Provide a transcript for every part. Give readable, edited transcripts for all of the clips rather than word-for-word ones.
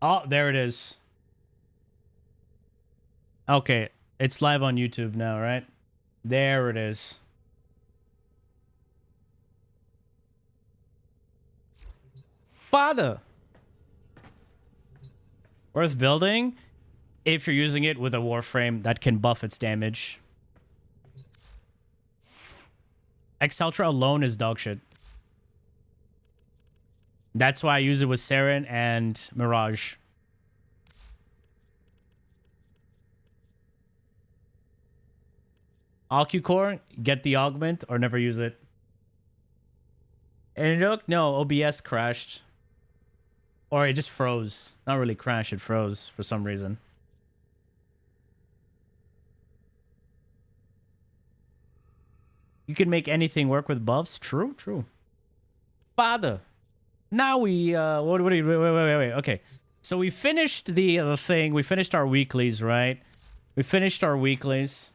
Oh, there it is. Okay, it's live on YouTube now, right? There it is. Father! Worth building if you're using it with a Warframe that can buff its damage. Exceltra alone is dog shit. That's why I use it with Saren and Mirage. AQ Core, get the augment or never use it. And look, no, OBS crashed. Or it just froze. Not really crashed, it froze for some reason. You can make anything work with buffs? True, true. Father. Now we, what do you, wait. Okay. So we finished the thing. We finished our weeklies, right? We finished our weeklies.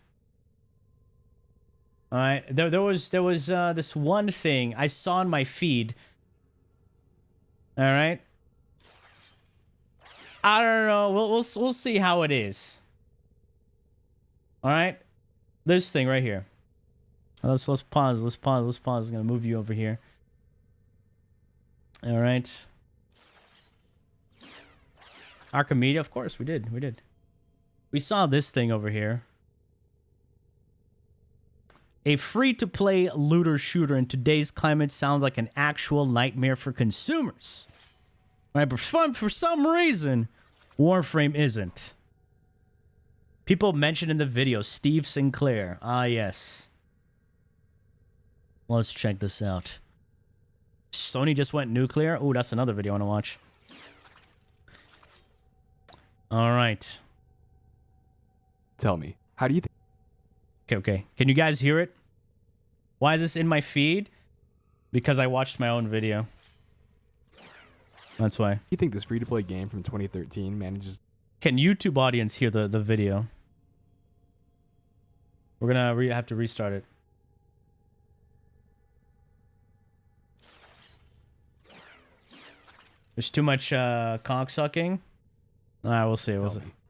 All right. There was this one thing I saw on my feed. All right. I don't know. We'll see how it is. All right. This thing right here. Let's pause. Let's pause. I'm gonna move you over here. All right. Archimedia, of course we did. We saw this thing over here. A free-to-play looter shooter in today's climate sounds like an actual nightmare for consumers. Right, but for some reason, Warframe isn't. People mentioned in the video, Steve Sinclair. Ah, yes. Let's check this out. Sony just went nuclear. Oh, that's another video I want to watch. All right. Tell me, how do you think? Okay. Can you guys hear it? Why is this in my feed? Because I watched my own video. That's why. You think this free-to-play game from 2013 manages? Can YouTube audience hear the video? We're gonna have to restart it. There's too much cock sucking. Alright, we'll see.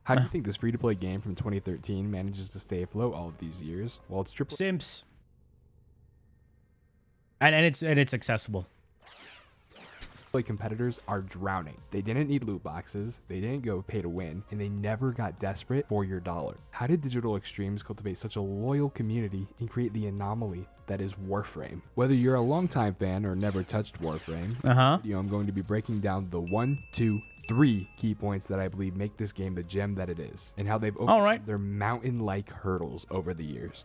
How do you think this free-to-play game from 2013 manages to stay afloat all of these years while it's triple Simps. And it's accessible. play competitors are drowning? They didn't need loot boxes, they didn't go pay to win, and they never got desperate for your dollar. How did Digital Extremes cultivate such a loyal community and create the anomaly that is Warframe? Whether you're a longtime fan or never touched Warframe, in this video I'm going to be breaking down the 1, 2, 3 key points that I believe make this game the gem that it is, and how they've overcome their mountain-like hurdles over the years.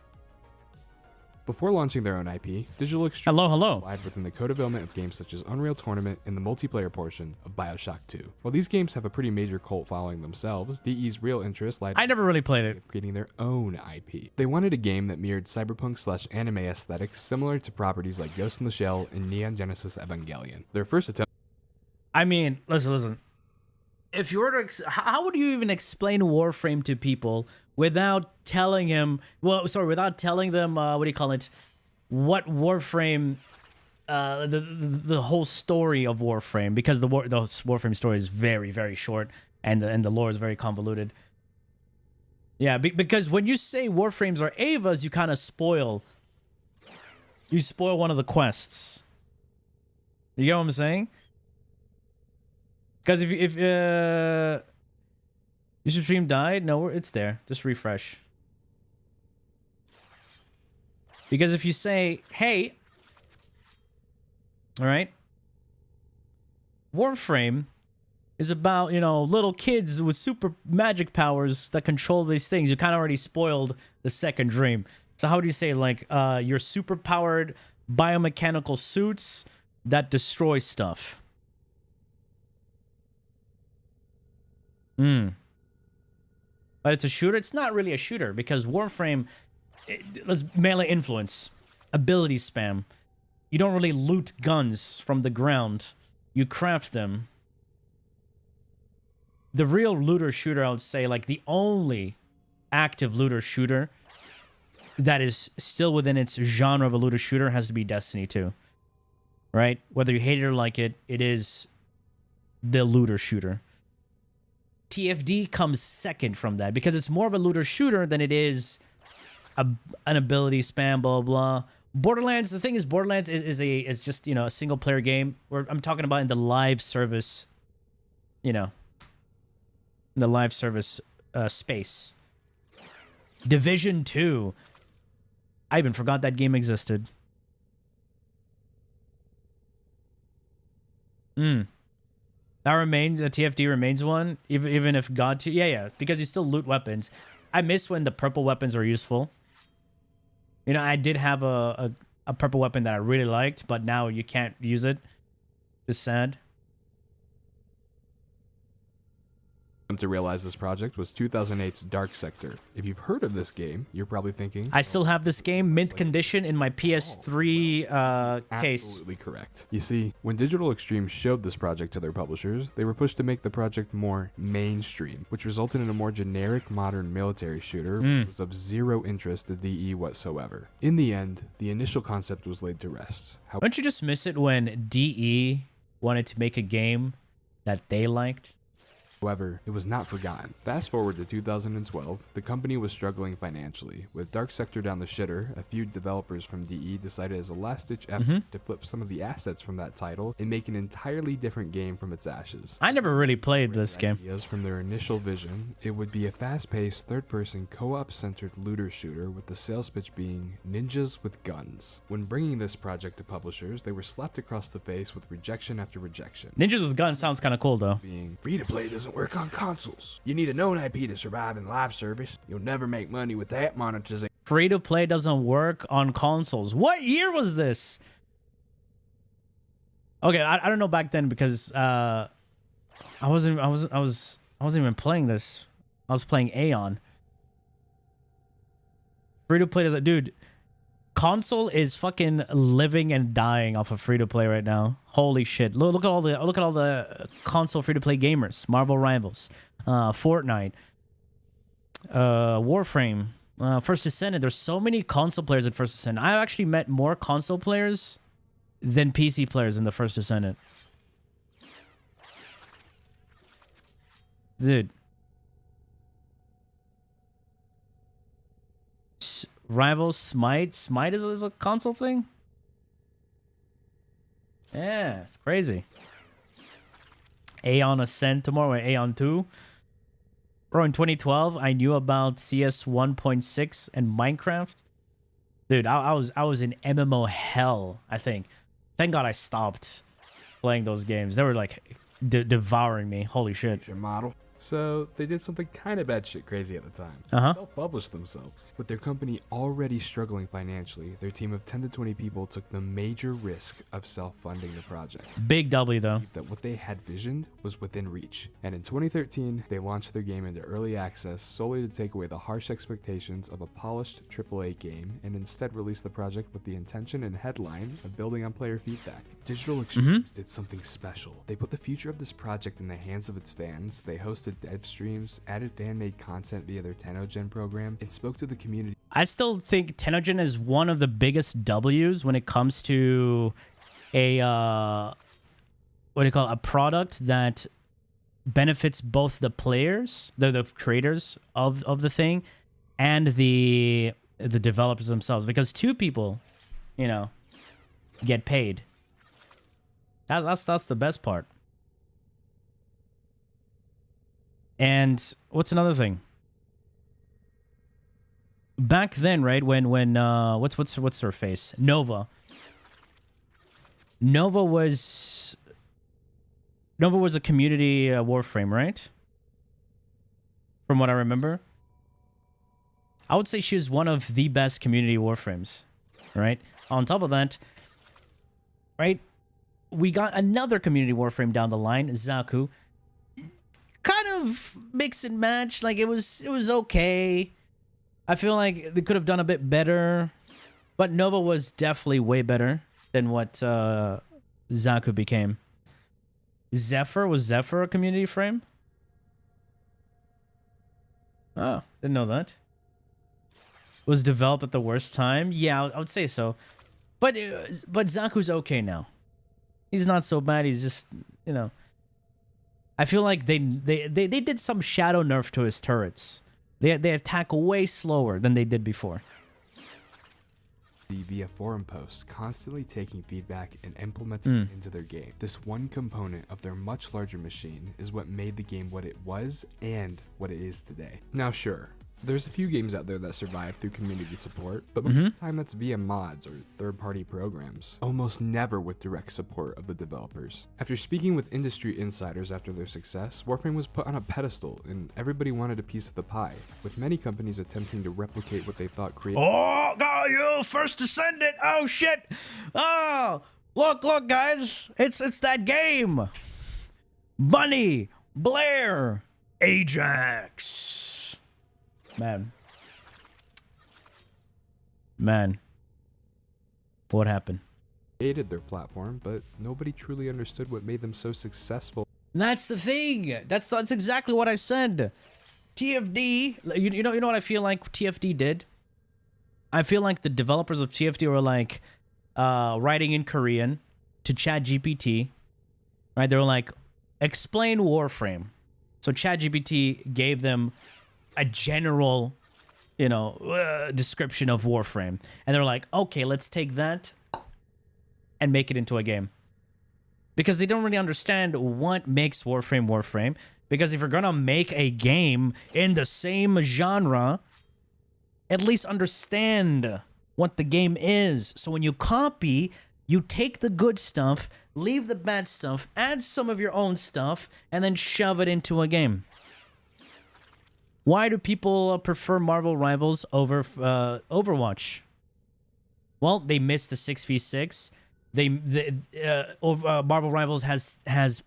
Before launching their own IP, Digital Extremes relied within the co-development of games such as Unreal Tournament and the multiplayer portion of BioShock 2. While these games have a pretty major cult following themselves, DE's real interest lied in creating their own IP. They wanted a game that mirrored cyberpunk/anime aesthetics similar to properties like Ghost in the Shell and Neon Genesis Evangelion. Their first attempt... I mean, listen. If you were to... How would you even explain Warframe to people without telling him... Well, sorry, without telling them, what do you call it? What Warframe... the whole story of Warframe. Because the Warframe story is very, very short. And the lore is very convoluted. Yeah, because when you say Warframes are Avas, you kind of spoil... You spoil one of the quests. You get what I'm saying? Because if your stream died, no, it's there. Just refresh. Because if you say, hey, all right, Warframe is about, you know, little kids with super magic powers that control these things, you kind of already spoiled the second dream. So how do you say, like, your super powered biomechanical suits that destroy stuff? But it's a shooter? It's not really a shooter because Warframe, let's melee influence, ability spam. You don't really loot guns from the ground. You craft them. The real looter shooter, I would say, like the only active looter shooter that is still within its genre of a looter shooter has to be Destiny 2. Right? Whether you hate it or like it, it is the looter shooter. TFD comes second from that because it's more of a looter shooter than it is an ability spam, blah, blah. Borderlands, the thing is, Borderlands is just, you know, a single player game. Where I'm talking about in the live service, you know, in the live service space. Division 2. I even forgot that game existed. That remains, the TFD remains one, even if God 2. Yeah, because you still loot weapons. I miss when the purple weapons are useful. You know, I did have a purple weapon that I really liked, but now you can't use it. It's sad. To realize this project was 2008's Dark Sector. If you've heard of this game, you're probably thinking, I still have this game mint condition in my PS3 case. Absolutely correct. You see, when Digital Extremes showed this project to their publishers, they were pushed to make the project more mainstream, which resulted in a more generic modern military shooter which was of zero interest to DE whatsoever. In the end, the initial concept was laid to rest. Don't you just miss it when DE wanted to make a game that they liked? However, it was not forgotten. Fast forward to 2012, the company was struggling financially. With Dark Sector down the shitter, a few developers from DE decided as a last-ditch effort to flip some of the assets from that title and make an entirely different game from its ashes. I never really played this game. Ideas from their initial vision, it would be a fast-paced, third-person, co-op-centered looter shooter with the sales pitch being ninjas with guns. When bringing this project to publishers, they were slapped across the face with rejection after rejection. Ninjas with guns sounds kind of cool, though. Being free-to-play doesn't work on consoles. You need a known IP to survive in live service. You'll never make money with that monetization. Free to play doesn't work on consoles. What year was this? Okay, I don't know back then because I wasn't even playing this. I was playing Aeon. Free to play doesn't, dude. Console is fucking living and dying off of free to play right now. Holy shit! Look at all the console free to play gamers. Marvel Rivals, Fortnite, Warframe, First Descendant. There's so many console players in First Descendant. I actually met more console players than PC players in the First Descendant. Dude. Rivals, Smite. Smite is a console thing? Yeah, it's crazy. Aeon Ascent tomorrow, or Aeon 2. Bro, in 2012, I knew about CS 1.6 and Minecraft. Dude, I was in MMO hell, I think. Thank God I stopped playing those games. They were like devouring me. Holy shit. Your model. So, they did something kind of batshit crazy at the time. Self-published themselves. With their company already struggling financially, their team of 10 to 20 people took the major risk of self-funding the project. Big W, though. That what they had visioned was within reach. And in 2013, they launched their game into early access solely to take away the harsh expectations of a polished AAA game and instead release the project with the intention and headline of building on player feedback. Digital Extremes did something special. They put the future of this project in the hands of its fans. They hosted dev streams, added fan-made content via their Tenogen program, and spoke to the community. I still think Tenogen is one of the biggest W's when it comes to a a product that benefits both the players, the creators of the thing, and the developers themselves. Because two people, you know, get paid. That's the best part. And what's another thing? Back then, right, when what's her face? Nova. Nova was a community Warframe, right? From what I remember. I would say she was one of the best community Warframes, right? On top of that, right, we got another community Warframe down the line, Zaku. Kind of mix and match. Like it was okay. I feel like they could have done a bit better, but Nova was definitely way better than what Zaku became. Was Zephyr a community frame? Oh, didn't know that. Was developed at the worst time? Yeah, I would say so. But Zaku's okay now. He's not so bad. He's just, you know. I feel like they did some shadow nerf to his turrets. They attack way slower than they did before. Via forum posts, constantly taking feedback and implementing it into their game. This one component of their much larger machine is what made the game what it was and what it is today. Now sure, there's a few games out there that survive through community support, but most of the time that's via mods or third-party programs, almost never with direct support of the developers. After speaking with industry insiders after their success, Warframe was put on a pedestal and everybody wanted a piece of the pie, with many companies attempting to replicate what they thought created. Oh, God, you first descendant. Oh, shit. Oh, look, guys. It's that game. Bunny, Blair, Ajax. Man. What happened? Created their platform, but nobody truly understood what made them so successful. That's the thing. That's exactly what I said. TFD, you know what I feel like TFD did? I feel like the developers of TFD were like writing in Korean to ChatGPT, right? They were like, explain Warframe. So ChatGPT gave them a general, description of Warframe. And they're like, okay, let's take that and make it into a game. Because they don't really understand what makes Warframe. Because if you're going to make a game in the same genre, at least understand what the game is. So when you copy, you take the good stuff, leave the bad stuff, add some of your own stuff, and then shove it into a game. Why do people prefer Marvel Rivals over Overwatch? Well, they missed the 6v6. Marvel Rivals has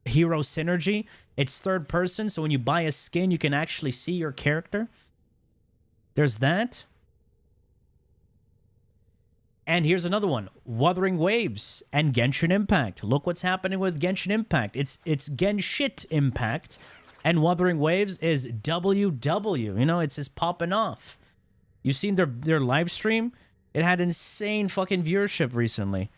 hero synergy. It's third person, so when you buy a skin, you can actually see your character. There's that. And here's another one. Wuthering Waves and Genshin Impact. Look what's happening with Genshin Impact. It's Genshit Impact. And Wuthering Waves is WW. It's just popping off. You've seen their live stream? It had insane fucking viewership recently.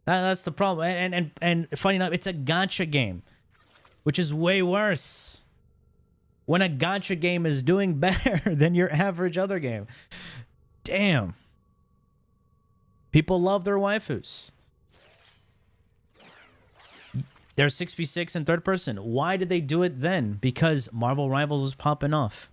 That's the problem. And funny enough, it's a gacha game, which is way worse. When a gacha game is doing better than your average other game. Damn. People love their waifus. They're 6v6 in third person. Why did they do it then? Because Marvel Rivals was popping off.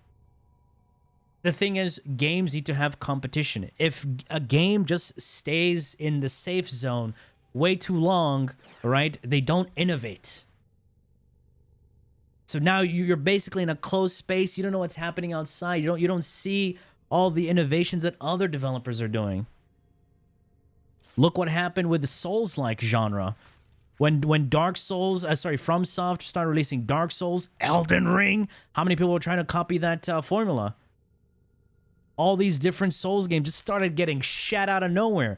The thing is, games need to have competition. If a game just stays in the safe zone way too long, right, they don't innovate. So now you're basically in a closed space. You don't know what's happening outside. You don't see all the innovations that other developers are doing. Look what happened with the Souls-like genre. When Dark Souls, FromSoft started releasing Dark Souls, Elden Ring, how many people were trying to copy that formula? All these different Souls games just started getting shat out of nowhere.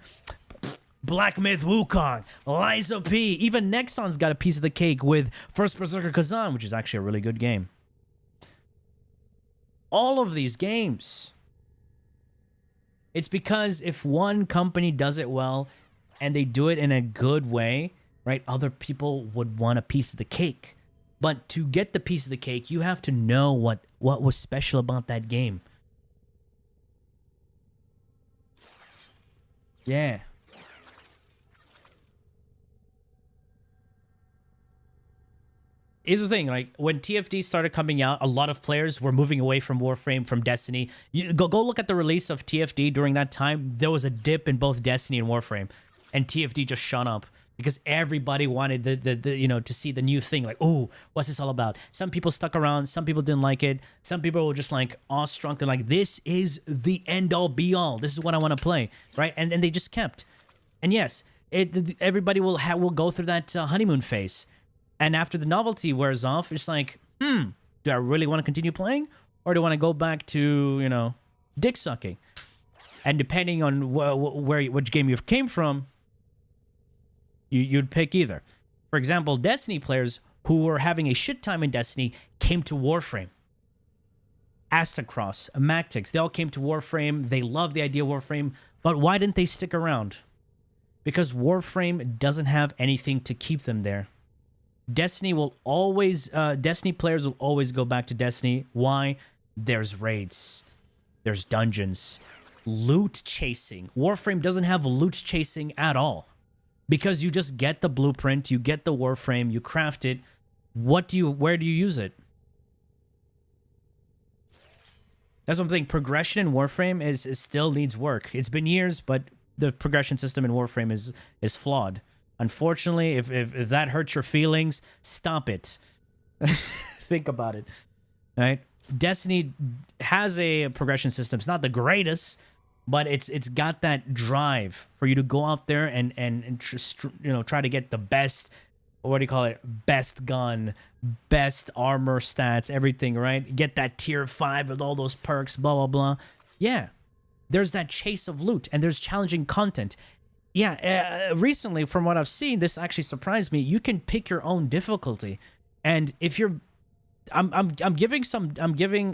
Black Myth Wukong, Liza P, even Nexon's got a piece of the cake with First Berserker Kazan, which is actually a really good game. All of these games. It's because if one company does it well and they do it in a good way, right, other people would want a piece of the cake. But to get the piece of the cake, you have to know what was special about that game. Yeah. Here's the thing, like, when TFD started coming out, a lot of players were moving away from Warframe, from Destiny. You go look at the release of TFD during that time. There was a dip in both Destiny and Warframe, and TFD just shot up because everybody wanted to see the new thing. Like, oh, what's this all about? Some people stuck around, some people didn't like it, some people were just like awestruck. They're like, this is the end all be all. This is what I want to play, right? And they just kept. And yes, everybody will go through that honeymoon phase. And after the novelty wears off, it's like, do I really want to continue playing? Or do I want to go back to, dick sucking? And depending on which game you came from, you'd pick either. For example, Destiny players who were having a shit time in Destiny came to Warframe. Astacross, Mactix, they all came to Warframe. They love the idea of Warframe. But why didn't they stick around? Because Warframe doesn't have anything to keep them there. Destiny will always, Destiny players will always go back to Destiny. Why? There's raids, there's dungeons, loot chasing. Warframe doesn't have loot chasing at all because you just get the blueprint, you get the Warframe, you craft it. Where do you use it? That's what I'm thinking. Progression in Warframe is still needs work. It's been years, but the progression system in Warframe is flawed. Unfortunately, if that hurts your feelings, stop it. Think about it. All right? Destiny has a progression system. It's not the greatest, but it's got that drive for you to go out there and try to get the best, what do you call it? Best gun, best armor stats, everything, right? Get that tier 5 with all those perks, blah, blah, blah. Yeah. There's that chase of loot, and there's challenging content. Yeah, recently, from what I've seen, this actually surprised me. You can pick your own difficulty. And if you're... I'm giving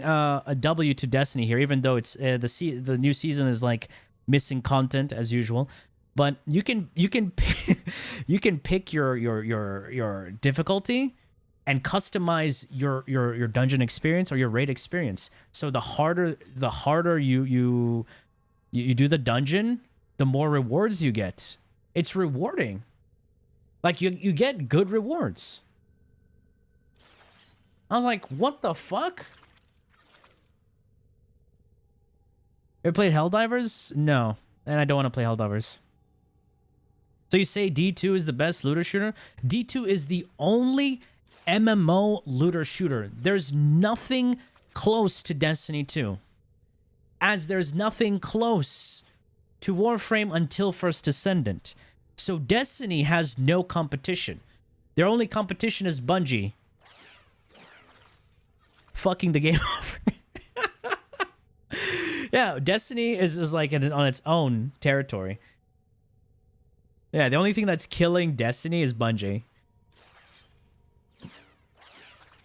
a W to Destiny here, even though it's the new season is like missing content as usual. But you can pick your difficulty and customize your dungeon experience or your raid experience. So the harder you do the dungeon, the more rewards you get. It's rewarding. Like you get good rewards. I was like, what the fuck? You ever played Helldivers? No. And I don't want to play Helldivers. So you say D2 is the best looter shooter? D2 is the only MMO looter shooter. There's nothing close to Destiny 2. As there's nothing close to Warframe until First Descendant. So Destiny has no competition. Their only competition is Bungie. Fucking the game over. Yeah, Destiny is like on its own territory. Yeah, the only thing that's killing Destiny is Bungie.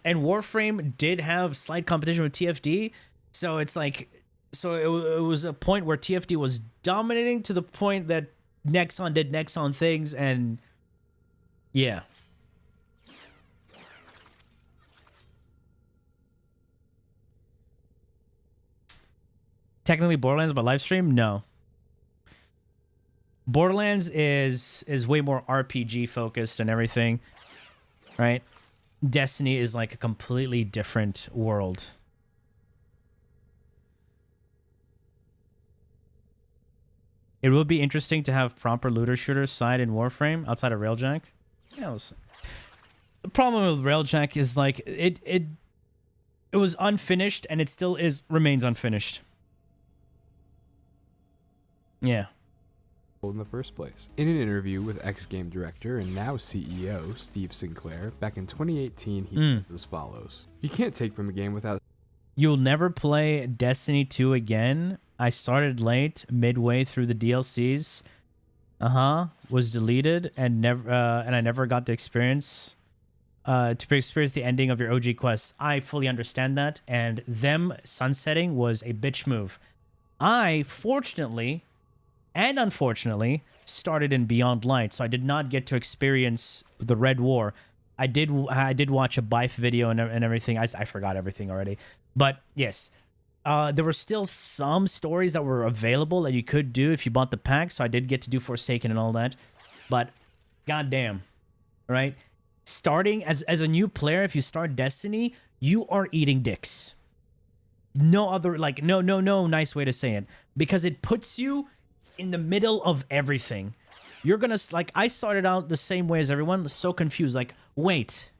And Warframe did have slight competition with TFD, so it's like, it was a point where TFD was dominating to the point that Nexon did Nexon things, and yeah. Technically Borderlands, but live stream? No. Borderlands is way more RPG focused and everything, right? Destiny is like a completely different world. It would be interesting to have proper looter shooter side in Warframe outside of Railjack. Yeah, the problem with Railjack is like it was unfinished and it still remains unfinished. Yeah. In the first place. In an interview with ex-game director and now CEO Steve Sinclair back in 2018, he says as follows: "You can't take from a game without..." You'll never play Destiny 2 again. I started late, midway through the DLCs. Was deleted and I never got the experience to experience the ending of your OG quest. I fully understand that, and them sunsetting was a bitch move. I fortunately and unfortunately started in Beyond Light, so I did not get to experience the Red War. I did watch a Bife video and everything. I forgot everything already, but yes, there were still some stories that were available that you could do if you bought the pack. So I did get to do Forsaken and all that, but goddamn, right? Starting as a new player, if you start Destiny, you are eating dicks. No other, like, no nice way to say it, because it puts you in the middle of everything. You're gonna, like, I started out the same way as everyone, so confused, like, wait,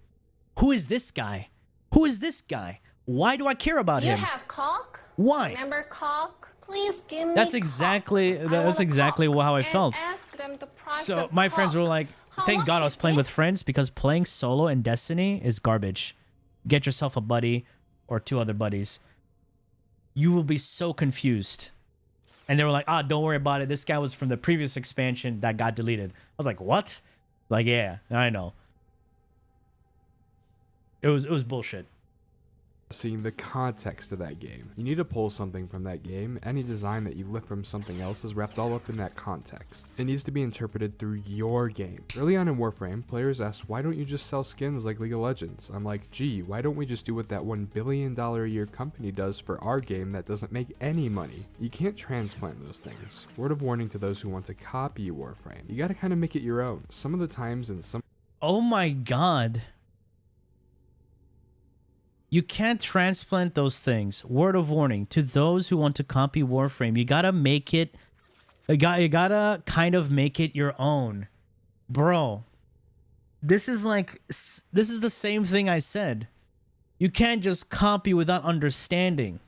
who is this guy? Who is this guy? Why do I care about him? You have cock? Why? Remember cock? Please give me That's exactly how I felt. Ask them the price So of my friends cock. were like, How thank much God I was is playing with this? friends, because playing solo in Destiny is garbage. Get yourself a buddy or 2 other buddies. You will be so confused. And they were like, don't worry about it. This guy was from the previous expansion that got deleted. I was like, what? Like, yeah, I know. It was bullshit. seeing the context of that game. You need to pull something from that game. Any design that you lift from something else is wrapped all up in that context. It needs to be interpreted through your game. Early on in Warframe, players asked, why don't you just sell skins like League of Legends? I'm like, gee, why don't we just do what that $1 billion a year company does for our game that doesn't make any money? You can't transplant those things. Word of warning to those who want to copy Warframe. You gotta kind of make it your own. Some of the times and some... Oh my god. You can't transplant those things. Word of warning to those who want to copy Warframe. You gotta make it. You gotta kind of make it your own, bro. This is the same thing I said. You can't just copy without understanding.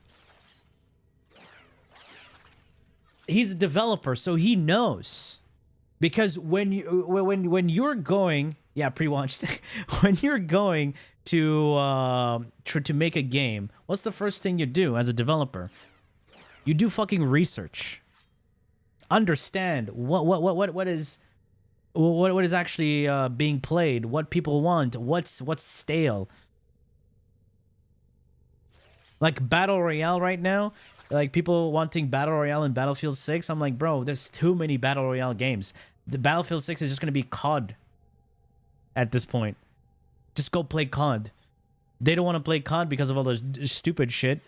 He's a developer, so he knows. Because when you're going, yeah, pre-watched. When you're going to make a game, what's the first thing you do as a developer? You do fucking research. Understand what is actually being played, what people want, what's stale. Like Battle Royale right now, like people wanting Battle Royale in Battlefield 6. I'm like, bro, there's too many Battle Royale games. The Battlefield 6 is just gonna be COD at this point. Just go play COD. They don't want to play COD because of all those stupid shit.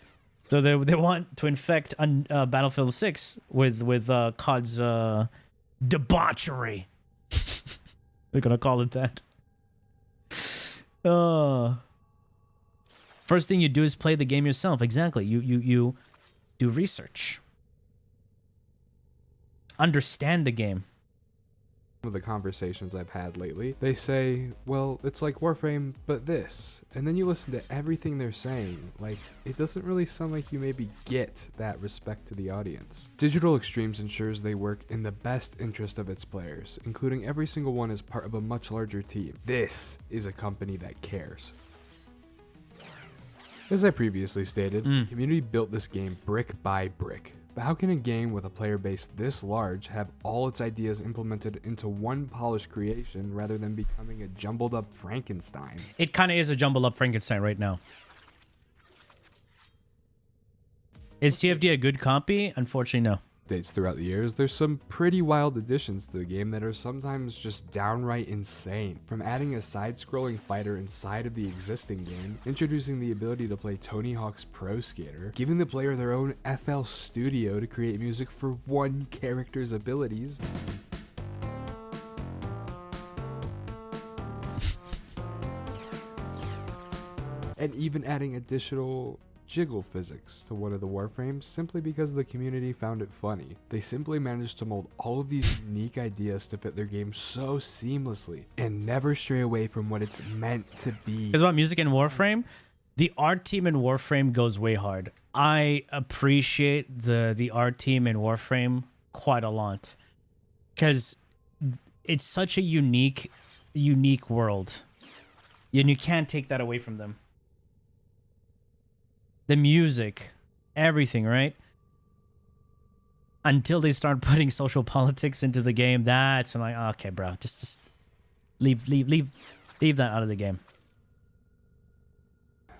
So they want to infect Battlefield 6 with COD's debauchery. They're gonna call it that. First thing you do is play the game yourself. Exactly. You do research. Understand the game. Of the conversations I've had lately, they say, well, it's like Warframe, but this. And then you listen to everything they're saying, like, it doesn't really sound like you maybe get that respect to the audience. Digital Extremes ensures they work in the best interest of its players, including every single one as part of a much larger team. This is a company that cares. As I previously stated, the community built this game brick by brick. But how can a game with a player base this large have all its ideas implemented into one polished creation rather than becoming a jumbled up Frankenstein? It kind of is a jumbled up Frankenstein right now. Is TFD a good copy? Unfortunately, no. Dates throughout the years, there's some pretty wild additions to the game that are sometimes just downright insane. From adding a side-scrolling fighter inside of the existing game, introducing the ability to play Tony Hawk's Pro Skater, giving the player their own FL Studio to create music for one character's abilities, and even adding additional jiggle physics to one of the Warframes simply because the community found it funny. They simply managed to mold all of these unique ideas to fit their game so seamlessly and never stray away from what it's meant to be. Because about music in Warframe, the art team in Warframe goes way hard. I appreciate the art team in Warframe quite a lot because it's such a unique world, and you can't take that away from them. The music, everything, right? Until they start putting social politics into the game, that's I'm like, okay, bro, just leave that out of the game.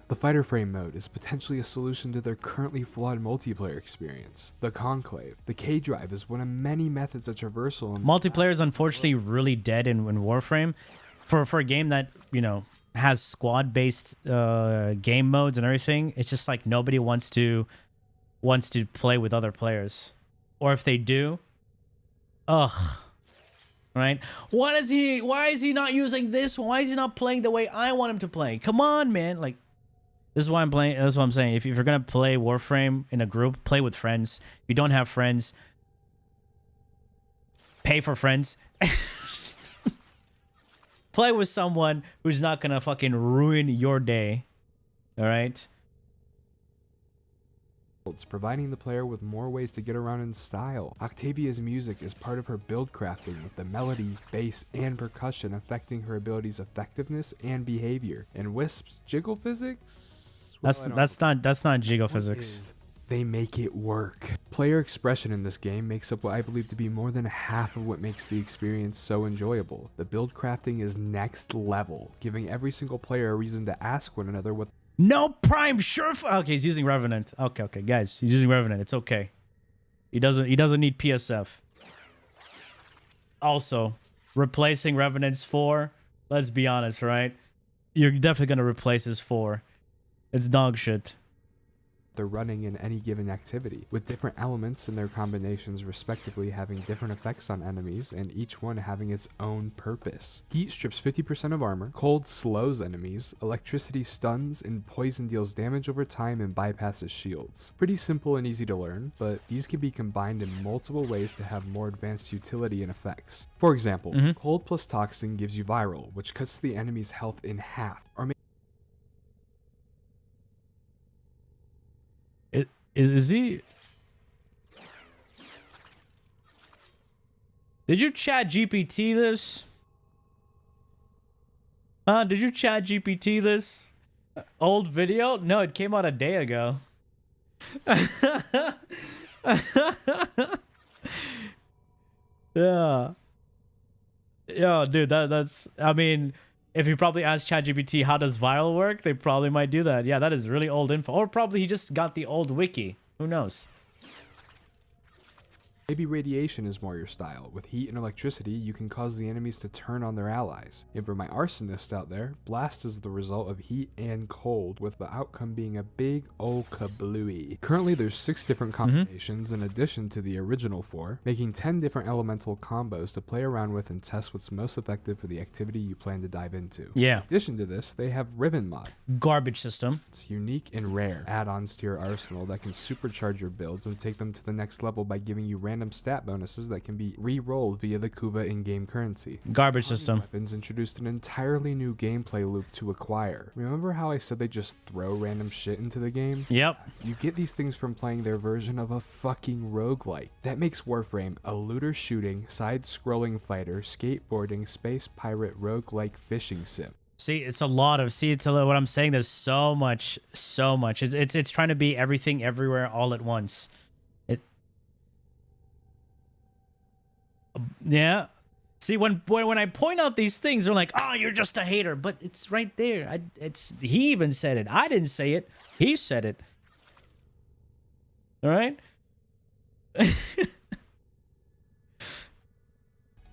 The fighter frame mode is potentially a solution to their currently flawed multiplayer experience. The Conclave, the K-Drive is one of many methods of traversal. Multiplayer is unfortunately really dead in Warframe. For a game that, you know, has squad-based game modes and everything, it's just like nobody wants to play with other players, or if they do, right? Why is he not using this? Why is he not playing the way I want him to play? Come on, man! Like, this is why I'm playing. That's what I'm saying. If you're gonna play Warframe in a group, play with friends. If you don't have friends, pay for friends. Play with someone who's not gonna fucking ruin your day. All right? It's providing the player with more ways to get around in style. Octavia's music is part of her build crafting, with the melody, bass, and percussion affecting her ability's effectiveness and behavior. And Wisp's jiggle physics? Well, That's not jiggle physics. They make it work. Player expression in this game makes up what I believe to be more than half of what makes the experience so enjoyable. The build crafting is next level, giving every single player a reason to ask one another what No prime sure. Okay, he's using Revenant. Okay, guys, he's using Revenant. It's okay. He doesn't need PSF. Also, replacing Revenant's 4. Let's be honest, right? You're definitely gonna replace his 4. It's dog shit. They're running in any given activity, with different elements and their combinations respectively having different effects on enemies, and each one having its own purpose. Heat strips 50% of armor, cold slows enemies, electricity stuns, and poison deals damage over time and bypasses shields. Pretty simple and easy to learn, but these can be combined in multiple ways to have more advanced utility and effects. For example, cold plus toxin gives you viral, which cuts the enemy's health in half, or Is he? Did you chat GPT this? Did you chat GPT this? Old video? No, it came out a day ago. Yeah. Yeah, dude, that's I mean, if you probably ask ChatGPT how does viral work, they probably might do that. Yeah, that is really old info. Or probably he just got the old wiki. Who knows? maybe radiation is more your style. With heat and electricity, you can cause the enemies to turn on their allies. And for my arsonist out there, blast is the result of heat and cold, with the outcome being a big ol' kablooey. Currently there's 6 different combinations in addition to the original 4, making 10 different elemental combos to play around with and test what's most effective for the activity you plan to dive into. Yeah. In addition to this, they have Riven mod. Garbage system. It's unique and rare add-ons to your arsenal that can supercharge your builds and take them to the next level by giving you random stat bonuses that can be re-rolled via the Kuva in-game currency. Garbage system. Weapons introduced an entirely new gameplay loop to acquire. Remember how I said they just throw random shit into the game? Yep. You get these things from playing their version of a fucking roguelike. That makes Warframe a looter shooting, side-scrolling fighter, skateboarding, space pirate roguelike fishing sim. See, it's a lot of what I'm saying. There's so much. It's trying to be everything, everywhere, all at once. Yeah. See, when I point out these things, they're like, "Oh, you're just a hater," but it's right there. He even said it. I didn't say it. He said it. All right.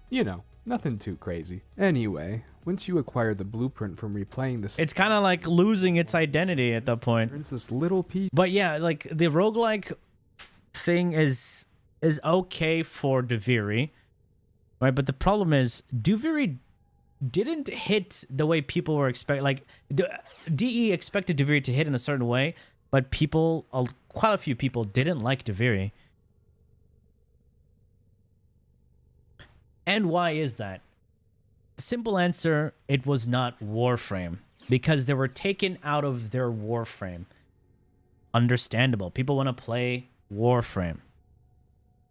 You know, nothing too crazy. Anyway, once you acquire the blueprint from replaying this, It's kind of like losing its identity at that point. it's this little piece. But yeah, like the roguelike thing is okay for Duviri, right? But the problem is Duviri didn't hit the way people were expecting. Like DE expected Duviri to hit in a certain way, but quite a few people didn't like Duviri. And why is that? Simple answer, it was not Warframe, because they were taken out of their Warframe. Understandable. People want to play Warframe.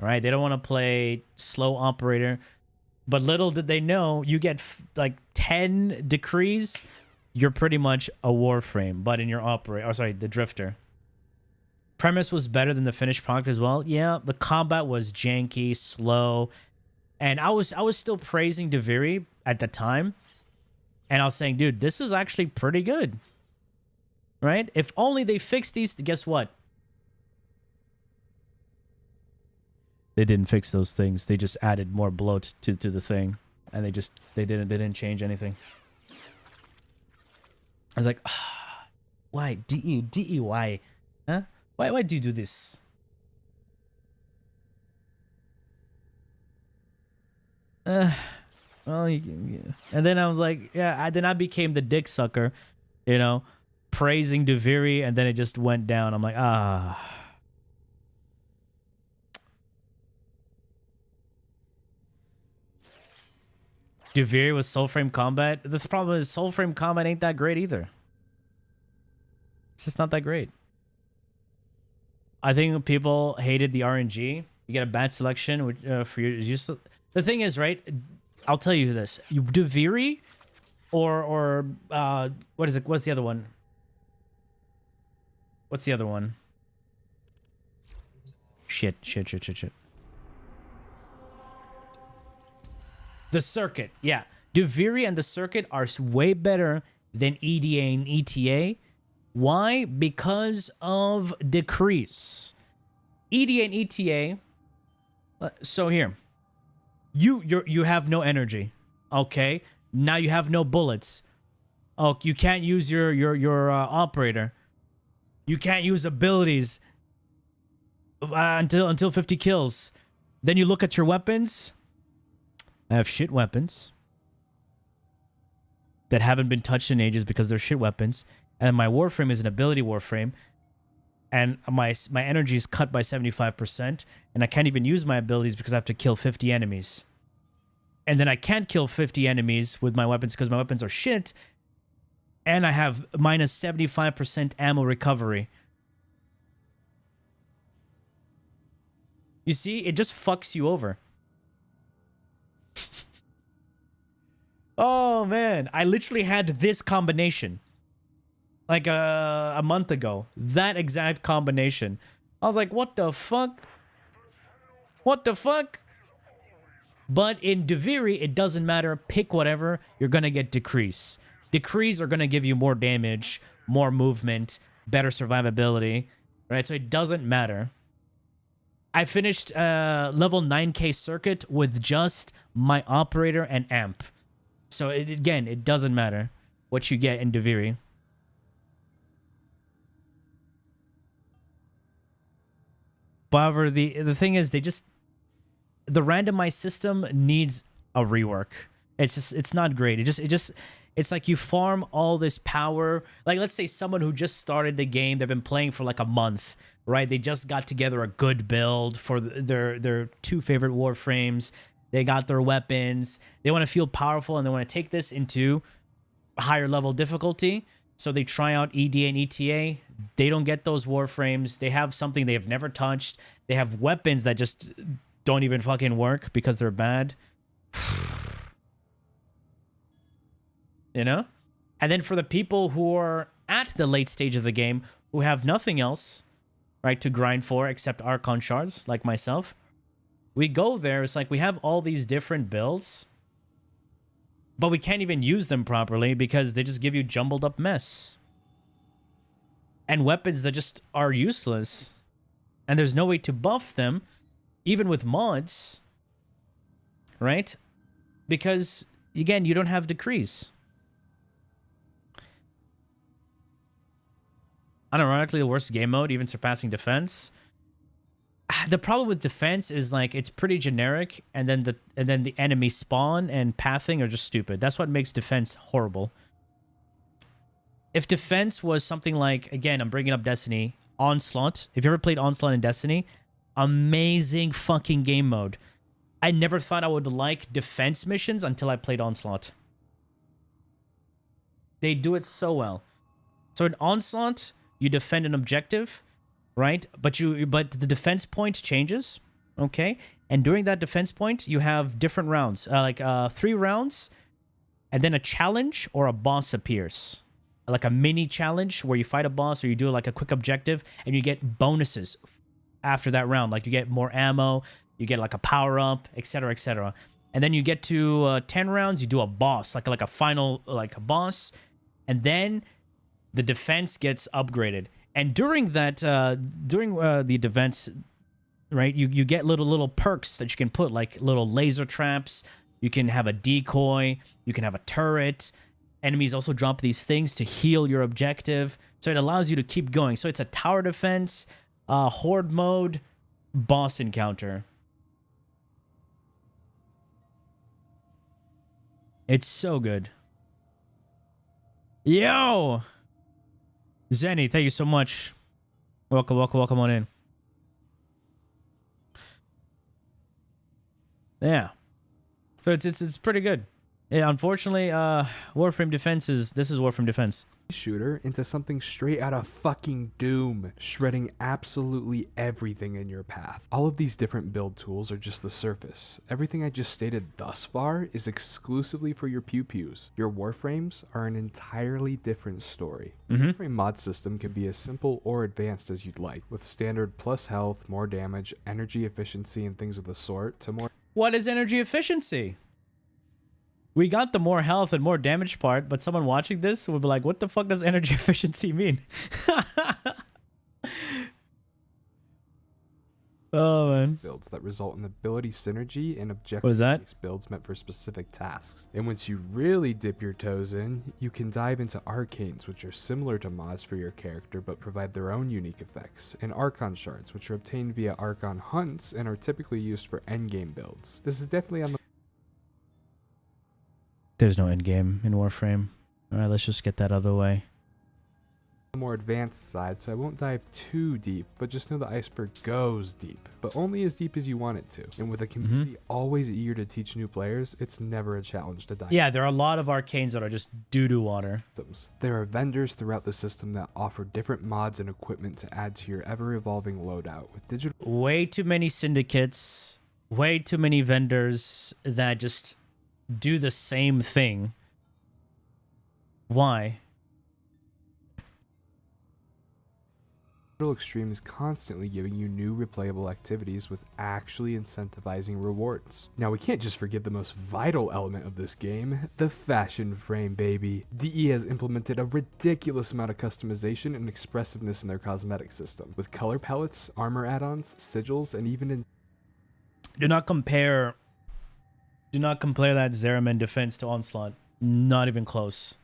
Right? They don't want to play slow operator. But little did they know, you get like 10 decrees, you're pretty much a Warframe, but in your the drifter. Premise was better than the finished product as well. Yeah, the combat was janky, slow. And I was still praising Duviri at the time. And I was saying, dude, this is actually pretty good. Right? If only they fixed these, guess what? They didn't fix those things. They just added more bloat to the thing. And they didn't change anything. I was like, why? DE, why? Huh? Why do you do this? Well, and then I was like, yeah, then I became the dick sucker, praising Duviri, and then it just went down. I'm like, Duviri with Soulframe combat. The problem is Soulframe combat ain't that great either. It's just not that great. I think people hated the RNG. You get a bad selection for your use. The thing is, right? I'll tell you this: Duviri, or what is it? What's the other one? What's the other one? Shit. The circuit, yeah. Duviri and the circuit are way better than EDA and ETA Why? Because of decrease. EDA and ETA. So here, you have no energy. Okay, now you have no bullets. Oh, you can't use your operator. You can't use abilities until 50 kills. Then you look at your weapons. I have shit weapons that haven't been touched in ages because they're shit weapons. And my Warframe is an ability Warframe. And my energy is cut by 75%. And I can't even use my abilities because I have to kill 50 enemies. And then I can't kill 50 enemies with my weapons because my weapons are shit. And I have minus 75% ammo recovery. You see, it just fucks you over. Oh, man. I literally had this combination. Like a month ago. That exact combination. I was like, what the fuck? What the fuck? But in Duviri, it doesn't matter. Pick whatever. You're going to get decrease. Decrease are going to give you more damage, more movement, better survivability. Right? So it doesn't matter. I finished level 9k circuit with just my operator and amp. So again, it doesn't matter what you get in Duviri. However, the thing is, the randomized system needs a rework. It's not great. It's like you farm all this power. Like, let's say someone who just started the game, they've been playing for like a month, right? They just got together a good build for their two favorite Warframes. They got their weapons. They want to feel powerful and they want to take this into higher level difficulty. So they try out EDA and ETA. They don't get those Warframes. They have something they have never touched. They have weapons that just don't even fucking work because they're bad. You know? And then for the people who are at the late stage of the game, who have nothing else, right, to grind for except Archon shards, like myself, we go there. It's like we have all these different builds, but we can't even use them properly because they just give you jumbled up mess. And weapons that just are useless. And there's no way to buff them, even with mods. Right? Because, again, you don't have decrease. Unironically, the worst game mode, even surpassing defense. The problem with defense is like it's pretty generic, and then the enemy spawn and pathing are just stupid. That's what makes defense horrible. If defense was something like, again, I'm bringing up Destiny, Onslaught. If you ever played Onslaught in Destiny, amazing fucking game mode. I never thought I would like defense missions until I played Onslaught. They do it so well. So in Onslaught, you defend an objective, right? But the defense point changes, okay? And during that defense point, you have different rounds, 3 rounds, and then a challenge or a boss appears. Like a mini challenge where you fight a boss or you do like a quick objective and you get bonuses after that round. Like you get more ammo, you get like a power up, etc., etc. And then you get to 10 rounds, you do a boss, like a final a boss, and then the defense gets upgraded. And during that, the defense, right, you get little perks that you can put, like little laser traps. You can have a decoy. You can have a turret. Enemies also drop these things to heal your objective. So it allows you to keep going. So it's a tower defense, horde mode, boss encounter. It's so good. Yo! Zenny, thank you so much. Welcome on in. Yeah. So it's pretty good. Yeah, unfortunately, Warframe Defense is Warframe Defense. Shooter into something straight out of fucking Doom, shredding absolutely everything in your path. All of these different build tools are just the surface. Everything I just stated thus far is exclusively for your pew-pews. Your Warframes are an entirely different story. The Warframe mod system can be as simple or advanced as you'd like, with standard plus health, more damage, energy efficiency, and things of the sort, to more... What is energy efficiency? We got the more health and more damage part, but someone watching this would be like, what the fuck does energy efficiency mean? Oh, man. Builds that result in ability synergy and What is that? objective-based builds meant for specific tasks. And once you really dip your toes in, you can dive into arcanes, which are similar to mods for your character but provide their own unique effects, and archon shards, which are obtained via archon hunts and are typically used for endgame builds. This is definitely on the There's no endgame in Warframe. All right, let's just get that out of the way. more advanced side, so I won't dive too deep, but just know the iceberg goes deep, but only as deep as you want it to. And with a community always eager to teach new players, it's never a challenge to dive. Yeah, there are a lot of arcanes that are just doo-doo water. There are vendors throughout the system that offer different mods and equipment to add to your ever-evolving loadout. With digital Way too many syndicates, way too many vendors that just do the same thing. Why? Extreme is constantly giving you new replayable activities with actually incentivizing rewards. Now we can't just forget the most vital element of this game, the fashion frame, baby. DE has implemented a ridiculous amount of customization and expressiveness in their cosmetic system, with color palettes, armor add-ons, sigils, and even in Do not compare that Zeraman defense to Onslaught. Not even close.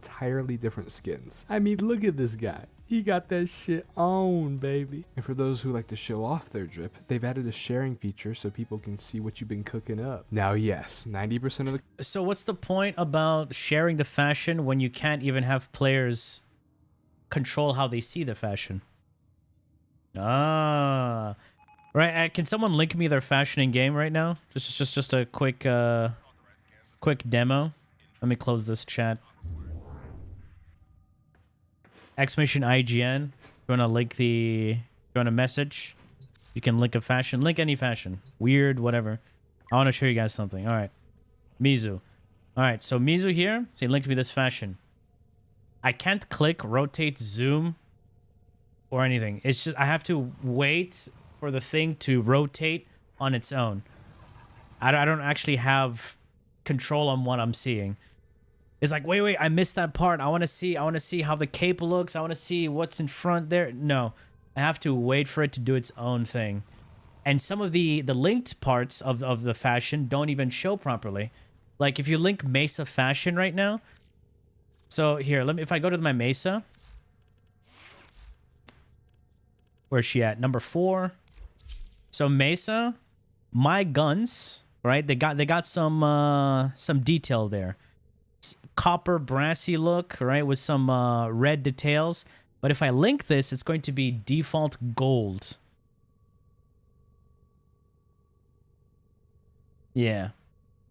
entirely different skins. I mean, look at this guy. He got that shit on, baby. And for those who like to show off their drip, they've added a sharing feature so people can see what you've been cooking up. Now, yes, 90% of the So what's the point about sharing the fashion when you can't even have players control how they see the fashion? Ah. Right, can someone link me their fashion in game right now? Just a quick quick demo. Let me close this chat. Exclamation IGN. If you want to link you want a message, you can link a fashion. Link any fashion. Weird, whatever. I want to show you guys something. All right. Mizu. All right, so Mizu here. So he linked me this fashion. I can't click, rotate, zoom, or anything. It's just I have to wait for the thing to rotate on its own. I don't actually have control on what I'm seeing. It's like, wait, I missed that part. I want to see how the cape looks. I want to see what's in front there. No, I have to wait for it to do its own thing. And some of the linked parts of the fashion don't even show properly. Like if you link Mesa fashion right now. So here, if I go to my Mesa. Where's she at? Number 4. So Mesa, my guns, right? They got some detail there. Copper brassy look, right, with some red details. But if I link this, it's going to be default gold. Yeah.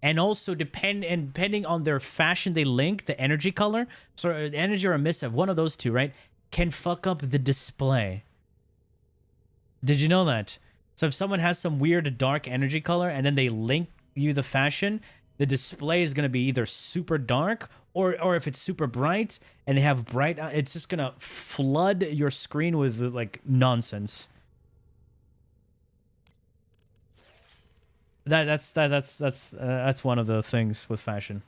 And also depending on their fashion they link, the energy color, so the energy or emissive, one of those two, right, can fuck up the display. Did you know that? So if someone has some weird dark energy color and then they link you the fashion, the display is going to be either super dark or if it's super bright and they have bright, it's just going to flood your screen with like nonsense. That's one of the things with fashion.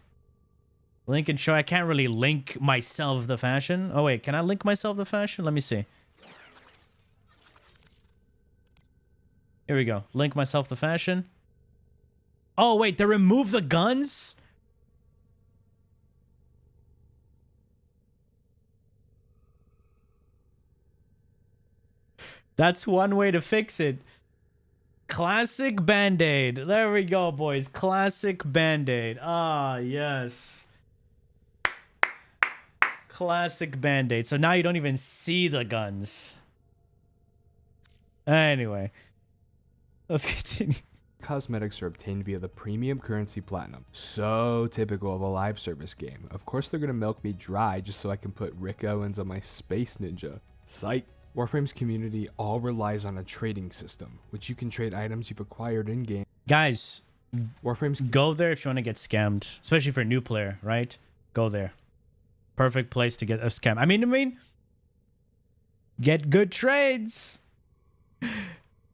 Link and show. I can't really link myself the fashion. Oh wait, can I link myself the fashion? Let me see. Here we go. Link myself the fashion. Oh, wait, they remove the guns? That's one way to fix it. Classic Band-Aid. There we go, boys. Classic Band-Aid. Ah, yes. Classic Band-Aid. So now you don't even see the guns. Anyway. Let's continue. Cosmetics are obtained via the premium currency platinum. So typical of a live service game. Of course they're gonna milk me dry just so I can put Rick Owens on my Space Ninja. Psych. Warframe's community all relies on a trading system, which you can trade items you've acquired in-game. Guys, Warframe's go there if you want to get scammed, especially for a new player, right? Go there. Perfect place to get a scam. I mean, get good trades.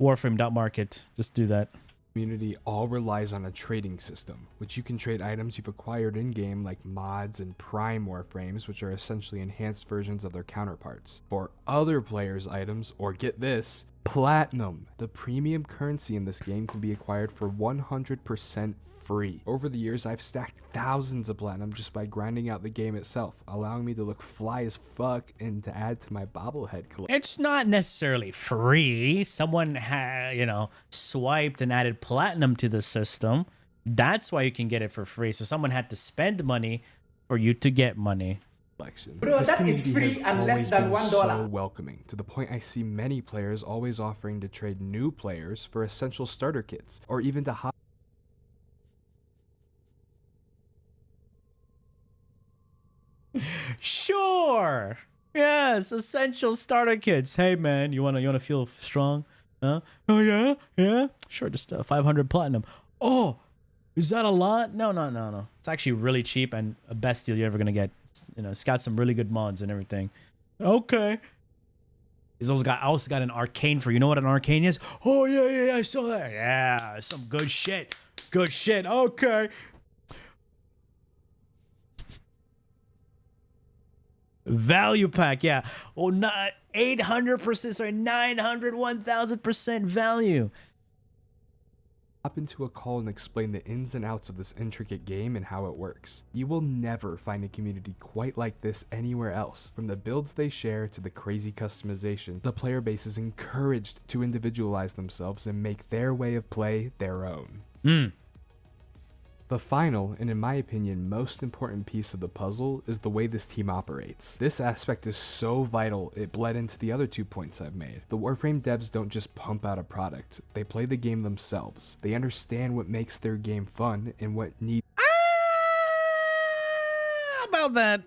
Warframe.market. Just do that. Community all relies on a trading system, which you can trade items you've acquired in-game like mods and prime warframes, which are essentially enhanced versions of their counterparts, for other players' items, or get this, platinum. The premium currency in this game can be acquired for 100% free. Over the years, I've stacked thousands of platinum just by grinding out the game itself, allowing me to look fly as fuck and to add to my bobblehead collection. It's not necessarily free. Someone swiped and added platinum to the system. That's why you can get it for free. So someone had to spend money for you to get money. Bro, This that is community free has and less always than been $1. so welcoming, to the point I see many players always offering to trade new players for essential starter kits, or even to hop Sure. Yes, essential starter kits. Hey man, you wanna feel strong? Huh? Oh yeah, yeah. Sure, just 500 platinum. Oh, is that a lot? No. It's actually really cheap and a best deal you're ever gonna get. It's got some really good mods and everything. Okay. He's also got an arcane for you know what an arcane is? Oh yeah, I saw that. Yeah, some good shit. Good shit. Okay. Value pack, yeah. Oh, not 800%, sorry, 900, 1000% value. into a call and explain the ins and outs of this intricate game and how it works. You will never find a community quite like this anywhere else. From the builds they share to the crazy customization, the player base is encouraged to individualize themselves and make their way of play their own. The final, and in my opinion most important piece of the puzzle, is the way this team operates. This aspect is so vital it bled into the other 2 points I've made. The Warframe devs don't just pump out a product, they play the game themselves. They understand what makes their game fun and what needs About that.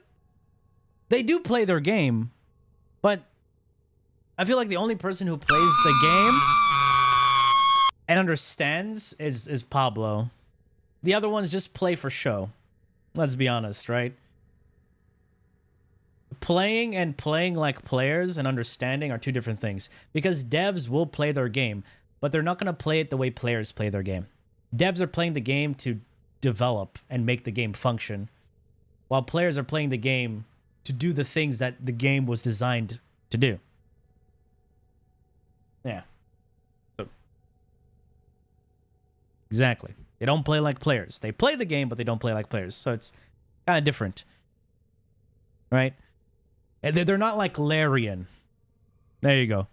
They do play their game, but I feel like the only person who plays the game and understands is Pablo. The other ones just play for show. Let's be honest, right? Playing and playing like players and understanding are two different things. Because devs will play their game, but they're not going to play it the way players play their game. Devs are playing the game to develop and make the game function, while players are playing the game to do the things that the game was designed to do. Yeah. So, exactly. They don't play like players. They play the game, but they don't play like players. So it's kind of different. Right? And they're not like Larian. There you go.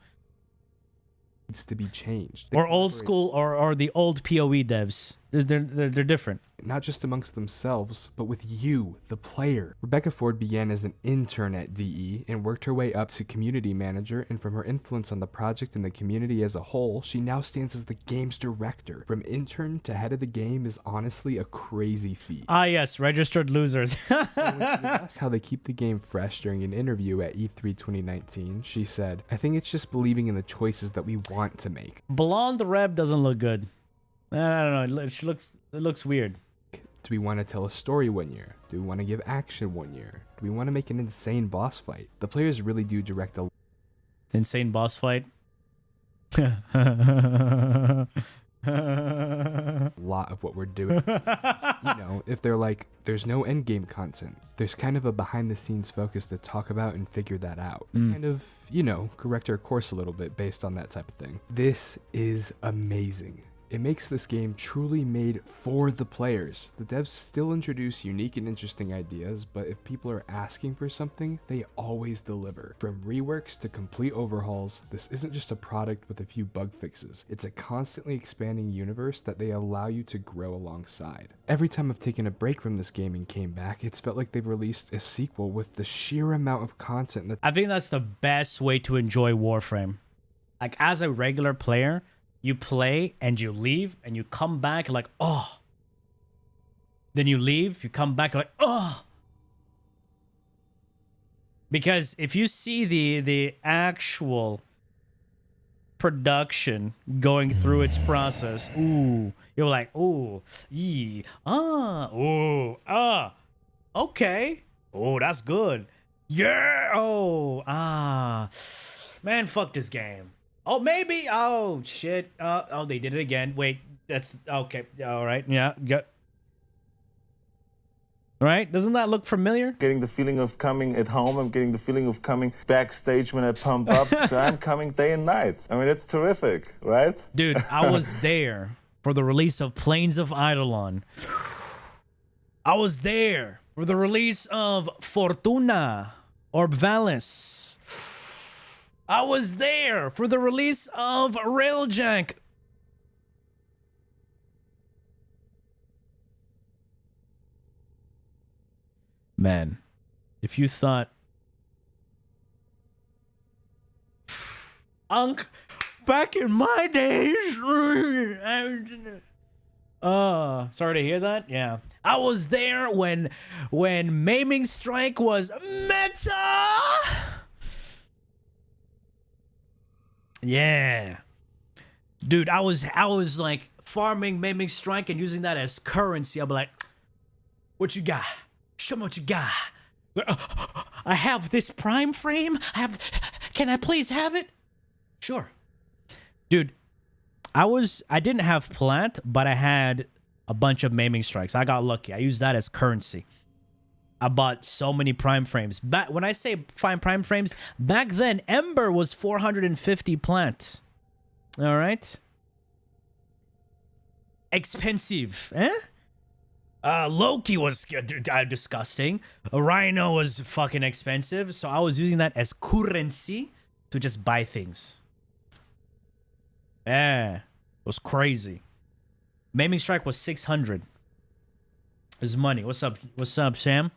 to be changed. Or old school or the old PoE devs. They're different. Not just amongst themselves, but with you, the player. Rebecca Ford began as an intern at DE and worked her way up to community manager, and from her influence on the project and the community as a whole, she now stands as the game's director. From intern to head of the game is honestly a crazy feat. Ah yes, registered losers. When she was asked how they keep the game fresh during an interview at E3 2019, she said, "I think it's just believing in the choices that we want to make." Blonde Reb doesn't look good. I don't know. It looks weird. Do we want to tell a story one year? Do we want to give action one year? Do we want to make an insane boss fight? The players really do direct a Insane boss fight. lot of what we're doing. You know, if they're like, there's no endgame content, there's kind of a behind the scenes focus to talk about and figure that out. Kind of, you know, correct our course a little bit based on that type of thing. This is amazing. It makes this game truly made for the players. The devs still introduce unique and interesting ideas, but if people are asking for something, they always deliver. From reworks to complete overhauls, this isn't just a product with a few bug fixes. It's a constantly expanding universe that they allow you to grow alongside. Every time I've taken a break from this game and came back, it's felt like they've released a sequel with the sheer amount of content that I think that's the best way to enjoy Warframe. Like, as a regular player, you play and you leave and you come back like, oh. Then you leave, you come back like, oh. Because if you see the actual production going through its process, ooh, you're like, ooh, ee, ah, ooh, ah, okay. Oh, that's good. Yeah, oh, ah. Man, fuck this game. Oh, maybe. Oh, shit. Oh, they did it again. Wait, That's okay. All right. Yeah. Good. Right? Doesn't that look familiar? Getting the feeling of coming at home. I'm getting the feeling of coming backstage when I pump up. So I'm coming day and night. I mean, it's terrific, right? Dude, I was there for the release of Plains of Eidolon. I was there for the release of Fortuna Orbvalis. I was there for the release of Railjank. Man, if you thought Unk back in my days, sorry to hear that. Yeah, I was there when Maiming Strike was meta. Yeah, dude, I was like farming Maiming Strike and using that as currency. I'll be like, what you got? Show me what you got. I have this prime frame. Can I please have it? Sure. Dude, I didn't have plant, but I had a bunch of Maiming Strikes. I got lucky. I used that as currency. I bought so many prime frames. When I say prime frames, back then Ember was 450 plant. All right. Expensive, eh? Loki was disgusting. Rhino was fucking expensive, so I was using that as currency to just buy things. Yeah, it was crazy. Maiming Strike was 600. His money. What's up? What's up, Sam?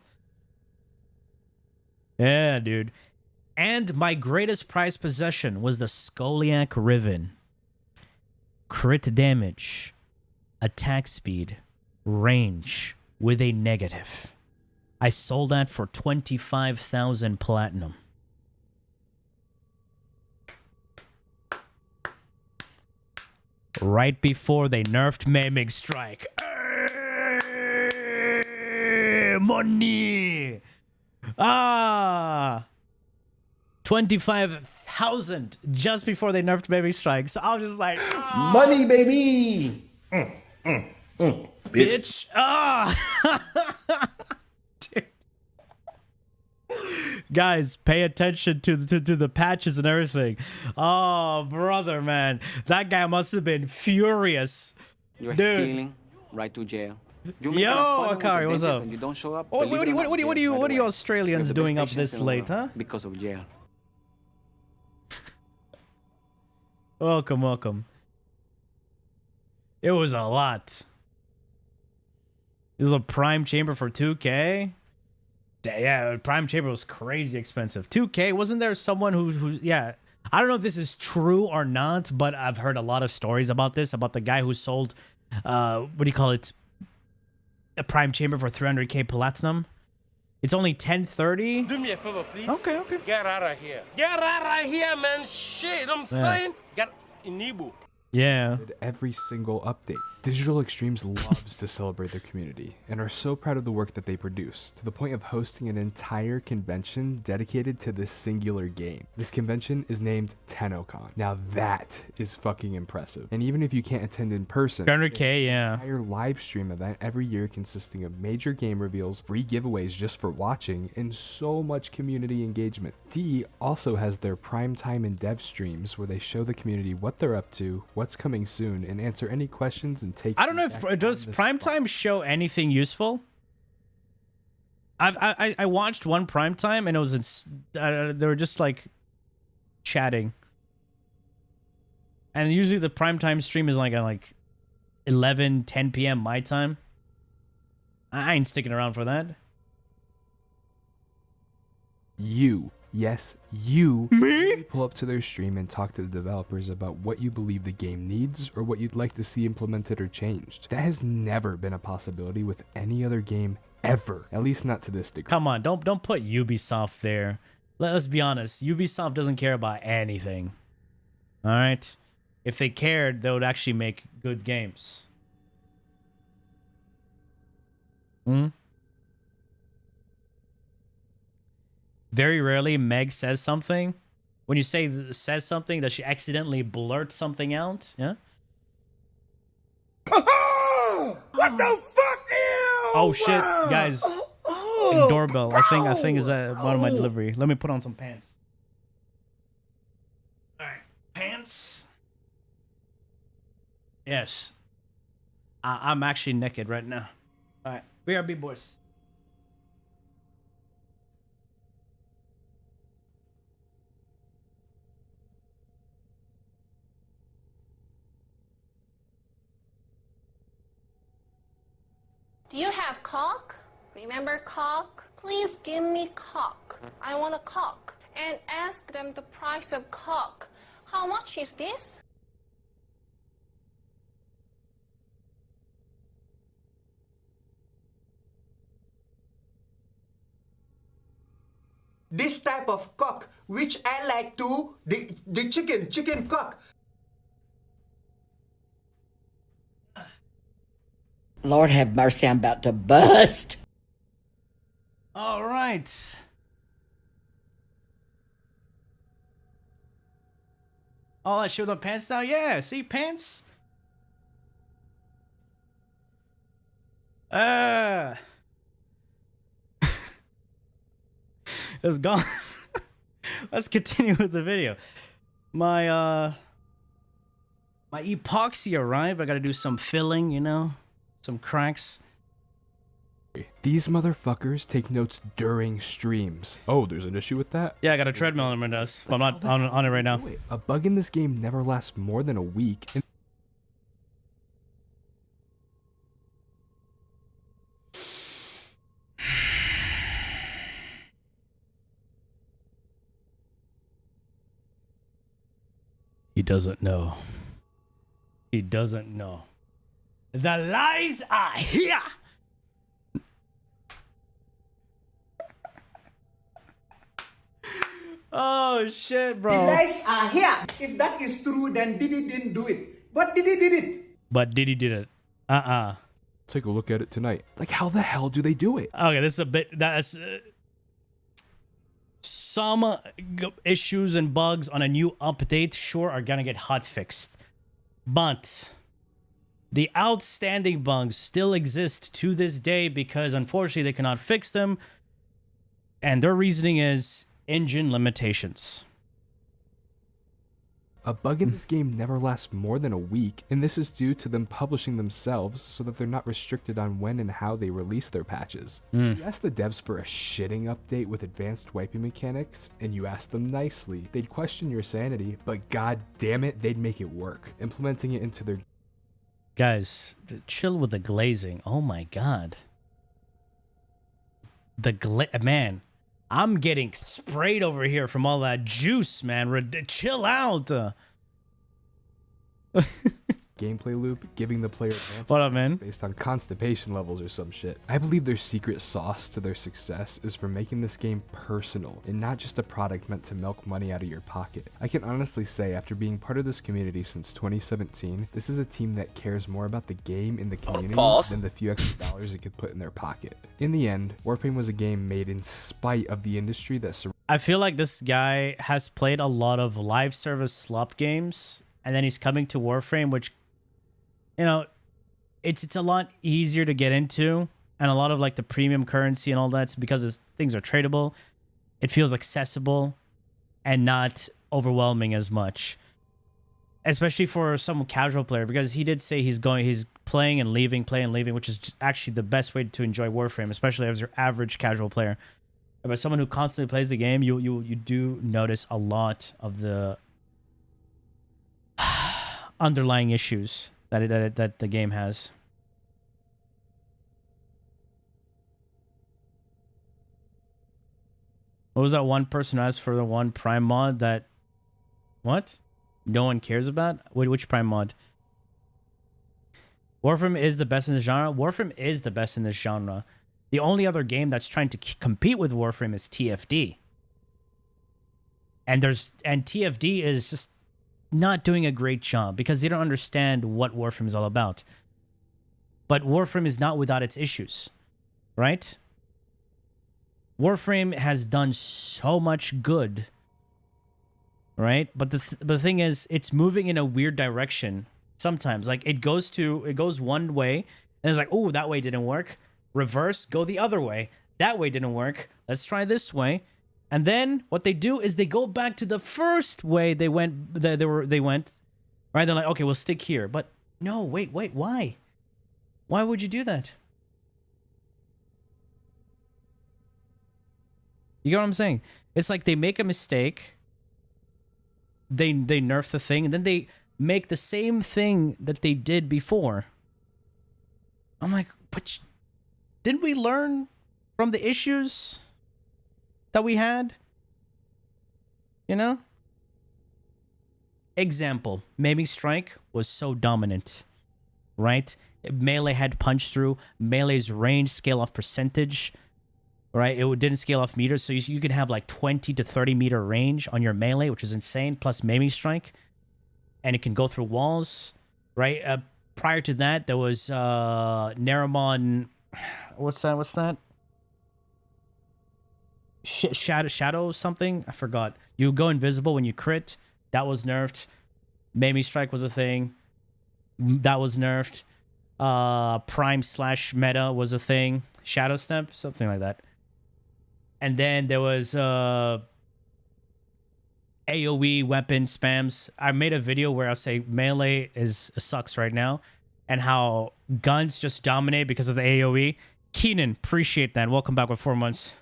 Yeah, dude. And my greatest prized possession was the Skoliak Riven. Crit damage, attack speed, range with a negative. I sold that for 25,000 platinum. Right before they nerfed Maiming Strike. Money! 25,000 just before they nerfed Maiming Strike. So I was just like, money, baby! Bitch. Dude. Guys, pay attention to the patches and everything. Oh, brother, man. That guy must have been furious. You're Dude. stealing, right to jail. You make Yo, an appointment with Akari, the what's dentist up? and you don't show up, Oh, believe it or not, what jail are right you away. Australians You're the best doing up patients this in the late, world huh? Because of jail. Welcome. It was a lot. It was a prime chamber for 2K. Yeah, prime chamber was crazy expensive. 2K, wasn't there someone who yeah, I don't know if this is true or not, but I've heard a lot of stories about this, about the guy who sold what do you call it? A prime chamber for 300k platinum. It's only 1030. Do me a favor, please. Okay. Get out of here. Get out of here, man. Shit, I'm saying. Get in Igbo. Yeah. Every single update. Digital Extremes loves to celebrate their community and are so proud of the work that they produce, to the point of hosting an entire convention dedicated to this singular game. This convention is named TennoCon. Now that is fucking impressive. And even if you can't attend in person, 300k, yeah. entire live stream event every year consisting of major game reveals, free giveaways just for watching, and so much community engagement. DE also has their primetime and dev streams where they show the community what they're up to, what's coming soon, and answer any questions and take. I don't know if does primetime show anything useful. I watched one primetime and it was they were just like chatting, and usually the primetime stream is like at 11, 10 p.m. my time. I ain't sticking around for that. Yes, you me pull up to their stream and talk to the developers about what you believe the game needs or what you'd like to see implemented or changed. That has never been a possibility with any other game ever, at least not to this degree. Come on, don't put Ubisoft there. Let's be honest, Ubisoft doesn't care about anything. All right? If they cared, they would actually make good games. Very rarely Meg says something. When you say says something, does she accidentally blurt something out? Yeah. What the fuck? Ew! Oh shit, guys. Doorbell. I think is one of my delivery. Let me put on some pants. Alright. Pants. Yes. I'm actually naked right now. Alright. BRB boys. Do you have cock? Remember cock? Please give me cock. I want a cock. And ask them the price of cock. How much is this? This type of cock, which I like to, the chicken cock. Lord have mercy, I'm about to bust. All right. Oh, I show the pants now? Yeah, see pants? It's gone. Let's continue with the video. My epoxy arrived. I gotta do some filling, you know? Some cracks. These motherfuckers take notes during streams. Oh, there's an issue with that? Yeah, I got a treadmill in my desk. I'm not on it right now. A bug in this game never lasts more than a week. And he doesn't know. He doesn't know. The lies are here. Oh shit, bro. The lies are here. If that is true, then Diddy didn't do it. But Diddy did it. But Diddy did it. take a look at it tonight. Like, how the hell do they do it? Okay, this is a bit. That's some issues and bugs on a new update. Sure, are gonna get hot fixed, but the outstanding bugs still exist to this day because unfortunately they cannot fix them, and their reasoning is engine limitations. A bug in this game never lasts more than a week, and this is due to them publishing themselves so that they're not restricted on when and how they release their patches. You ask the devs for a shitting update with advanced wiping mechanics, and you ask them nicely, they'd question your sanity, but god damn it, they'd make it work, implementing it into their... Guys, chill with the glazing. Oh my god. Man, I'm getting sprayed over here from all that juice, man. Chill out. gameplay loop, giving the player advantage What up, man? based on constipation levels or some shit. I believe their secret sauce to their success is for making this game personal and not just a product meant to milk money out of your pocket. I can honestly say, after being part of this community since 2017, this is a team that cares more about the game and the community than the few extra dollars it could put in their pocket. In the end, Warframe was a game made in spite of the industry that I feel like this guy has played a lot of live service slop games, and then he's coming to Warframe, which, you know, it's a lot easier to get into, and a lot of like the premium currency and all that, because things are tradable. It feels accessible and not overwhelming as much, especially for some casual player, because he did say he's playing and leaving, which is actually the best way to enjoy Warframe, especially as your average casual player. But someone who constantly plays the game, you do notice a lot of the underlying issues that the game has. What was that one person who asked for the one Prime mod that what? No one cares about? Which Prime mod? Warframe is the best in the genre. Warframe is the best in this genre. The only other game that's trying to compete with Warframe is TFD. And TFD is just not doing a great job because they don't understand what Warframe is all about. But Warframe is not without its issues, right? Warframe has done so much good, right? But the thing is, it's moving in a weird direction. Sometimes, like it goes one way, and it's like, oh, that way didn't work. Reverse, go the other way. That way didn't work. Let's try this way. And then what they do is they go back to the first way they went. They went, right? They're like, okay, we'll stick here. But no, wait, why? Why would you do that? You get what I'm saying? It's like they make a mistake. They nerf the thing, and then they make the same thing that they did before. I'm like, but didn't we learn from the issues that we had? You know? Example, Maiming Strike was so dominant, right? Melee had punch through. Melee's range scale off percentage, right? It didn't scale off meters, so you could have like 20 to 30 meter range on your melee, which is insane, plus Maiming Strike. And it can go through walls, right? Prior to that, there was Naramon. What's that? Shadow something? I forgot. You go invisible when you crit. That was nerfed. Maiming Strike was a thing. That was nerfed. Prime / meta was a thing. Shadow Step, something like that. And then there was AoE weapon spams. I made a video where I'll say melee sucks right now, and how guns just dominate because of the AoE. Keenan, appreciate that. Welcome back with 4 months.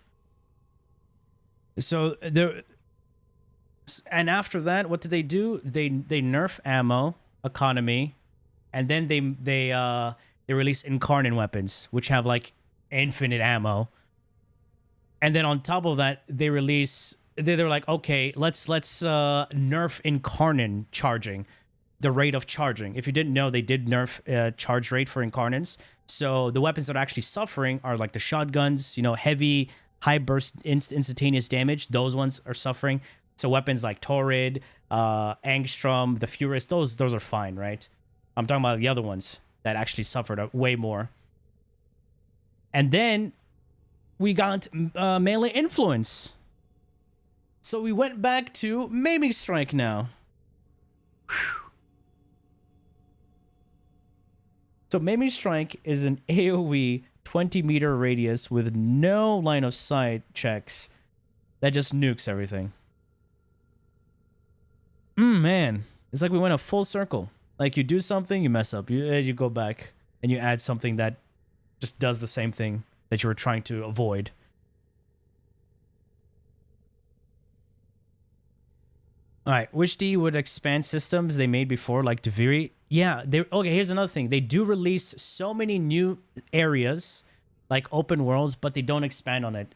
So there, and after that, what did they do? They nerf ammo economy, and then they release incarnate weapons, which have like infinite ammo. And then on top of that, they release. They're like, okay, let's nerf incarnate charging, the rate of charging. If you didn't know, they did nerf charge rate for incarnates. So the weapons that are actually suffering are like the shotguns, you know, heavy, high burst, instantaneous damage. Those ones are suffering. So weapons like Torrid, Angstrom, the Furious, those are fine, right? I'm talking about the other ones that actually suffered way more. And then we got melee influence. So we went back to Maiming Strike now. Whew. So Maiming Strike is an AoE 20 meter radius with no line of sight checks that just nukes everything. Man, it's like we went a full circle. Like you do something, you mess up. You go back and you add something that just does the same thing that you were trying to avoid. All right, which D would expand systems they made before, like Duviri? Yeah, okay, here's another thing. They do release so many new areas, like open worlds, but they don't expand on it.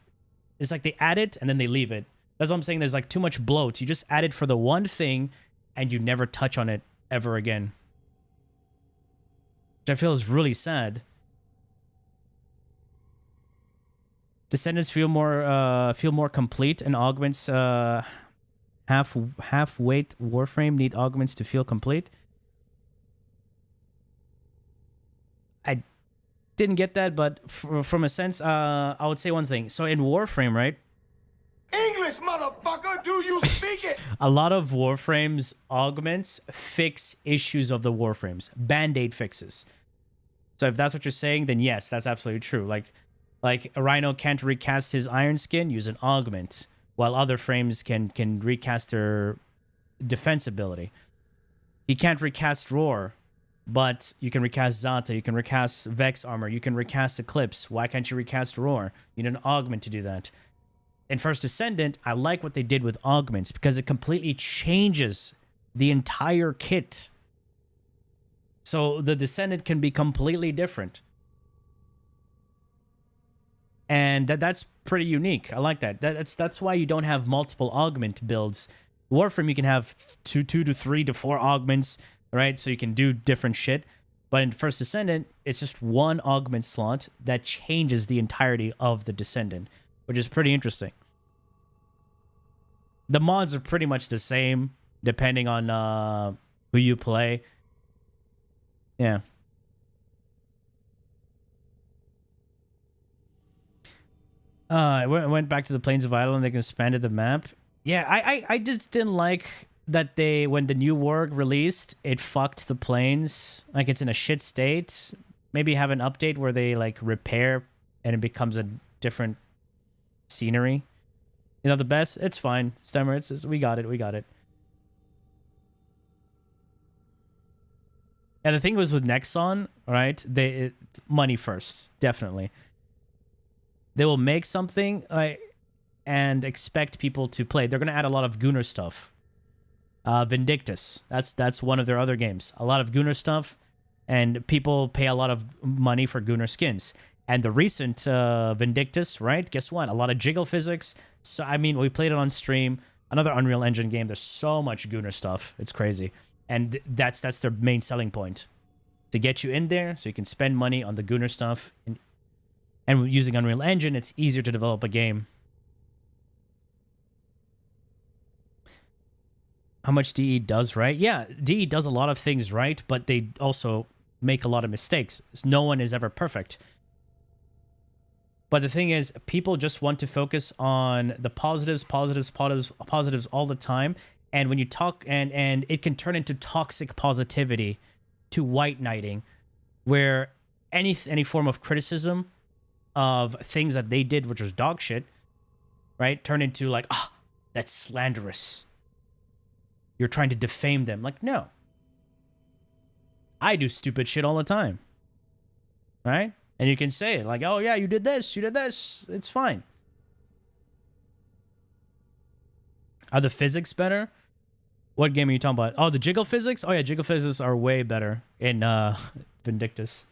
It's like they add it and then they leave it. That's what I'm saying. There's like too much bloat. You just add it for the one thing and you never touch on it ever again. Which I feel is really sad. Descendants feel more complete, and augments half weight Warframe need augments to feel complete. I didn't get that, but from a sense, I would say one thing. So in Warframe, right? English, motherfucker, do you speak it? A lot of Warframe's augments fix issues of the Warframes. Band-aid fixes. So if that's what you're saying, then yes, that's absolutely true. Like a Rhino can't recast his Iron Skin, use an augment, while other frames can recast their defense ability. He can't recast Roar, but you can recast Zata, you can recast Vex Armor, you can recast Eclipse. Why can't you recast Roar? You need an augment to do that. In First Descendant, I like what they did with augments because it completely changes the entire kit. So the Descendant can be completely different. And that's pretty unique. I like that. That's why you don't have multiple augment builds. Warframe, you can have two to 3 to 4 augments, right? So you can do different shit. But in First Descendant, it's just one augment slot that changes the entirety of the Descendant, which is pretty interesting. The mods are pretty much the same, depending on who you play. Yeah. I went back to the Plains of Island. They expanded the map. Yeah, I just didn't like that when the new world released, it fucked the planes. Like it's in a shit state. Maybe have an update where they like repair and it becomes a different scenery. You know, the best. It's fine, Stemmer. We got it. We got it. And the thing was with Nexon, right? It's money first, definitely. They will make something and expect people to play. They're gonna add a lot of Gunnar stuff. Vindictus. That's one of their other games. A lot of Gunnar stuff, and people pay a lot of money for Gunnar skins. And the recent Vindictus, right? Guess what? A lot of jiggle physics. So I mean, we played it on stream. Another Unreal Engine game. There's so much Gunnar stuff. It's crazy. And that's their main selling point, to get you in there so you can spend money on the Gunnar stuff. And using Unreal Engine, it's easier to develop a game. How much DE does right? Yeah, DE does a lot of things right, but they also make a lot of mistakes. No one is ever perfect. But the thing is, people just want to focus on the positives all the time. And when you talk, and it can turn into toxic positivity, to white knighting, where any form of criticism of things that they did, which was dog shit, right, turn into like, that's slanderous. You're trying to defame them. Like, no. I do stupid shit all the time. Right? And you can say it like, oh yeah, you did this, it's fine. Are the physics better? What game are you talking about? Oh, the jiggle physics? Oh yeah, jiggle physics are way better in Vindictus.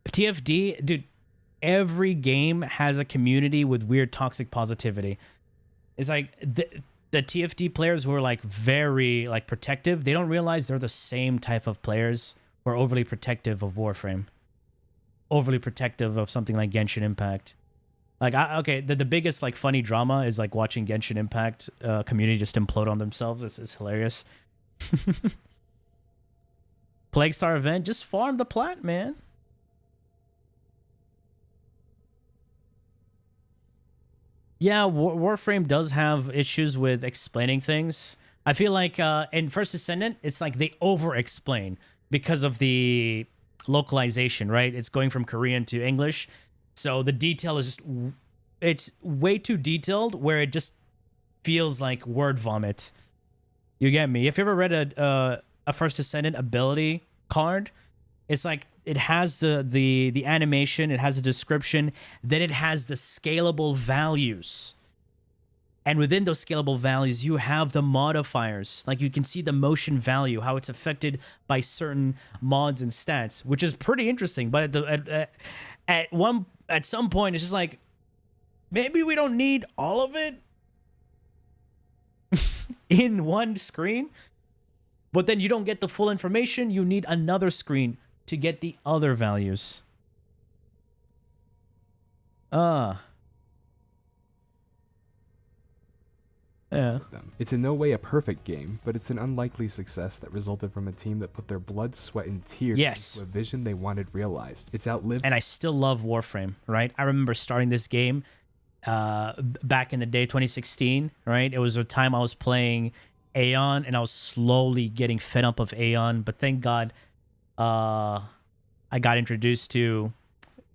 TFD, dude, every game has a community with weird toxic positivity. It's like the TFD players who are like very like protective, they don't realize they're the same type of players who are overly protective of Warframe. Overly protective of something like Genshin Impact. Like, the biggest like funny drama is like watching Genshin Impact community just implode on themselves. It's hilarious. Plague Star event, just farm the plat, man. Yeah, Warframe does have issues with explaining things. I feel like in First Descendant, it's like they over-explain because of the localization, right? It's going from Korean to English. So the detail is just, it's way too detailed where it just feels like word vomit. You get me? If you ever read a First Descendant ability card, it's like it has the animation, it has a description, then it has the scalable values. And within those scalable values, you have the modifiers. Like you can see the motion value, how it's affected by certain mods and stats, which is pretty interesting. But at some point, it's just like, maybe we don't need all of it in one screen. But then you don't get the full information. You need another screen to get the other values. Yeah. It's in no way a perfect game, but it's an unlikely success that resulted from a team that put their blood, sweat, and tears into a vision they wanted realized. It's outlived. And I still love Warframe, right? I remember starting this game back in the day, 2016, right? It was a time I was playing Aeon, and I was slowly getting fed up of Aeon, but thank God I got introduced to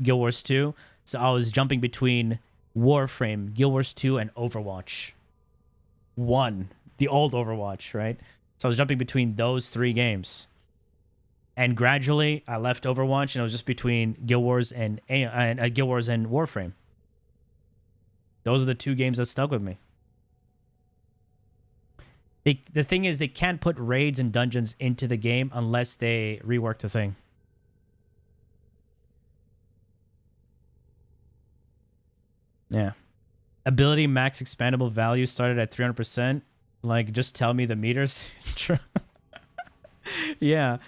Guild Wars 2, so I was jumping between Warframe, Guild Wars 2, and Overwatch 1, the old Overwatch, right? So I was jumping between those three games. And gradually, I left Overwatch, and it was just between Guild Wars and Guild Wars and Warframe. Those are the two games that stuck with me. The thing is, they can't put raids and dungeons into the game unless they rework the thing. Yeah. Ability max expandable value started at 300%. Like, just tell me the meters. Yeah.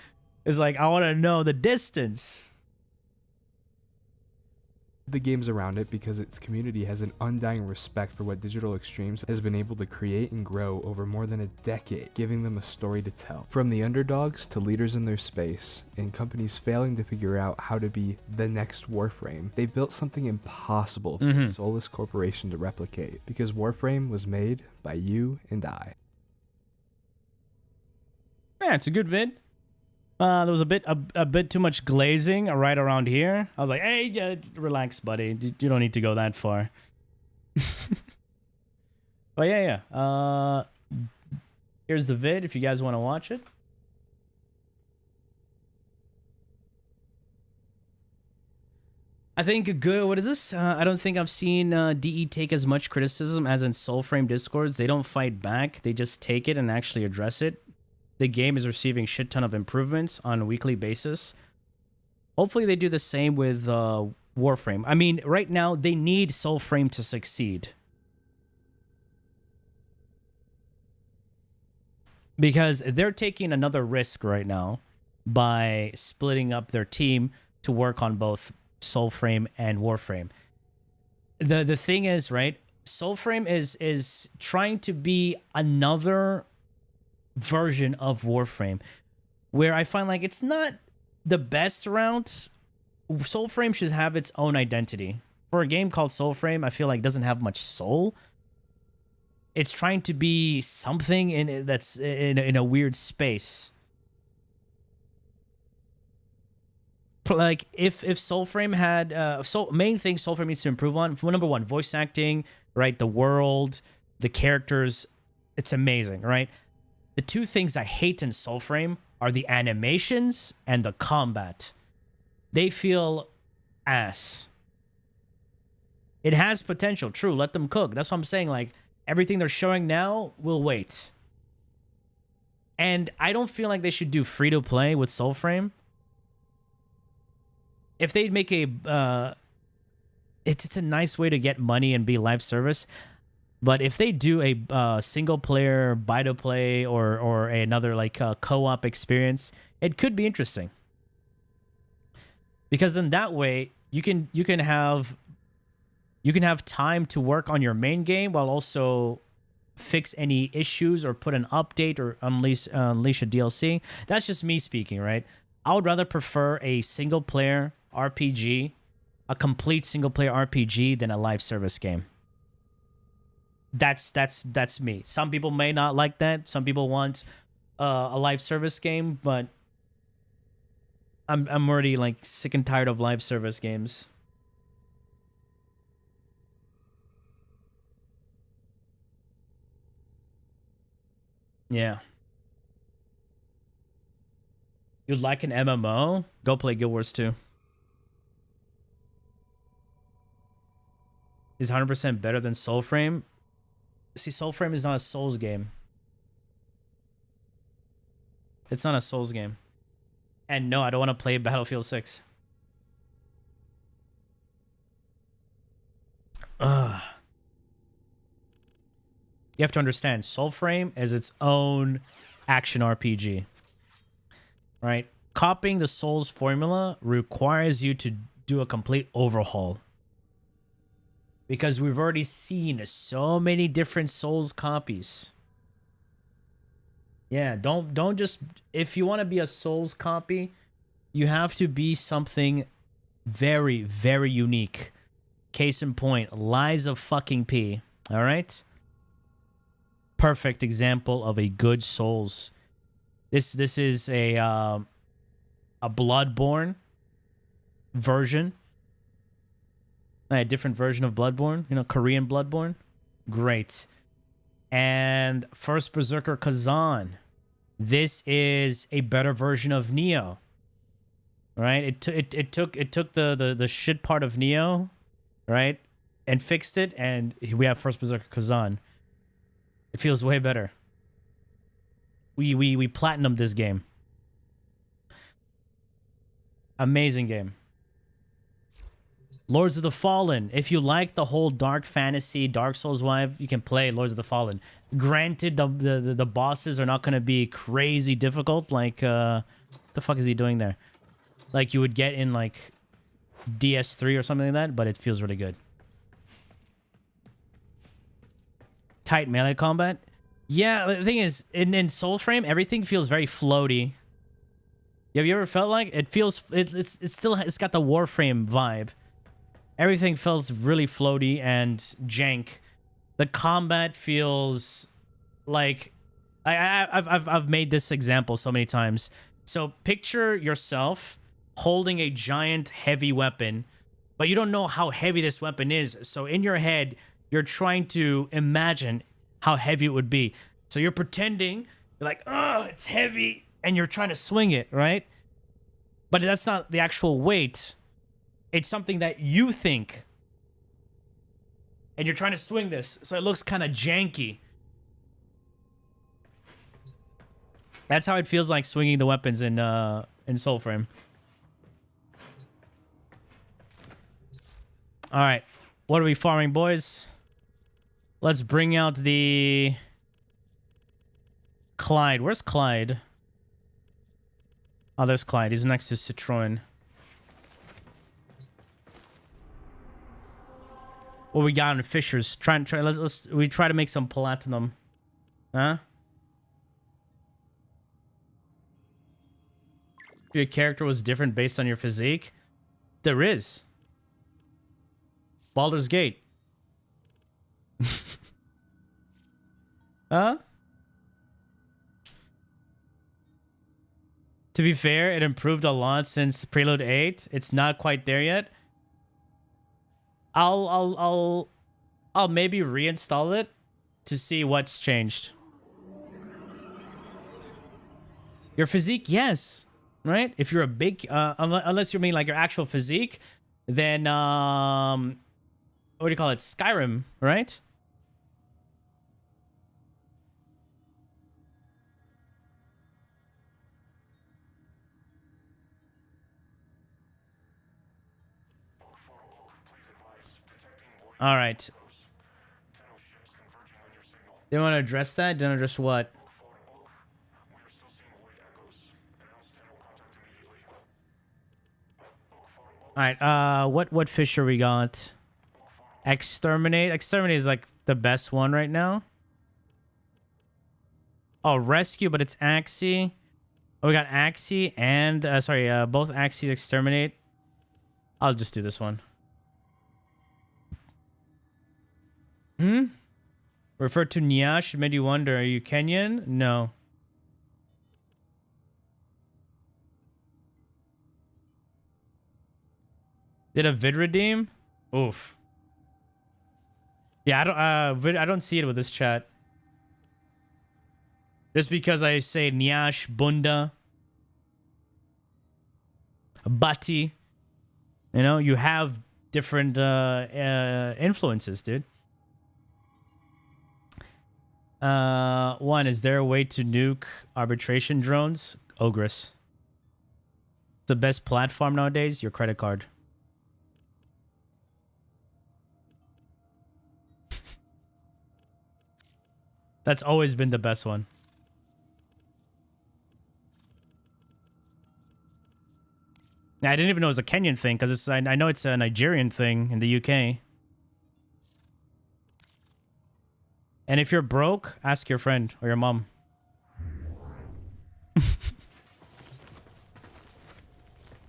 It's like, I want to know the distance. the games around it because its community has an undying respect for what Digital Extremes has been able to create and grow over more than a decade, giving them a story to tell. From the underdogs to leaders in their space, and companies failing to figure out how to be the next Warframe, they built something impossible for a soulless corporation to replicate, because Warframe was made by you and I. Yeah, it's a good vid. There was a bit too much glazing right around here. I was like, hey, yeah, relax, buddy. You don't need to go that far. But yeah. Here's the vid if you guys want to watch it. I think good. What is this? I don't think I've seen DE take as much criticism as in Soulframe Discords. They don't fight back. They just take it and actually address it. The game is receiving shit ton of improvements on a weekly basis. Hopefully they do the same with Warframe. I mean, right now they need Soulframe to succeed. Because they're taking another risk right now by splitting up their team to work on both Soulframe and Warframe. The thing is, right, Soulframe is trying to be another version of Warframe, where I find like it's not the best route. Soulframe should have its own identity. For a game called Soulframe, I feel like doesn't have much soul. It's trying to be something that's in a weird space. Like if Soulframe had main thing Soulframe needs to improve on, number one, voice acting, right? The world, the characters, it's amazing, right? The two things I hate in Soulframe are the animations and the combat. They feel ass. It has potential, true, let them cook. That's what I'm saying, like, everything they're showing now will wait. And I don't feel like they should do free-to-play with Soulframe. If they'd make a... it's a nice way to get money and be live service. But if they do a single-player buy-to-play or another like co-op experience, it could be interesting. Because then that way you can have time to work on your main game while also fix any issues or put an update or unleash a DLC. That's just me speaking, right? I would rather prefer a single-player RPG, a complete single-player RPG than a live service game. That's me. Some people may not like that. Some people want a live service game, but I'm already like sick and tired of live service games. Yeah. You'd like an MMO? Go play Guild Wars 2. Is 100% better than Soulframe? See, Soulframe is not a Souls game. It's not a Souls game. And no, I don't want to play Battlefield 6. You have to understand, Soulframe is its own action RPG. Right? Copying the Souls formula requires you to do a complete overhaul. Because we've already seen so many different Souls copies. Yeah, don't just... If you want to be a Souls copy, you have to be something very, very unique. Case in point, Lies of fucking P. Alright? Perfect example of a good Souls. This is a Bloodborne version. A different version of Bloodborne, you know, Korean Bloodborne. Great. And First Berserker Kazan. This is a better version of Neo. Right? It took the shit part of Neo, right? And fixed it, and we have First Berserker Kazan. It feels way better. We platinumed this game. Amazing game. Lords of the Fallen. If you like the whole dark fantasy, Dark Souls vibe, you can play Lords of the Fallen. Granted, the bosses are not going to be crazy difficult. Like, what the fuck is he doing there? Like you would get in like DS3 or something like that, but it feels really good. Tight melee combat. Yeah, the thing is, in Soulframe, everything feels very floaty. Have you ever felt like it feels? It's got the Warframe vibe. Everything feels really floaty and jank. The combat feels like I've made this example so many times. So picture yourself holding a giant heavy weapon, but you don't know how heavy this weapon is. So in your head, you're trying to imagine how heavy it would be. So you're pretending, you're like, oh, it's heavy, and you're trying to swing it, right? But that's not the actual weight. It's something that you think. And you're trying to swing this, so it looks kind of janky. That's how it feels like swinging the weapons in Soulframe. All right, what are we farming, boys? Let's bring out the Clyde. Where's Clyde? Oh, there's Clyde. He's next to Citroen. What we got in Fishers? We try to make some platinum. Huh? If your character was different based on your physique? There is. Baldur's Gate. Huh? To be fair, it improved a lot since Prelude 8. It's not quite there yet. I'll maybe reinstall it to see what's changed. Your physique, yes, right? If you're a big, unless you mean like your actual physique, then what do you call it? Skyrim, right? All right. They want to address that? Didn't address what? All right. What fisher we got? Exterminate. Exterminate is like the best one right now. Oh, rescue, but it's Axie. Oh, we got Axie and both Axies exterminate. I'll just do this one. Refer to Nyash made you wonder, are you Kenyan? No. Did a vid redeem? Oof. Yeah, I don't see it with this chat. Just because I say Nyash, Bunda, Bati. You know, you have different influences, dude. One, is there a way to nuke arbitration drones? Ogress. It's the best platform nowadays. Your credit card. That's always been the best one. I didn't even know it was a Kenyan thing because I know it's a Nigerian thing in the UK. And if you're broke, ask your friend or your mom.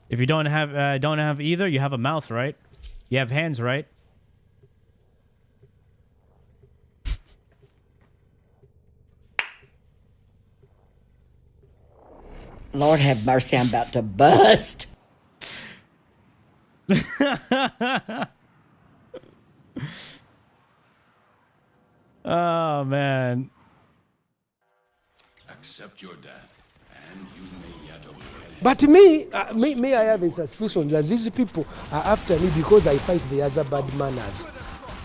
If you don't have either, you have a mouth, right? You have hands, right? Lord have mercy, I'm about to bust. Oh, man. Accept your death, and you may yet obey. But me, I have a suspicion that these people are after me because I fight the other bad manners.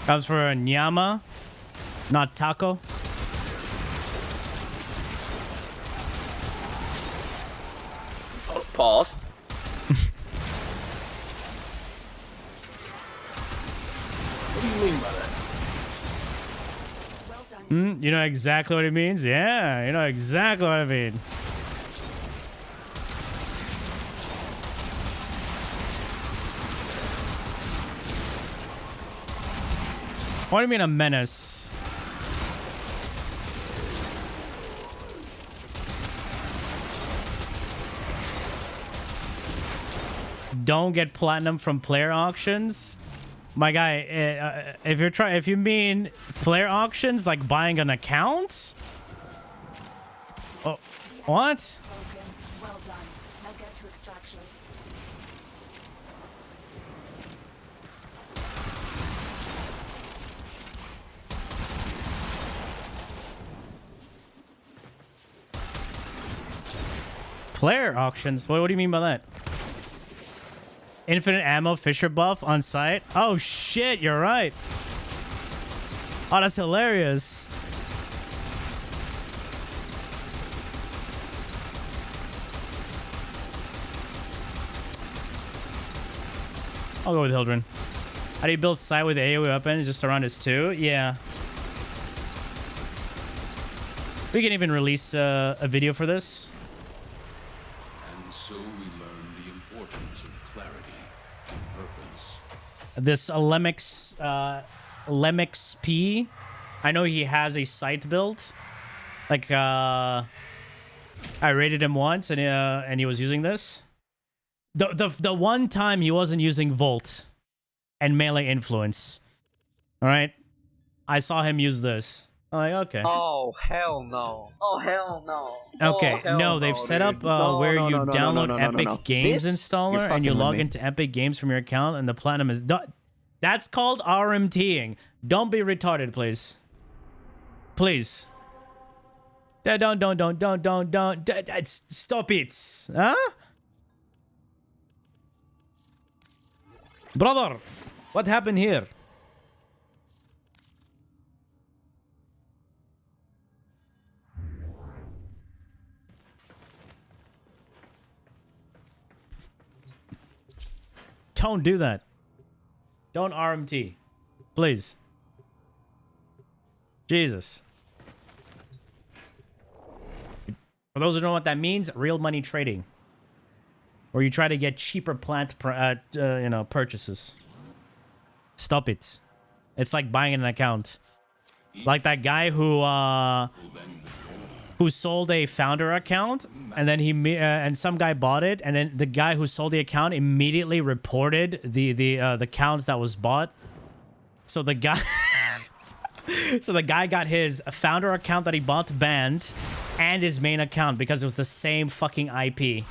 Comes for a Nyama, not taco. Pause. What do you mean by that? You know exactly what it means? Yeah, you know exactly what I mean. What do you mean a menace? Don't get platinum from player auctions. My guy, if you mean player auctions like buying an account? Oh, what? Well done. Now get to extraction. Player auctions? What do you mean by that? Infinite ammo Fisher buff on site? Oh shit, you're right. Oh, that's hilarious. I'll go with Hildren. How do you build site with AoE weapons just around his 2? Yeah. We can even release a video for this. And so we learn the importance of clarity and purpose. This Lemix P. I know he has a site built. Like, I raided him once and he was using this. The one time he wasn't using Volt and melee influence. All right, I saw him use this. I'm like, okay. Oh hell no! Oh hell no! Okay, no, they've set up where you download Epic Games installer and you log into Epic Games from your account, and the platinum is done. That's called RMTing. Don't be retarded, please. Please. Don't. Stop it. Huh? Brother, what happened here? Don't do that. Don't RMT. Please. Jesus. For those who don't know what that means, real money trading. Where you try to get cheaper plant purchases. Stop it. It's like buying an account. Like that guy who sold a founder account, and then and some guy bought it, and then the guy who sold the account immediately reported the accounts that was bought. So the guy got his founder account that he bought banned, and his main account because it was the same fucking IP.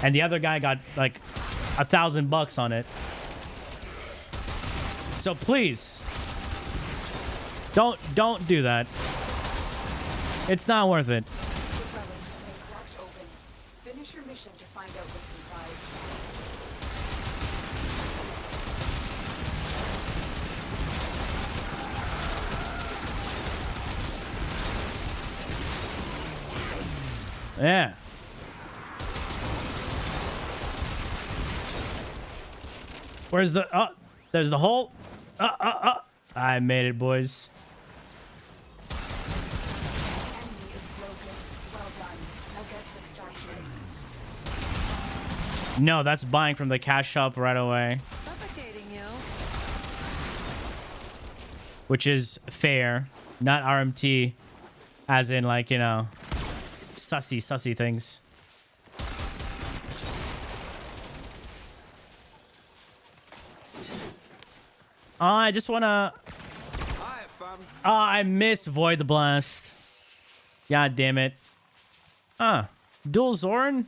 And the other guy got like $1,000 on it. So please, don't do that. It's not worth it. Finish your mission to find out what's inside. Yeah. Where's the... Oh, there's the hole. I made it, boys. Enemy is broken. Well done. Now get to extraction. No, that's buying from the cash shop right away. Suffocating you. Which is fair. Not RMT. As in, like, you know... Sussy things. Oh, I just wanna... Oh, I miss Void Blast. God damn it. Dual Zorn?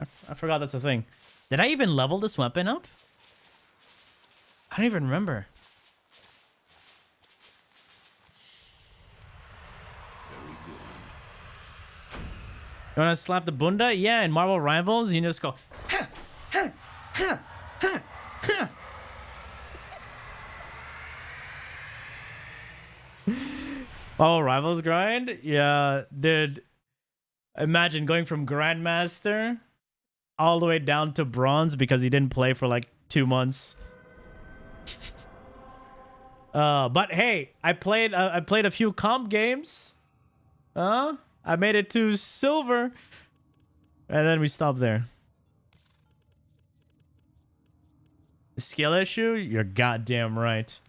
I forgot that's a thing. Did I even level this weapon up? I don't even remember. You wanna slap the bunda? Yeah, in Marvel Rivals, you just go... Oh, Rivals grind? Yeah, dude. Imagine going from Grandmaster all the way down to Bronze because he didn't play for like 2 months. But hey, I played a few comp games. I made it to Silver. And then we stopped there. Skill issue? You're goddamn right.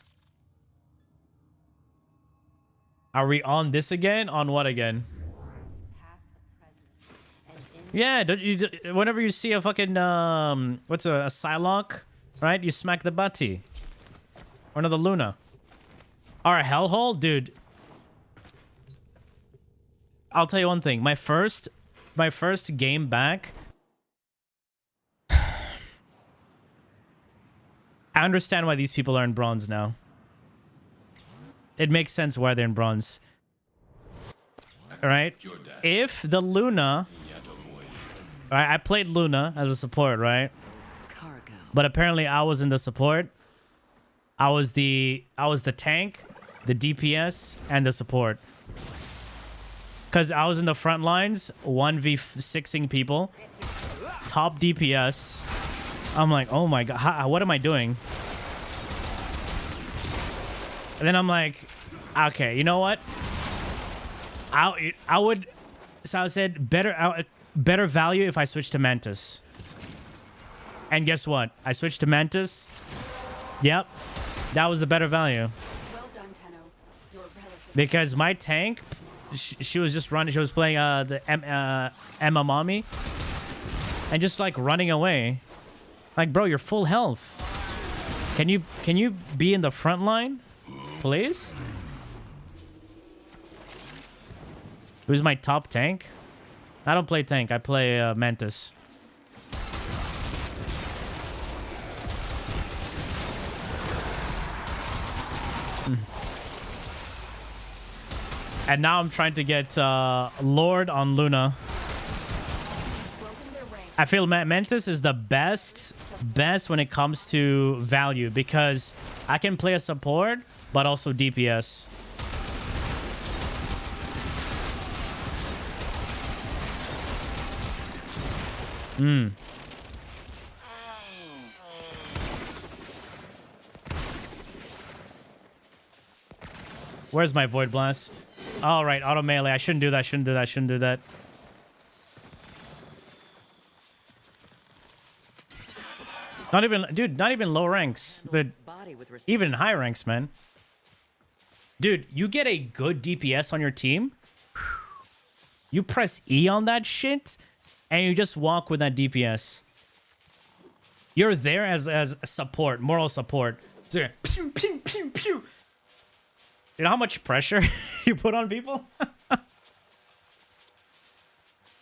Are we on this again? On what again? Yeah, whenever you see a fucking what's a Psylocke, right? You smack the butty. Or another Luna. Or a hellhole, dude. I'll tell you one thing. My first game back, I understand why these people are in bronze now. It makes sense why they're in bronze. All right? If the Luna... Right, I played Luna as a support, right? But apparently I was in the support. I was the tank, the DPS, and the support. Because I was in the front lines, 1v6ing people. Top DPS. I'm like, oh my god, what am I doing? And then I'm like, okay, you know what? I would... So I said, better value if I switch to Mantis. And guess what? I switched to Mantis. Yep. That was the better value. Well done, Tenno. Your relic is Because my tank, she was just running. She was playing the Emma Mommy. And just like running away. Like, bro, you're full health. Can you be in the front line? Please? Who's my top tank? I don't play tank. I play Mantis. And now I'm trying to get Lord on Luna. I feel Mantis is the best when it comes to value because I can play a support, but also DPS. Where's my Void Blast? All right, auto melee. I shouldn't do that. Shouldn't do that. Not even low ranks. Even high ranks, man. Dude, you get a good DPS on your team. You press E on that shit, and you just walk with that DPS. You're there as support, moral support. So you're pew, pew, pew, pew. You know how much pressure you put on people?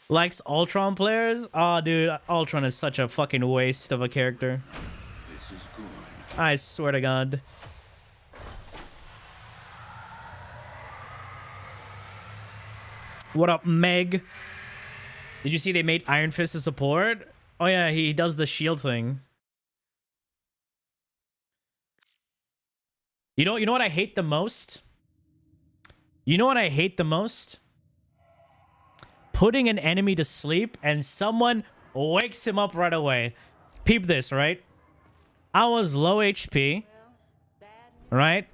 Likes Ultron players? Oh, dude, Ultron is such a fucking waste of a character. This is good. I swear to God. What up, Meg? Did you see they made Iron Fist a support? Oh yeah, he does the shield thing. You know what I hate the most? You know what I hate the most? Putting an enemy to sleep and someone wakes him up right away. Peep this, right? I was low HP. Right?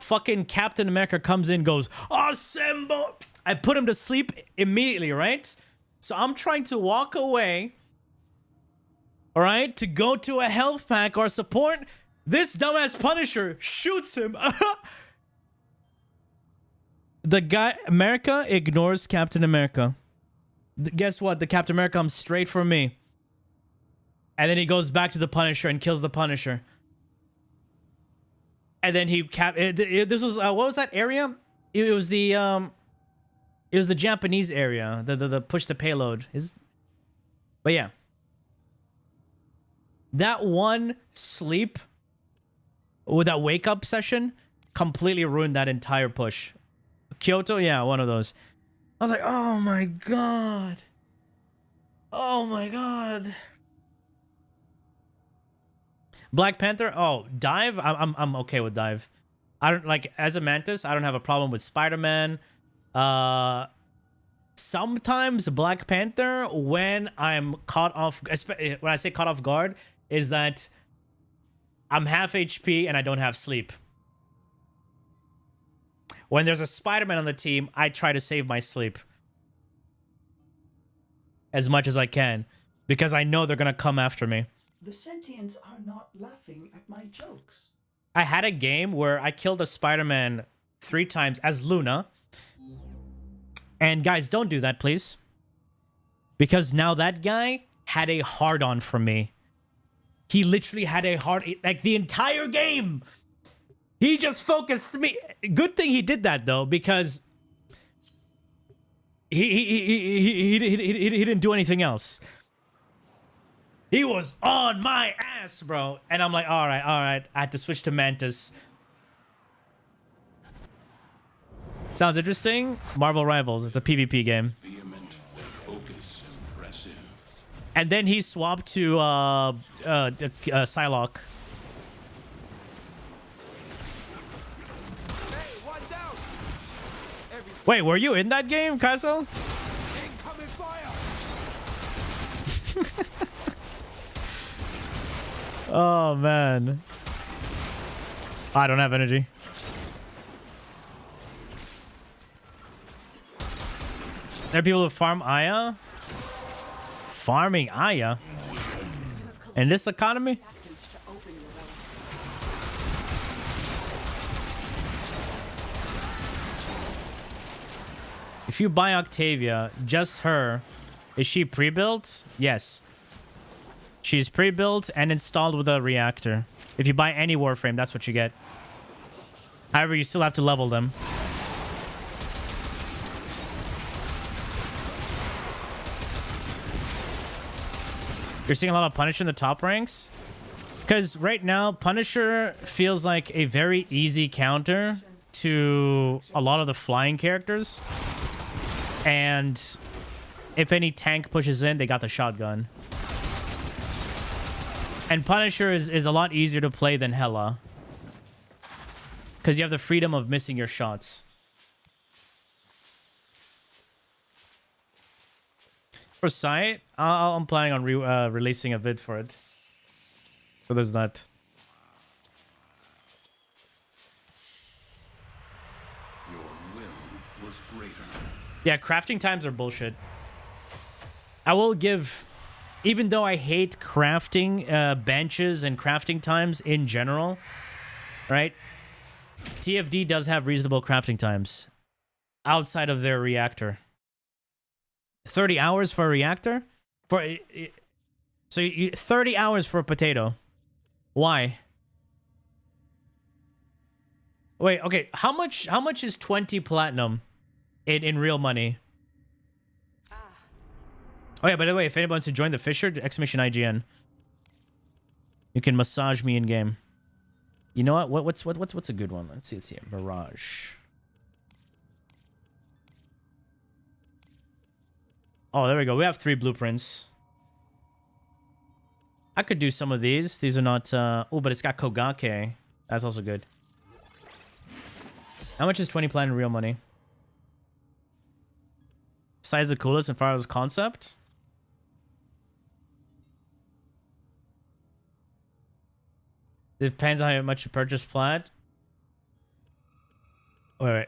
Fucking Captain America comes in, goes, assemble! I put him to sleep immediately, right? So I'm trying to walk away. Alright? To go to a health pack or support. This dumbass Punisher shoots him. The guy, America ignores Captain America. Guess what? The Captain America comes straight for me. And then he goes back to the Punisher and kills the Punisher. And then he this was what was that area? It was the Japanese area. The push the payload is. But yeah. That one sleep with that wake up session completely ruined that entire push. Kyoto, yeah, one of those. I was like, oh my god. Oh my god. Black Panther, oh, Dive, I'm okay with Dive. I don't like as a Mantis, I don't have a problem with Spider-Man. Sometimes Black Panther, when I'm caught off, when I say caught off guard, is that I'm half HP and I don't have sleep. When there's a Spider-Man on the team, I try to save my sleep as much as I can because I know they're gonna come after me. The sentients are not laughing at my jokes. I had a game where I killed a Spider-Man 3 times as Luna. And guys, don't do that, please. Because now that guy had a hard-on from me. He literally had a hard... Like, the entire game. He just focused me. Good thing he did that, though, because... He didn't do anything else. He was on my ass, bro. And I'm like, all right. I had to switch to Mantis. Sounds interesting. Marvel Rivals. It's a PvP game. And then he swapped to Psylocke. Wait, were you in that game, Kaiso? Oh, man. I don't have energy. There are people who farm Aya? Farming Aya? In this economy? If you buy Octavia, just her, is she pre-built? Yes. She's pre-built and installed with a reactor. If you buy any Warframe, that's what you get. However, you still have to level them. You're seeing a lot of Punisher in the top ranks? Because right now, Punisher feels like a very easy counter to a lot of the flying characters. And if any tank pushes in, they got the shotgun. And Punisher is a lot easier to play than Hela. Because you have the freedom of missing your shots. For Sight, I'm planning on releasing a vid for it. So there's that. Your will was greater. Yeah, crafting times are bullshit. I will give... Even though I hate crafting benches and crafting times in general, right? TFD does have reasonable crafting times outside of their reactor. 30 hours for a reactor? So 30 hours for a potato. Why? Wait, okay. How much is 20 platinum in real money? Oh yeah, by the way, if anyone wants to join the Fisher, exclamation IGN. You can massage me in game. You know what? What's a good one? Let's see. Mirage. Oh, there we go. We have 3 blueprints. I could do some of these. These are not... Oh, but it's got Kogake. That's also good. How much is 20 platinum real money? Size the coolest in far as concept? Depends on how much you purchase plat. Wait.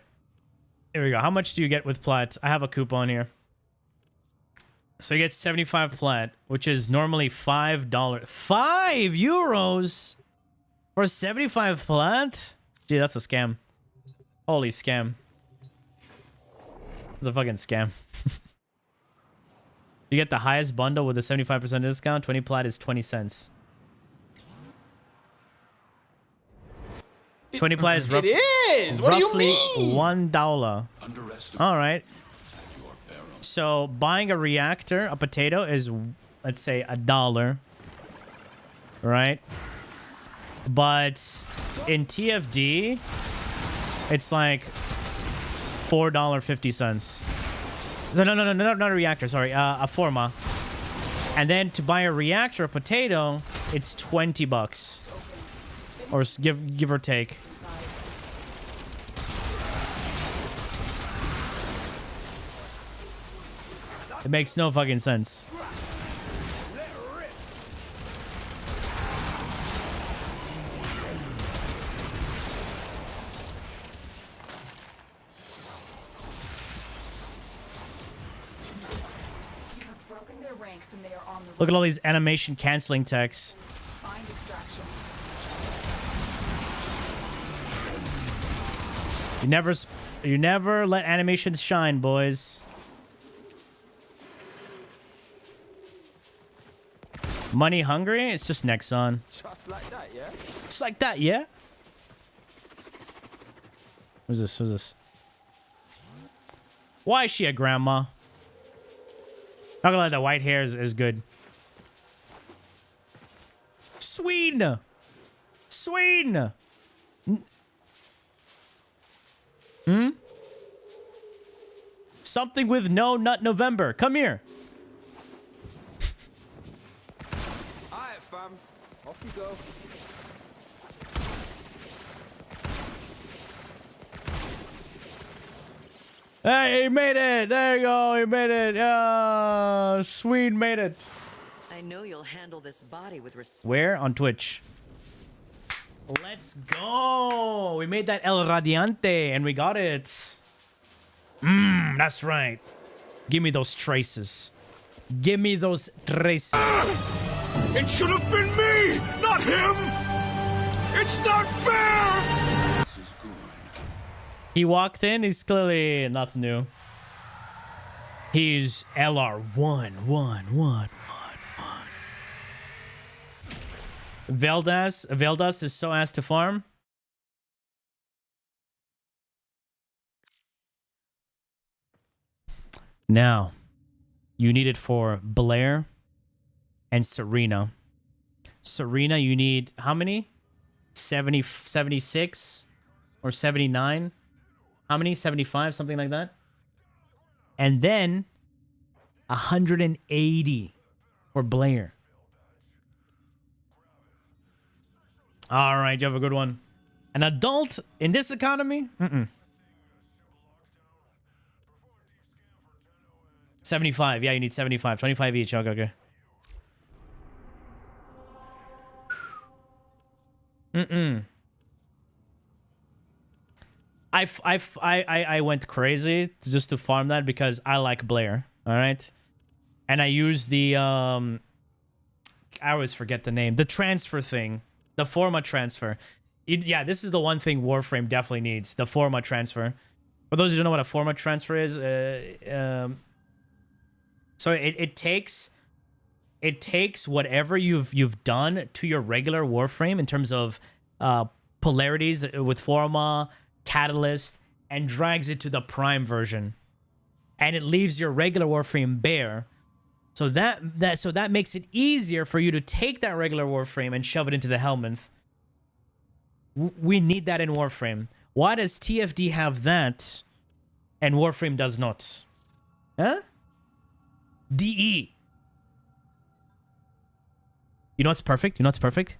Here we go. How much do you get with plat? I have a coupon here. So you get 75 plat, which is normally $5. 5 euros for 75 plat? Gee, that's a scam. Holy scam. It's a fucking scam. You get the highest bundle with a 75% discount. 20 plat is 20 cents. 20 plat is roughly $1. All right. So buying a reactor, a potato, is, let's say, $1. Right? But in TFD, it's like $4.50. So no, not a reactor. Sorry, a Forma. And then to buy a reactor, a potato, it's $20, or give or take. It makes no fucking sense. Look at all these animation canceling techs. You never let animations shine, boys. Money hungry? It's just Nexon. Just like that, yeah? Just like that, yeah? Who's this? Who's this? Why is she a grandma? Not gonna lie, the white hair is good. Sweden! Sweden! Hmm? Something with no nut November. Come here. Alright, fam. Off you go. Hey, he made it. There you go. He made it. Yeah, Sweden made it. I know you'll handle this body with respect. Where? On Twitch. Let's go. We made that El Radiante and we got it. That's right. Give me those traces. Give me those traces. It should have been me, not him! It's not fair! This is good. He walked in. He's clearly nothing new. He's LR111. Veldas is so ass to farm. Now, you need it for Blair and Serena. Serena, you need how many? 70, 76 or 79? How many? 75, something like that. And then 180 for Blair. All right, you have a good one. An adult in this economy? 75. Yeah, you need 75. 25 each. Okay, okay. I went crazy just to farm that because I like Blair. All right. And I use the, I always forget the name. The transfer thing. The forma transfer. Yeah, this is the one thing Warframe definitely needs. The forma transfer. For those who don't know what a forma transfer is, so it takes whatever you've done to your regular Warframe in terms of polarities with forma, catalyst, and drags it to the prime version. And it leaves your regular Warframe bare. So that makes it easier for you to take that regular Warframe and shove it into the Helminth. We need that in Warframe. Why does TFD have that and Warframe does not? Huh? DE. You know what's perfect? You know what's perfect?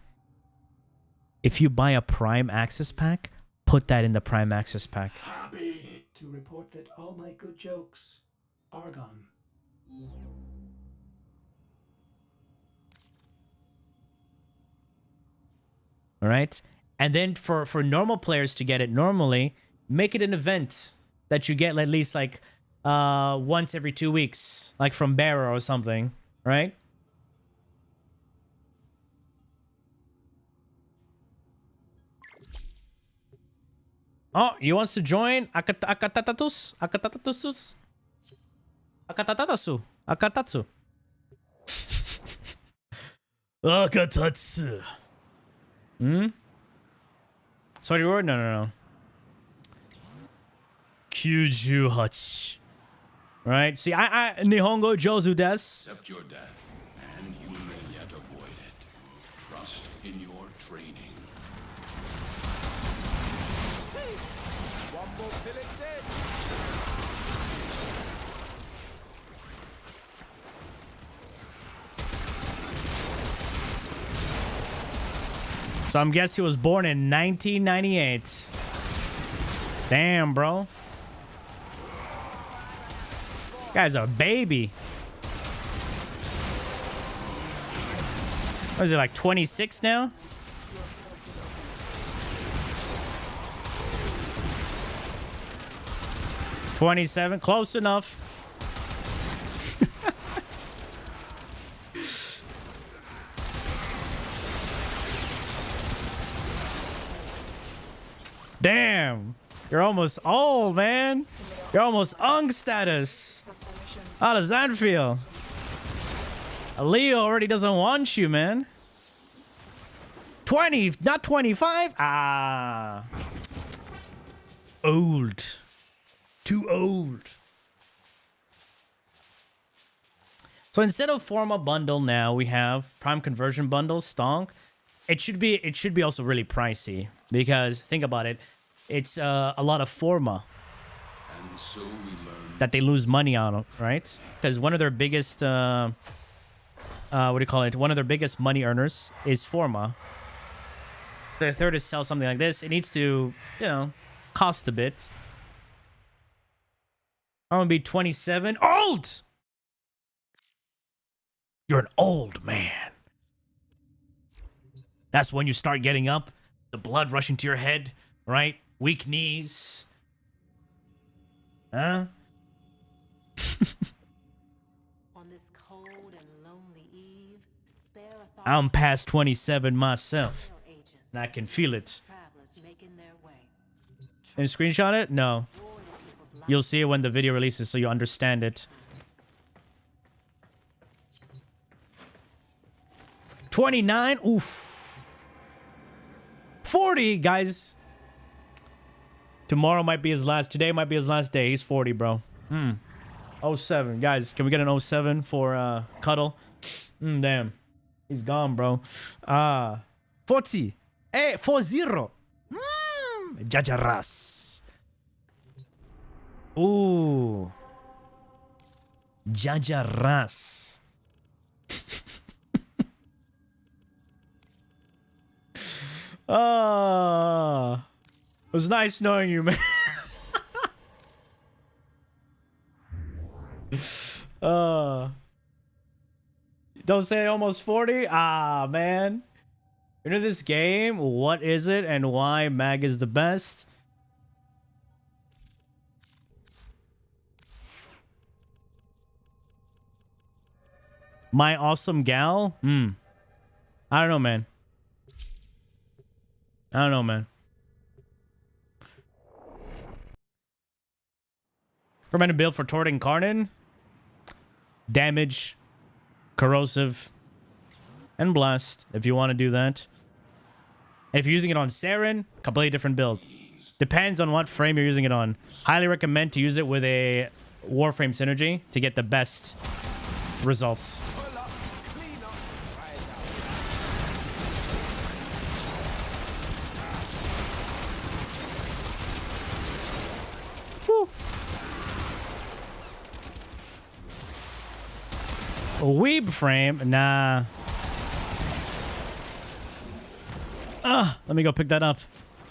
If you buy a Prime Access Pack, put that in the Prime Access Pack. Happy to report that all my good jokes are gone. All right? And then for normal players to get it normally, make it an event that you get at least like once every 2 weeks, like from Bearer or something, right? Oh, he wants to join Akatatatus? Akatatatasus? Akatatatasu? Akatatsu? Akatatsu. Sorry, word? No. Kyuju-hachi. Right? See, I Nihongo Jozu desu. Accept your death, and you may yet avoid it. Trust in your training. One more pillet dead. So I'm guessing he was born in 1998. Damn, bro. Guy's a baby. What is it, like 26 now? $27, close enough. Damn. You're almost old, man. You're almost ung status. How does that feel? Leo already doesn't want you, man. 20, not 25? Ah. Old. Too old. So instead of Forma bundle now, we have Prime Conversion bundle, stonk. It should be also really pricey because think about it. It's a lot of Forma And so we learn that they lose money on, right? Because one of their biggest what do you call it? One of their biggest money earners is Forma. So if they're to sell something like this, it needs to, you know, cost a bit. I'm gonna be 27. Old! You're an old man. That's when you start getting up, the blood rushing to your head, right? Weak knees. Huh? On this cold and lonely eve, spare a thought I'm past 27 myself. And I can feel it. And screenshot it? No. You'll see it when the video releases so you understand it. 29? Oof. 40, guys. Tomorrow might be his last. Today might be his last day. He's 40, bro. 07. Guys, can we get an 07 for Cuddle? Damn. He's gone, bro. 40. Hey, 40. Jajaras. Ooh. Jajaras. It was nice knowing you, man. Don't say almost 40. Ah, man. You know this game? What is it and why Mag is the best? My awesome gal? I don't know, man. I don't know, man. Recommended build for Tord Incarnate. Damage, corrosive, and blast if you want to do that. If you're using it on Saren, completely different build. Depends on what frame you're using it on. Highly recommend to use it with a Warframe synergy to get the best results. A weeb frame? Nah. Let me go pick that up.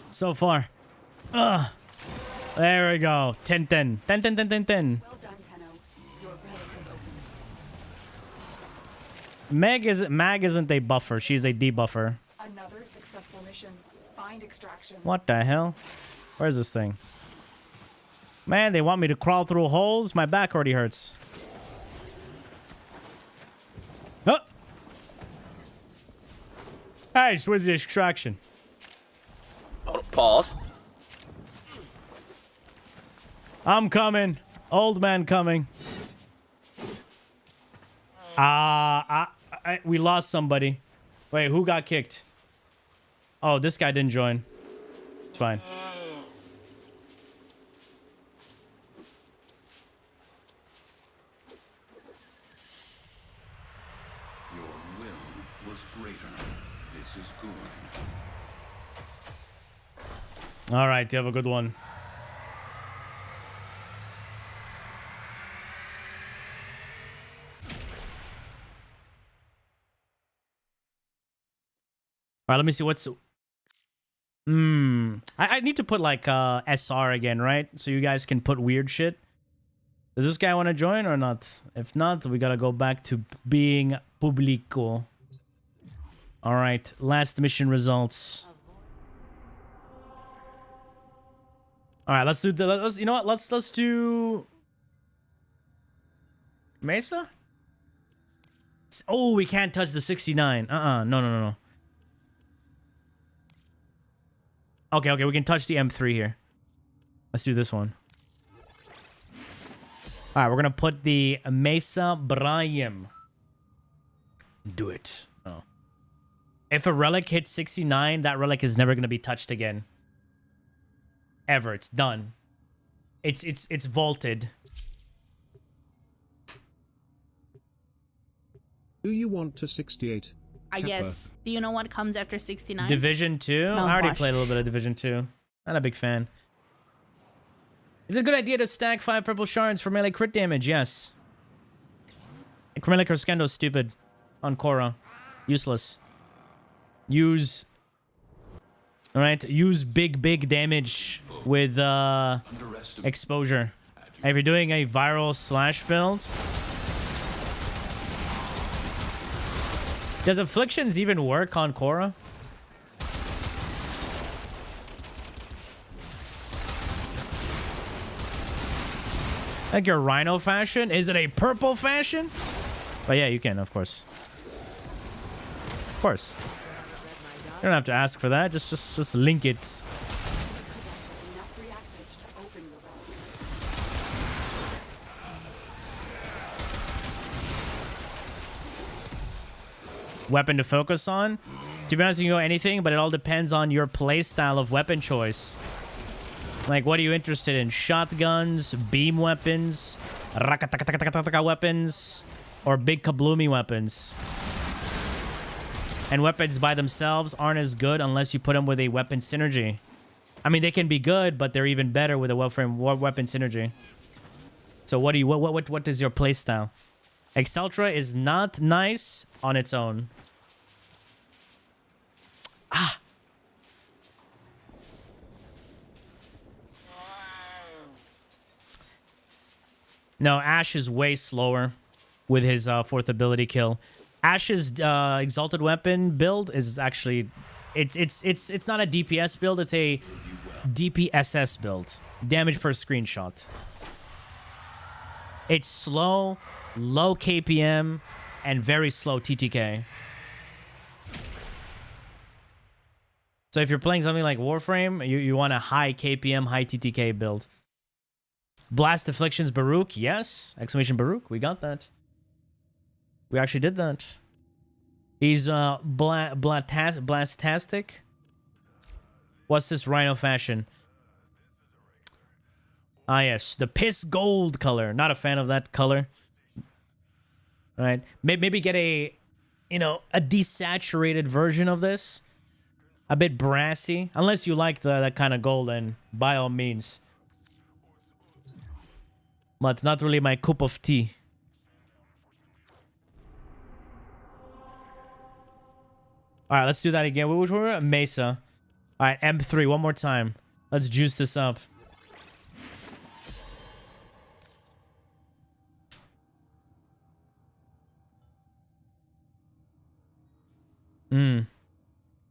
So far. There we go. 10 10. 10 10 10 10 10. Well done, Tenno. Your relic is open. Mag isn't a buffer. She's a debuffer. Another successful mission. Find extraction. What the hell? Where's this thing? Man, they want me to crawl through holes? My back already hurts. Oh! Hey, where's the extraction? Pause. I'm coming. Old man coming. We lost somebody. Wait, who got kicked? Oh, this guy didn't join. It's fine. your will was greater. This is good. All right, you have a good one. All right, let me see what's... I need to put like SR again, right? So you guys can put weird shit. Does this guy want to join or not? If not, we gotta go back to being Publico. All right, last mission results. All right, let's do the. You know what? Let's do Mesa. Oh, we can't touch the 69. No. Okay, we can touch the M3 here. Let's do this one. All right, we're gonna put the Mesa Brahim. Do it. Oh. If a relic hits 69, that relic is never gonna be touched again. Ever. It's done. It's vaulted. Do you want to 68? Yes. Do you know what comes after 69? Division 2? I already played a little bit of Division 2. Not a big fan. Is it a good idea to stack 5 purple shards for melee crit damage? Yes. Chromatic Crescendo is stupid. On Korra. Useless. Use... Alright, use big damage with exposure. If you're doing a viral slash build... Does Afflictions even work on Korra? Like your Rhino fashion? Is it a purple fashion? Oh yeah, you can, of course. Of course. You don't have to ask for that. Just link it. Weapon to focus on? To be honest, you can go anything, but it all depends on your playstyle of weapon choice. Like, what are you interested in? Shotguns, beam weapons, weapons, or big kabloomy weapons? And weapons by themselves aren't as good unless you put them with a weapon synergy. I mean, they can be good, but they're even better with a Warframe weapon synergy. So what is your playstyle? Exceltra is not nice on its own. Ah. No, Ash is way slower with his 4th ability kill. Ash's exalted weapon build is actually it's not a DPS build, it's a DPSS build. Damage per screenshot. It's slow, low KPM, and very slow TTK. So if you're playing something like Warframe, you want a high KPM, high TTK build. Blast Afflictions Baruch, yes. Exclamation Baruch, we got that. We actually did that. He's Blastastic. What's this Rhino fashion? Ah, yes. The piss gold color. Not a fan of that color. All right. Maybe get a, a desaturated version of this. A bit brassy. Unless you like that kind of gold, then by all means. But not really my cup of tea. All right, let's do that again. Which one? Were we? Mesa. All right, M3 one more time. Let's juice this up.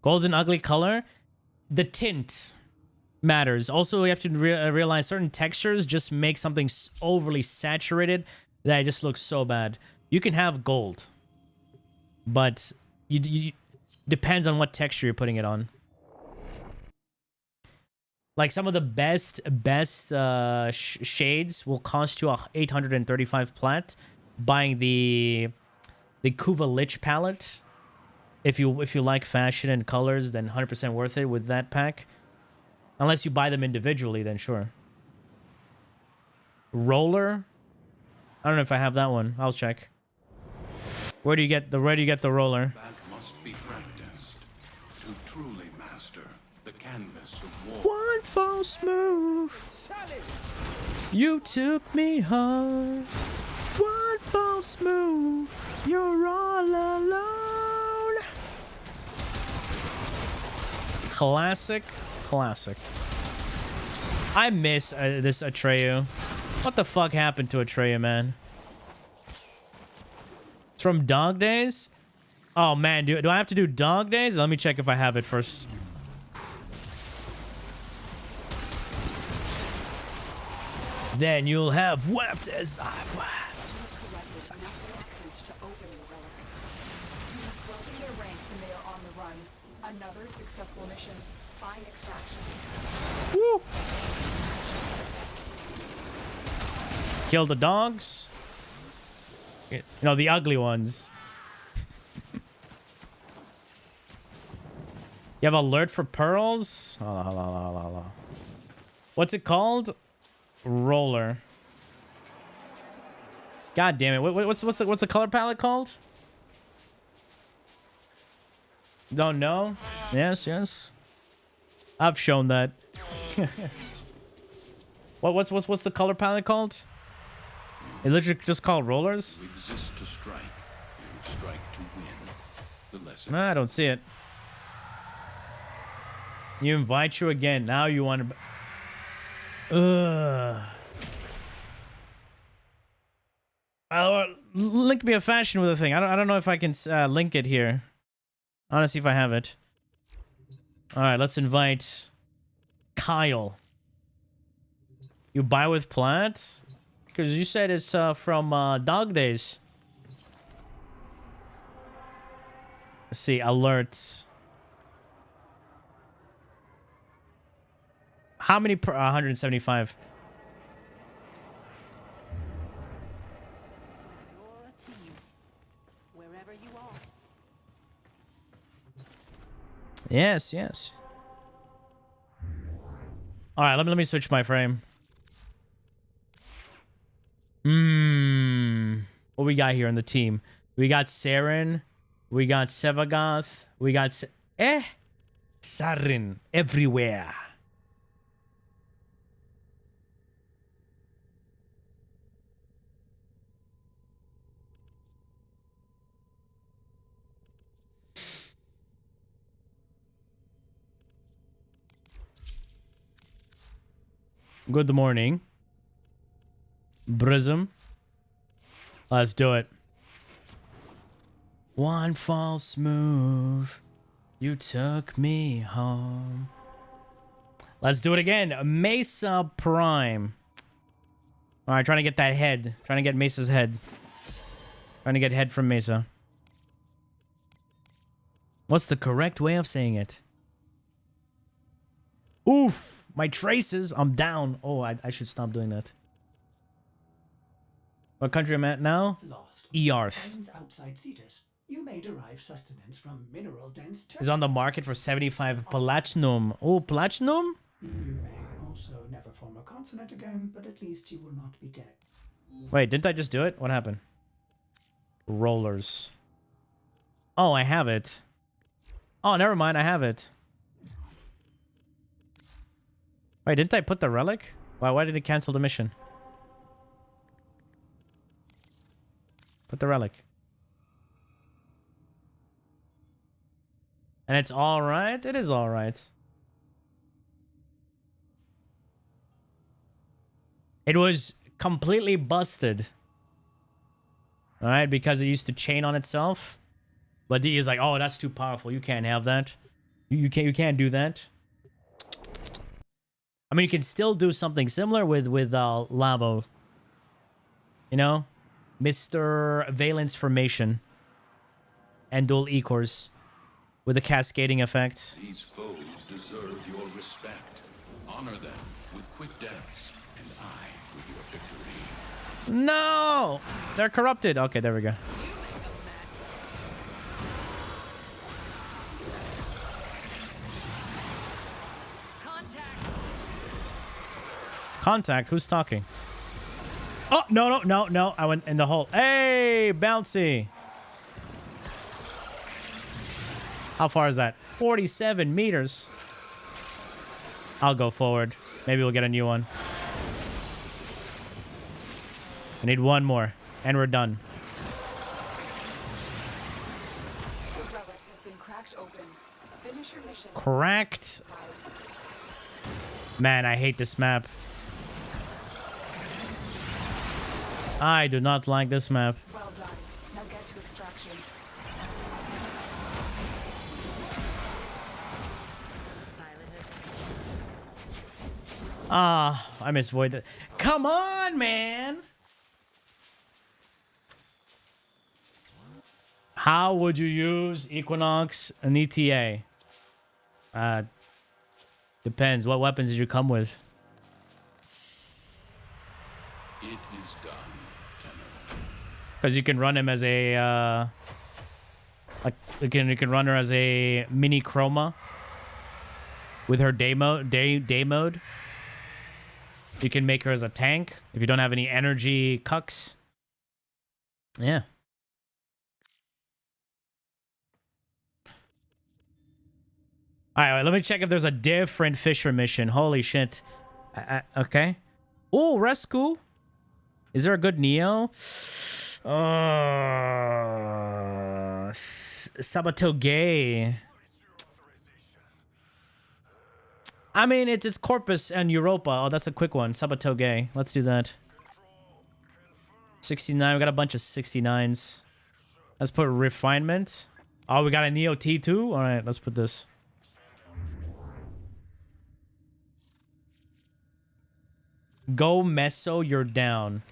Golden ugly color. The tint matters. Also, we have to realize certain textures just make something overly saturated that it just looks so bad. You can have gold, but you depends on what texture you're putting it on. Like some of the best shades will cost you 835 plat. Buying the Kuva Lich palette. If you like fashion and colors, then 100% worth it with that pack. Unless you buy them individually, then sure. Roller? I don't know if I have that one. I'll check. Where do you get the roller? That must be practiced to truly master the canvas of war. One false move. You took me hard. One false move. You're all alone. Classic. I miss this Atreyu. What the fuck happened to Atreyu, man? It's from Dog Days? Oh, man. Do I have to do Dog Days? Let me check if I have it first. Then you'll have wept as I've wept. Another successful mission. Find extraction. Woo! Kill the dogs. You know, the ugly ones. You have alert for pearls? Hold on. What's it called? Roller. God damn it. What's the color palette called? Don't know? Yes. I've shown that. What's the color palette called? It literally just called rollers? You exist to strike. You strike to win. The lesson. Nah, I don't see it. You invite you again. Now you want to... link me a fashion with a thing. I don't know if I can link it here. I want to see if I have it. All right, let's invite Kyle. You buy with plat? Because you said it's from Dog Days. Let's see, alerts. How many per 175? Yes. All right, let me switch my frame. What we got here on the team? We got Saren. We got Sevagath. We got Sarin everywhere. Good morning. Brism. Let's do it. One false move. You took me home. Let's do it again. Mesa Prime. Alright, trying to get that head. Trying to get Mesa's head. Trying to get head from Mesa. What's the correct way of saying it? Oof. My traces, I'm down. Oh, I should stop doing that. What country am I at now? Earth. Outside Cetus, you may derive sustenance from mineral dense Is on the market for 75 platinum. Oh, platinum? You may also never form a consonant again, but at least you will not be dead. Wait, didn't I just do it? What happened? Rollers. Oh, I have it. Oh, never mind, I have it. Wait, didn't I put the relic? Why did it cancel the mission? Put the relic. And it's alright? It is alright. It was completely busted. Alright, because it used to chain on itself. But D is like, oh, that's too powerful. You can't have that. You can't do that. I mean, you can still do something similar with Lavo. You know? Mr. Valence Formation. And dual E-cores. With the cascading effect. These foes deserve your respect. Honor them with quick deaths, and I with your victory. No! They're corrupted. Okay, there we go. Contact? Who's talking? Oh, no. I went in the hole. Hey, bouncy. How far is that? 47 meters. I'll go forward. Maybe we'll get a new one. I need one more. And we're done. The relic has been cracked open. Finish your mission. Cracked? Man, I hate this map. I do not like this map. Well done. Now get to extraction. Ah, I miss Void. Come on, man! How would you use Equinox and ETA? Depends. What weapons did you come with? It is done, Tenor. Because you can run him as a like you can run her as a mini Chroma with her day mode. You can make her as a tank if you don't have any energy cucks. Yeah. All right, let me check if there's a different Fisher mission. Holy shit. Okay. Oh, rescue. Is there a good Neo? Sabatoge. I mean, it's Corpus and Europa. Oh, that's a quick one. Sabatoge. Let's do that. 69. We got a bunch of 69s. Let's put refinement. Oh, we got a Neo T2. All right, let's put this. Go Meso, you're down.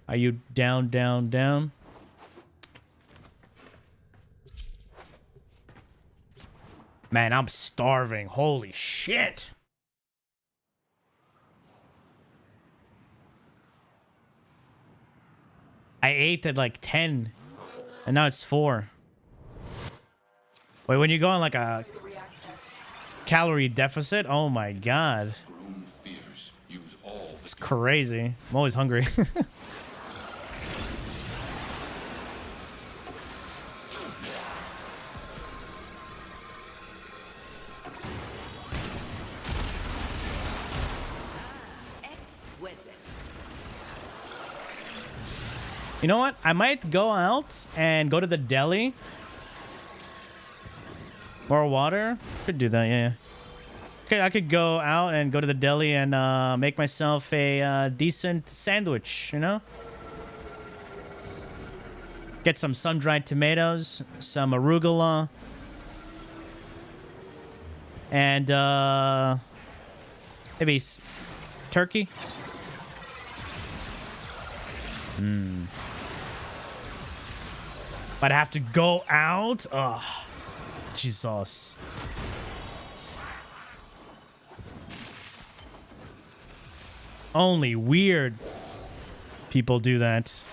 Are you down, down, down? Man, I'm starving. Holy shit. I ate at like 10, and now it's 4. Wait, when you go on like a calorie deficit? Oh my god. It's crazy. I'm always hungry. You know what? I might go out and go to the deli. More water? Could do that, yeah. Okay, I could go out and go to the deli and make myself a decent sandwich, you know? Get some sun-dried tomatoes, some arugula, and maybe turkey. But I have to go out? Ugh. Jesus. Only weird people do that.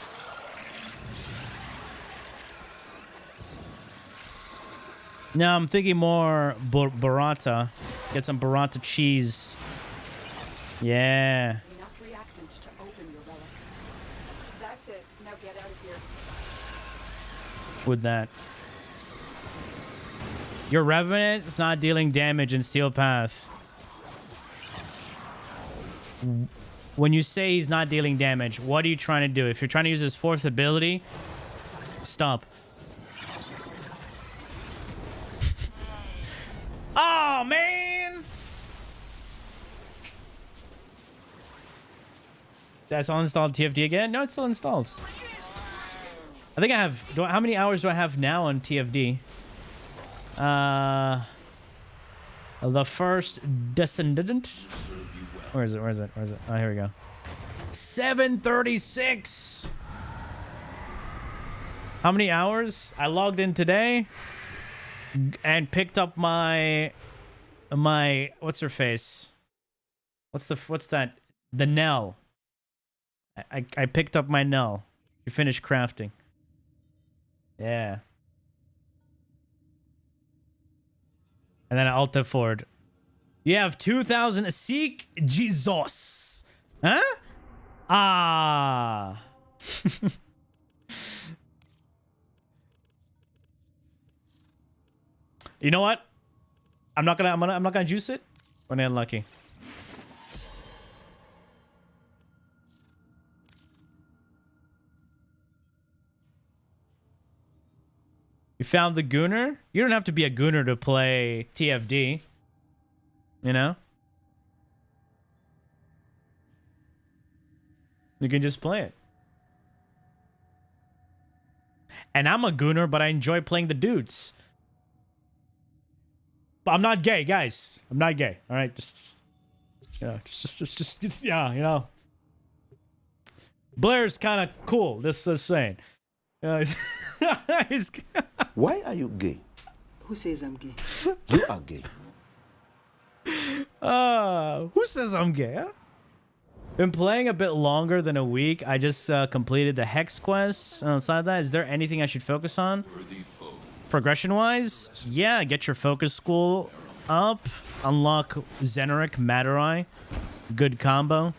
No, I'm thinking more burrata. Get some burrata cheese. Yeah. Enough reactant to open your relic. That's it. Now get out of here. With that. Your Revenant is not dealing damage in Steel Path. When you say he's not dealing damage, what are you trying to do? If you're trying to use his 4th ability, stop. Oh, man! That's uninstalled TFD again? No, it's still installed. I think I have... how many hours do I have now on TFD? The first descendant. Where is it? Where is it? Where is it? Oh, here we go. 7:36. How many hours? I logged in today and picked up my what's her face? What's that? The Nell. I picked up my Nell. You finished crafting. Yeah. And then I Alta Ford. You have 2,000. Seek Jesus. Huh? Ah. You know what? I'm not gonna juice it. When I'm unlucky. You found the Gooner? You don't have to be a Gooner to play TFD. You know? You can just play it. And I'm a Gooner, but I enjoy playing the dudes. But I'm not gay, guys. I'm not gay. All right, just yeah, you know. Blair's kind of cool. This is saying. Why are you gay? Who says I'm gay? You are gay. Who says I'm gay? Huh? Been playing a bit longer than a week. I just completed the Hex quest. Outside of that, is there anything I should focus on? Progression-wise? Yeah, get your focus school up. Unlock Zeneric Matarai. Good combo.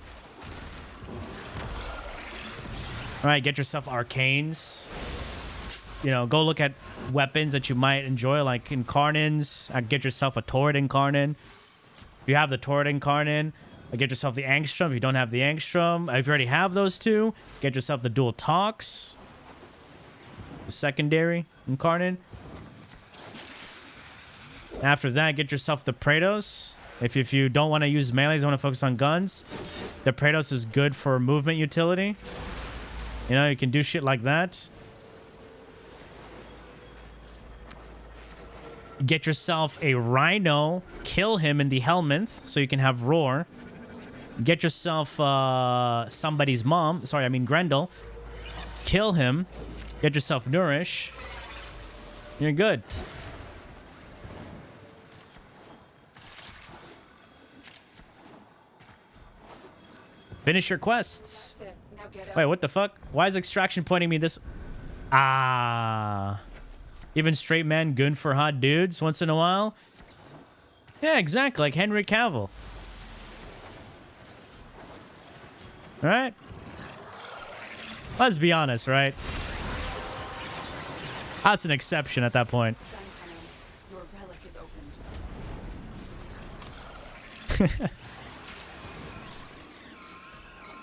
Alright, get yourself Arcanes. You know, go look at weapons that you might enjoy, like Incarnins. Get yourself a Torrid Incarnin. If you have the Torrid Incarnin, get yourself the Angstrom. If you don't have the Angstrom, if you already have those two, get yourself the Dual Tox. The secondary Incarnin. After that, get yourself the Praetos. If you don't want to use melees, you want to focus on guns, the Praetos is good for movement utility. You know, you can do shit like that. Get yourself a Rhino. Kill him in the Helminth so you can have Roar. Get yourself somebody's mom. Sorry, I mean Grendel. Kill him. Get yourself Nourish. You're good. Finish your quests. Wait, what the fuck? Why is Extraction pointing me this? Ah. Even straight man good for hot dudes once in a while? Yeah, exactly. Like Henry Cavill. Right? Let's be honest, right? That's an exception at that point. Your relic is opened.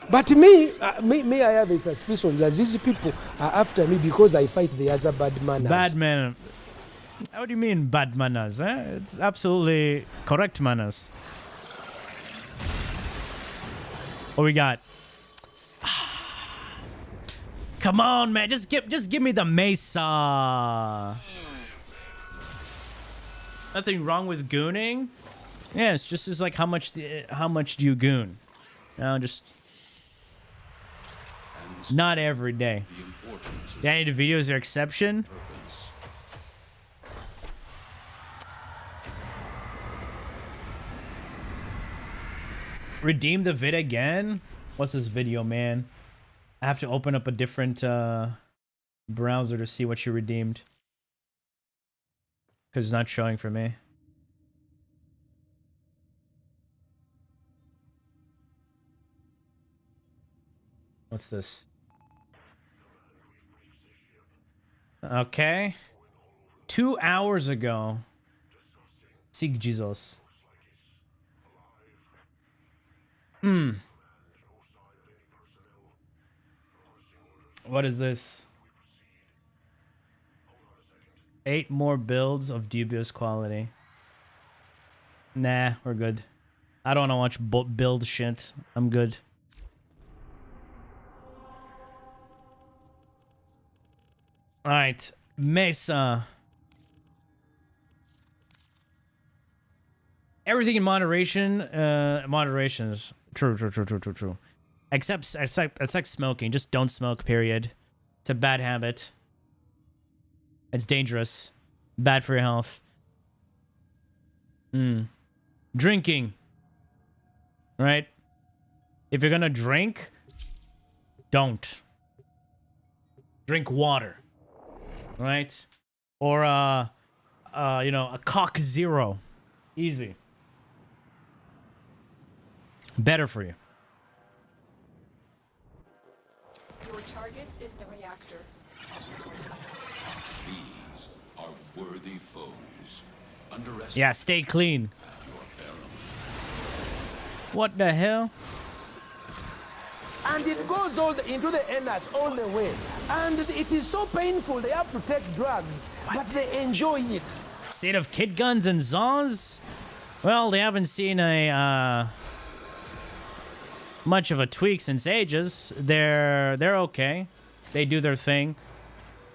But me, I have a suspicion that these people are after me because I fight the other bad manners. Bad man. What do you mean bad manners? It's absolutely correct manners. What we got? Come on, man. Just give me the Mesa. Nothing wrong with gooning. Yeah, it's just like how much do you goon? No, just not every day. Danny DeVito is your exception. Redeem the vid again? What's this video, man? I have to open up a different browser to see what you redeemed. Because it's not showing for me. What's this? Okay. 2 hours ago. Seek Jesus. What is this? 8 more builds of dubious quality. Nah, we're good. I don't want to watch build shit. I'm good. Alright, Mesa. Everything in moderation. Moderation is true. Except smoking. Just don't smoke, period. It's a bad habit. It's dangerous. Bad for your health. Drinking. Right? If you're gonna drink, don't. Drink water. Right? Or, you know, a Cock Zero. Easy. Better for you. Your target is the reactor. These are worthy foes. Underestimate. Yeah, stay clean. What the hell? And it goes all into the enders all the way. And it is so painful. They have to take drugs, but they enjoy it. State of kid guns and Zaws? Well, they haven't seen a much of a tweak since ages. They're okay. They do their thing.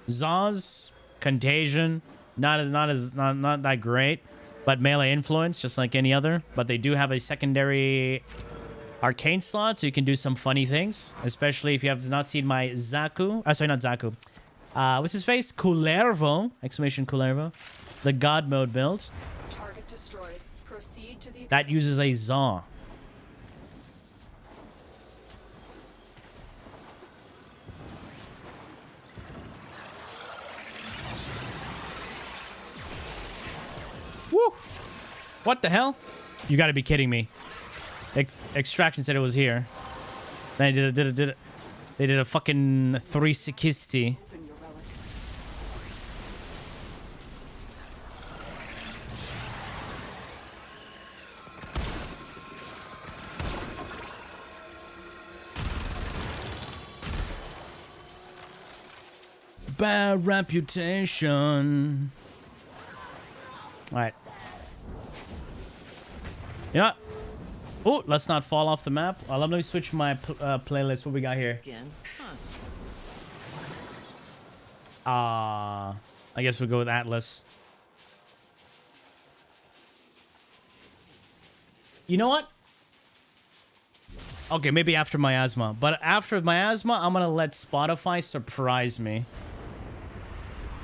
Zaws, Contagion, not that great, but melee influence, just like any other. But they do have a secondary arcane slot, so you can do some funny things, especially if you have not seen my Zaku. Sorry, not Zaku. What's his face? Kullervo! Exclamation Kullervo. The God mode build. Target destroyed. Proceed to the That uses a Zaw. Woo! What the hell? You gotta be kidding me. Extraction said it was here. They did a fucking 360. Bad reputation. All right. You know what? Oh, let's not fall off the map. Let me switch my playlist. What we got here? I guess we'll go with Atlas. You know what? Okay, maybe after Miasma. But after Miasma, I'm gonna let Spotify surprise me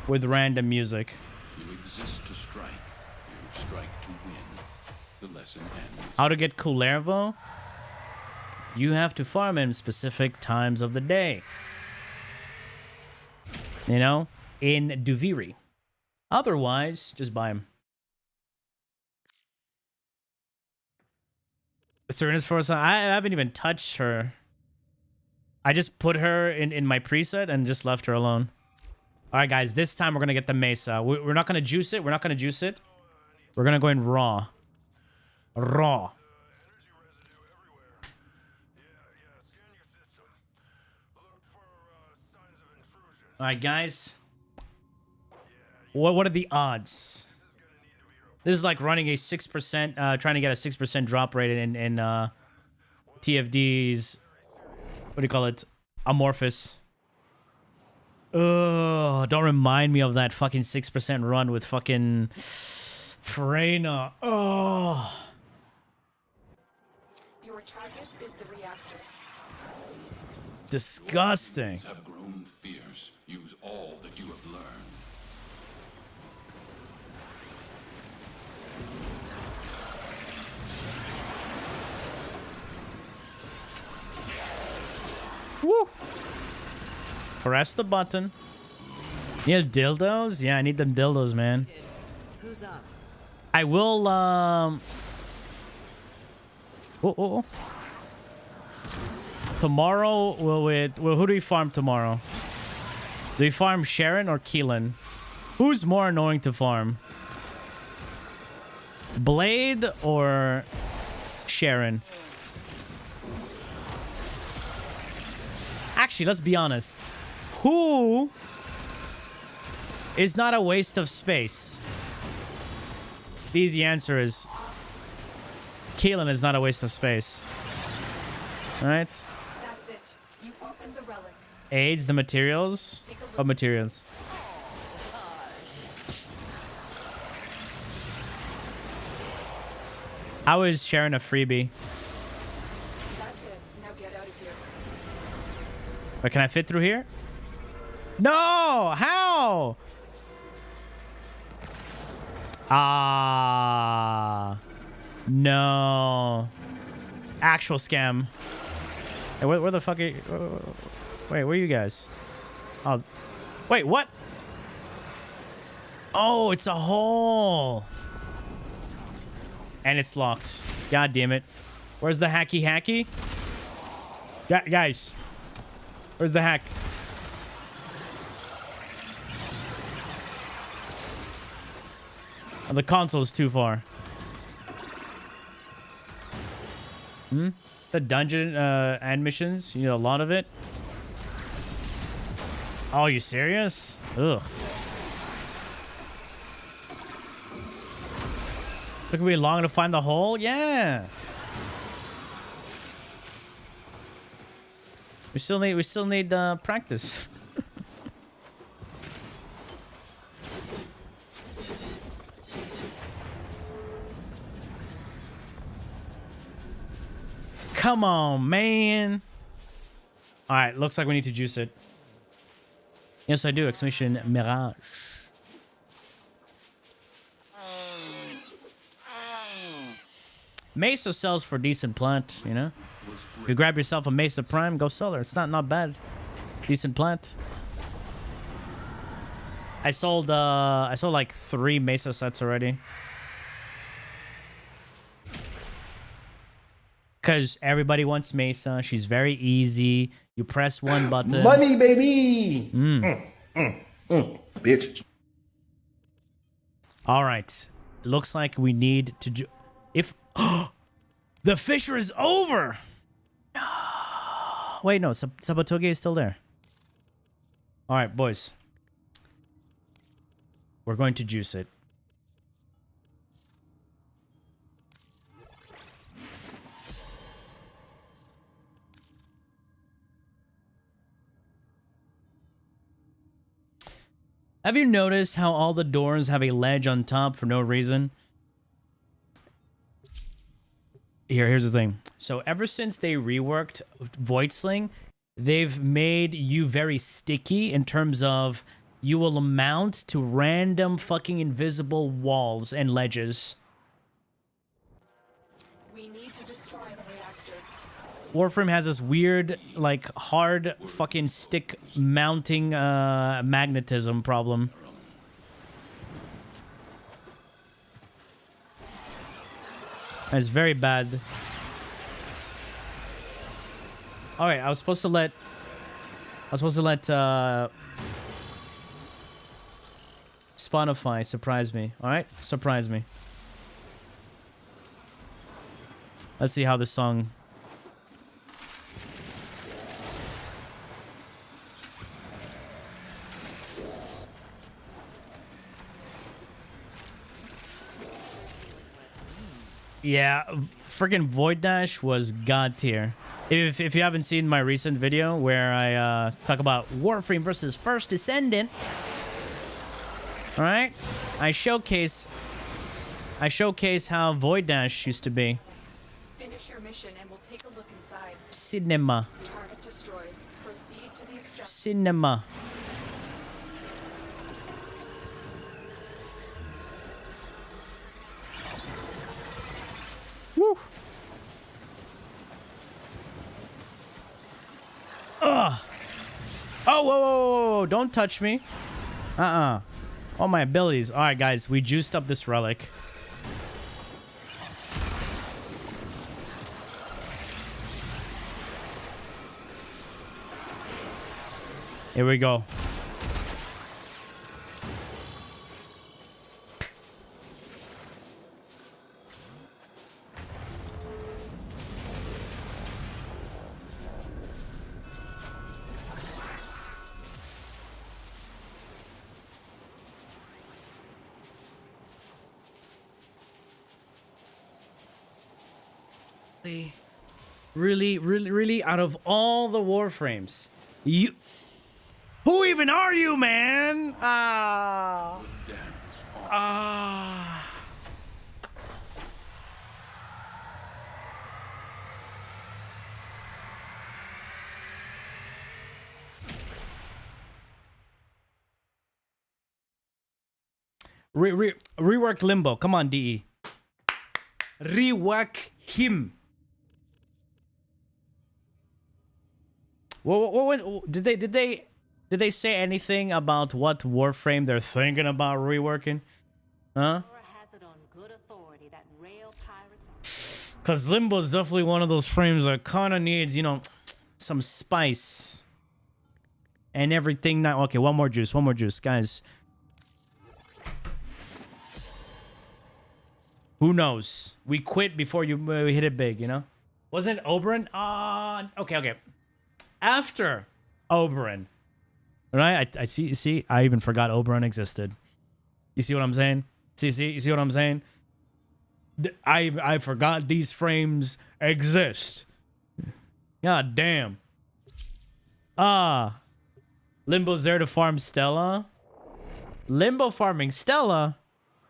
with random music. You exist to strike. You strike to win. The lesson ends. How to get Kullervo? You have to farm in specific times of the day. You know? In Duviri. Otherwise, just buy him. Serena's Force, I haven't even touched her. I just put her in my preset and just left her alone. Alright, guys. This time we're going to get the Mesa. We're not going to juice it. We're not going to juice it. We're going to go in raw. Raw. Alright, guys. What are the odds? This is like running a 6%, trying to get a 6% drop rate in TFD's, what do you call it? Amorphous. Ugh, don't remind me of that fucking 6% run with fucking Freyna. Oh. Your target is the reactor. Disgusting. Have grown fierce. Use all that you have learned. Woo. Press the button. You need dildos? Yeah, I need them dildos, man. Who's up? I will, Tomorrow, who do we farm tomorrow? Do we farm Sharon or Keelan? Who's more annoying to farm? Blade or Sharon? Actually, let's be honest. Who is not a waste of space? The easy answer is Keelan is not a waste of space. Alright? That's it. You opened the relic. AIDS, the materials? What materials? How is Sharon a freebie? That's it. Now get out of here. Wait, can I fit through here? No! How? No. Actual scam. Hey, where the fuck are you? Wait, where are you guys? Oh, wait, what? Oh, it's a hole. And it's locked. God damn it. Where's the hacky? Guys. Where's the hack? Oh, the console is too far. The dungeon and missions. You need a lot of it. Oh, you serious? Ugh. Took me long to find the hole? Yeah. We still need practice. Come on, man. All right, looks like we need to juice it. Yes, I do. Exclamation Mirage. Mesa sells for decent plant, you know? You grab yourself a Mesa Prime, go sell her. It's not bad. Decent plant. I sold like 3 Mesa sets already. Because everybody wants Mesa. She's very easy. You press one button. Money, baby. Bitch. All right. Looks like we need to do... If... the Fissure is over! Wait, no. Sabotoge is still there. All right, boys. We're going to juice it. Have you noticed how all the doors have a ledge on top for no reason? Here's the thing. So ever since they reworked Void Sling, they've made you very sticky in terms of you will mount to random fucking invisible walls and ledges. We need to destroy the reactor. Warframe has this weird, like, hard fucking stick mounting magnetism problem. It's very bad. Alright, I was supposed to let Spotify surprise me. Alright? Surprise me. Let's see how this song... Yeah, freaking Void Dash was god tier. If you haven't seen my recent video where I talk about Warframe versus First Descendant, all right, I showcase how Void Dash used to be. Finish your mission and we'll take a look inside. Cinema. Target destroyed. Proceed to the extraction. Cinema. Woo. Ugh. Oh, whoa. Don't touch me. All my abilities. All right, guys. We juiced up this relic. Here we go. Really, out of all the Warframes, who even are you, man? Rework Limbo. Come on, DE. Rework him. What did they say anything about what Warframe they're thinking about reworking? Huh? Because Limbo is definitely one of those frames that kind of needs, you know, some spice and everything. Now, okay, one more juice, guys. Who knows? We quit before we hit it big, you know? Wasn't it Oberyn? Okay. After Oberyn. Right? I see, I even forgot Oberyn existed. You see what I'm saying? You see what I'm saying? I forgot these frames exist. God damn. Limbo's there to farm Stella. Limbo farming Stella?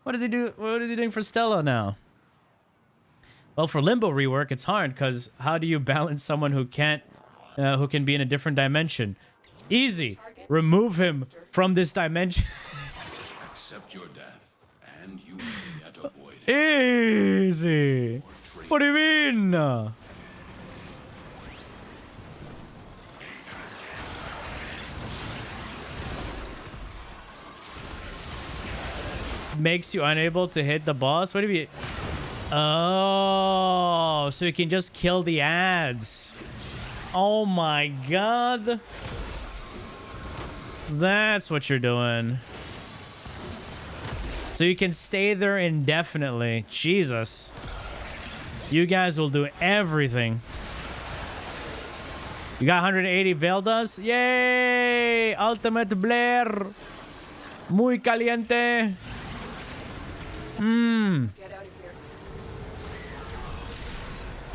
What does he do? What is he doing for Stella now? Well, for Limbo rework, it's hard because how do you balance someone who can't, who can be in a different dimension? Easy. Remove him from this dimension. Accept your death, and you may yet avoid it. Easy. What do you mean? Makes you unable to hit the boss? What do you mean? Oh, so you can just kill the ads. Oh my god. That's what you're doing. So you can stay there indefinitely. Jesus. You guys will do everything. You got 180 Veldas? Yay! Ultimate Blair. Muy caliente. Mmm.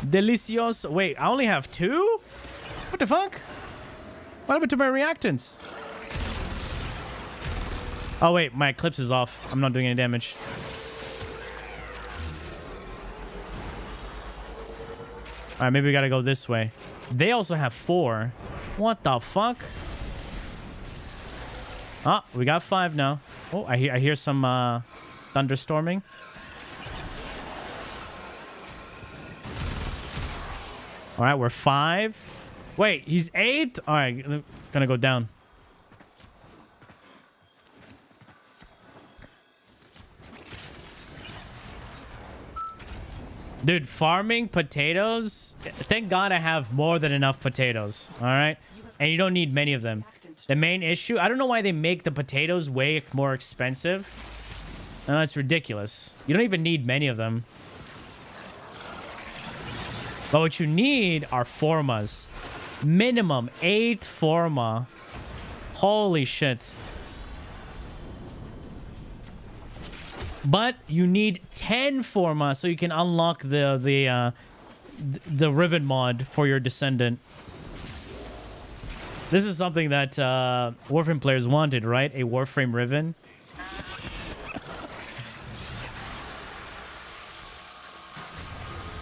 Delicioso. Wait, I only have 2? What the fuck? What happened to my reactants? Oh wait, my eclipse is off. I'm not doing any damage. Alright, maybe we gotta go this way. They also have 4. What the fuck? Ah, we got 5 now. Oh, I hear some thunderstorming. Alright, we're 5. Wait, he's 8? Alright, gonna go down. Dude, farming potatoes? Thank God I have more than enough potatoes. Alright? And you don't need many of them. The main issue, I don't know why they make the potatoes way more expensive. No, that's ridiculous. You don't even need many of them. But what you need are formas. Minimum 8 forma. Holy shit. But you need 10 forma so you can unlock the Riven mod for your descendant. This is something that Warframe players wanted, right? A Warframe Riven.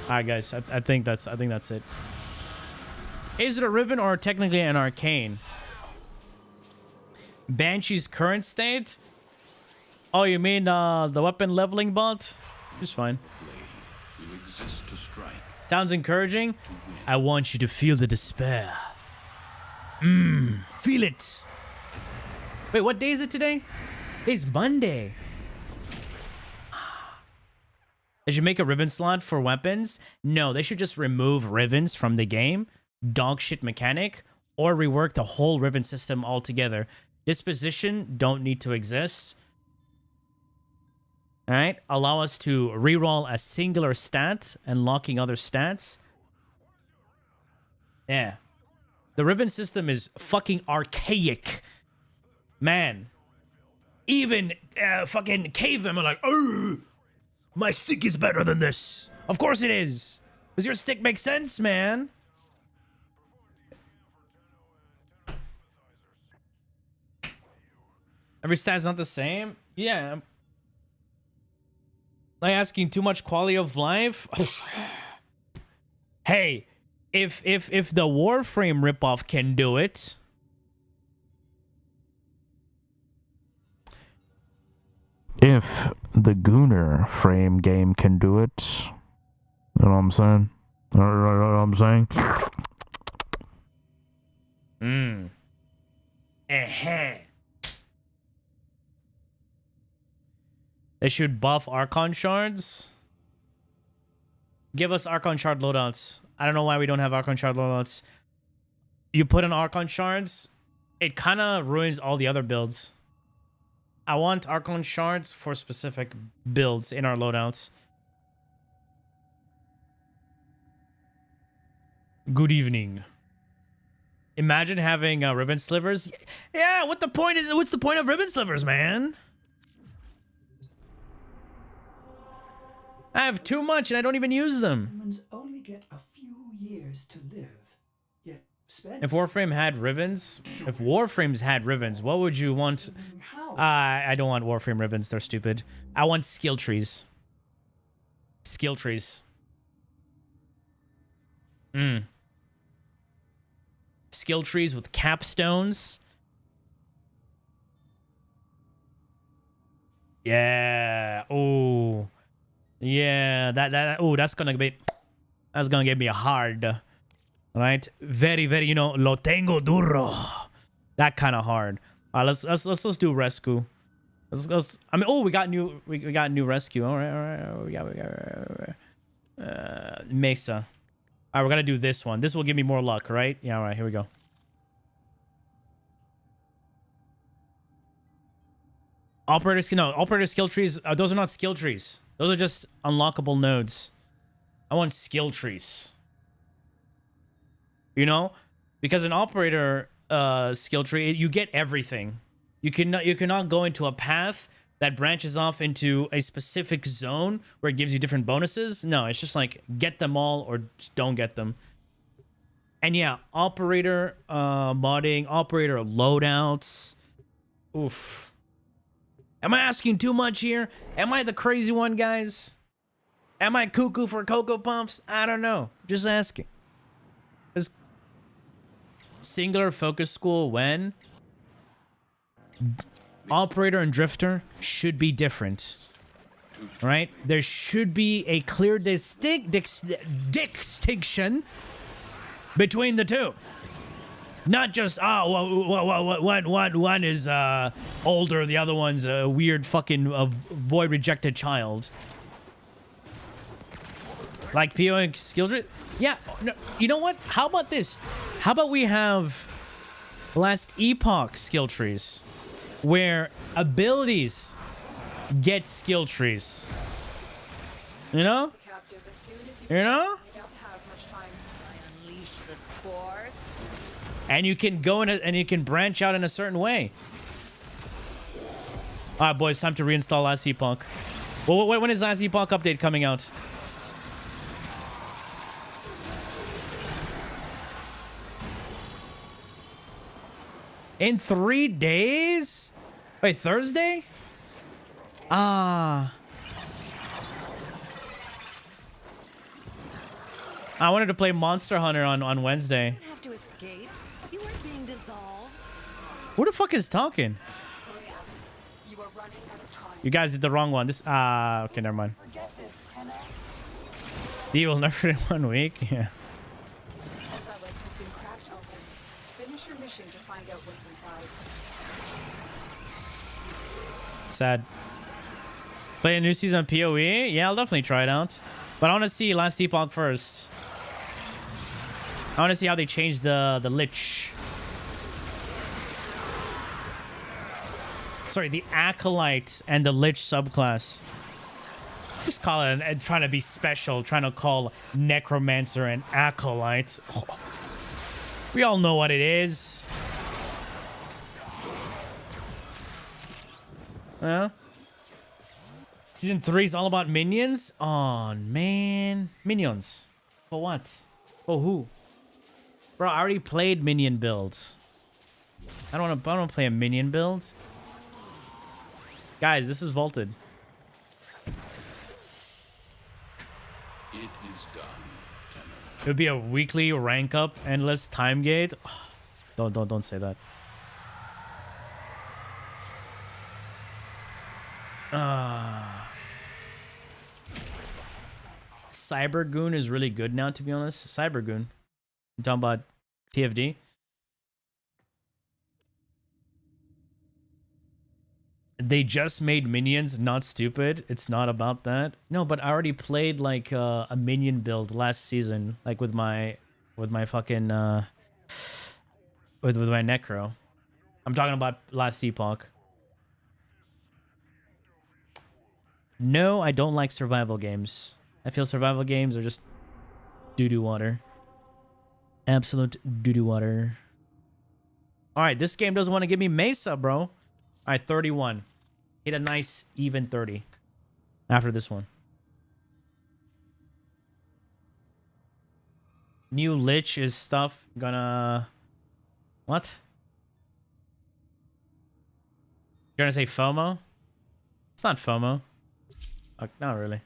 Alright, guys. I think that's it. Is it a Riven or technically an Arcane? Banshee's current state? Oh, you mean the weapon leveling bot? It's fine. Sounds encouraging. I want you to feel the despair. Feel it. Wait, what day is it today? It's Monday. They should make a Riven slot for weapons. No, they should just remove Rivens from the game. Dog shit mechanic. Or rework the whole Riven system altogether. Disposition don't need to exist. Alright, allow us to reroll a singular stat and locking other stats. Yeah. The Riven system is fucking archaic. Man. Even fucking cavemen are like, oh, my stick is better than this. Of course it is. Does your stick make sense, man? Every stat's not the same? Yeah. Am I asking too much quality of life? Hey, if the Warframe ripoff can do it, if the Gunner frame game can do it, you know what I'm saying? You know what I'm saying? They should buff Archon shards. Give us Archon shard loadouts. I don't know why we don't have Archon shard loadouts. You put in Archon shards, it kind of ruins all the other builds. I want Archon shards for specific builds in our loadouts. Good evening. Imagine having ribbon slivers. Yeah, what's the point of ribbon slivers, man? I have too much and I don't even use them. Humans only get a few years to live. Yet spend. If Warframe had ribbons, if Warframes had ribbons, what would you want? I don't want Warframe ribbons. They're stupid. I want skill trees. Skill trees. Skill trees with capstones. Yeah. Oh. Yeah, that's gonna get me hard. Right? Very, very, you know, lo tengo duro. That kind of hard. Let's do rescue. Let's, I mean, oh, we got new rescue. All right. We got Mesa. All right, we're gonna do this one. This will give me more luck, right? Yeah. All right, here we go. Operator skill trees. Those are not skill trees. Those are just unlockable nodes. I want skill trees. You know, because an operator skill tree, you get everything. You cannot go into a path that branches off into a specific zone where it gives you different bonuses. No, it's just like get them all or just don't get them. And yeah, operator modding, operator loadouts. Oof. Am I asking too much here? Am I the crazy one, guys? Am I cuckoo for Cocoa Puffs? I don't know. Just asking. Is singular focus school when? Operator and drifter should be different, right? There should be a clear distinction between the two. Not just one is older, the other one's a weird fucking void rejected child. Like PO and skill tree. Yeah, no, you know what? How about this? How about we have last epoch skill trees, where abilities get skill trees. You know? You know? And you can go in and you can branch out in a certain way. Alright, boys, time to reinstall last epoch. Well, when is last epoch update coming out? In 3 days? Wait, Thursday? Ah. I wanted to play Monster Hunter on Wednesday. You have to escape. You weren't being dissolved. Who the fuck is talking? You are running out of time. You guys did the wrong one. This okay, never mind. Forget this, Tenna. D will nerf it in 1 week. Yeah. Finish your mission to find out what's inside. Sad. Play a new season of PoE? Yeah, I'll definitely try it out. But I want to see last epoch first. I want to see how they changed the Lich. Sorry, the Acolyte and the Lich subclass. Just call it and trying to be special, trying to call Necromancer and Acolyte. Oh. We all know what it is. Huh? Season 3 is all about minions? Oh, man. Minions. For what? For who? Bro, I already played minion builds. I don't want to play a minion build. Guys, this is vaulted. It is done, Tenor. It would be a weekly rank up endless time gate. Oh, don't say that. Cybergoon is really good now, to be honest. Cybergoon. I'm talking about TFD. They just made minions not stupid. It's not about that. No, but I already played like a minion build last season, like with my fucking with my necro. I'm talking about last epoch. No, I don't like survival games. I feel survival games are just doo-doo water. Absolute doo-doo water. Alright, this game doesn't want to give me Mesa, bro. Alright, 31. Hit a nice even 30 after this one. New Lich is stuff gonna... What? You're gonna say FOMO? It's not FOMO. Not really.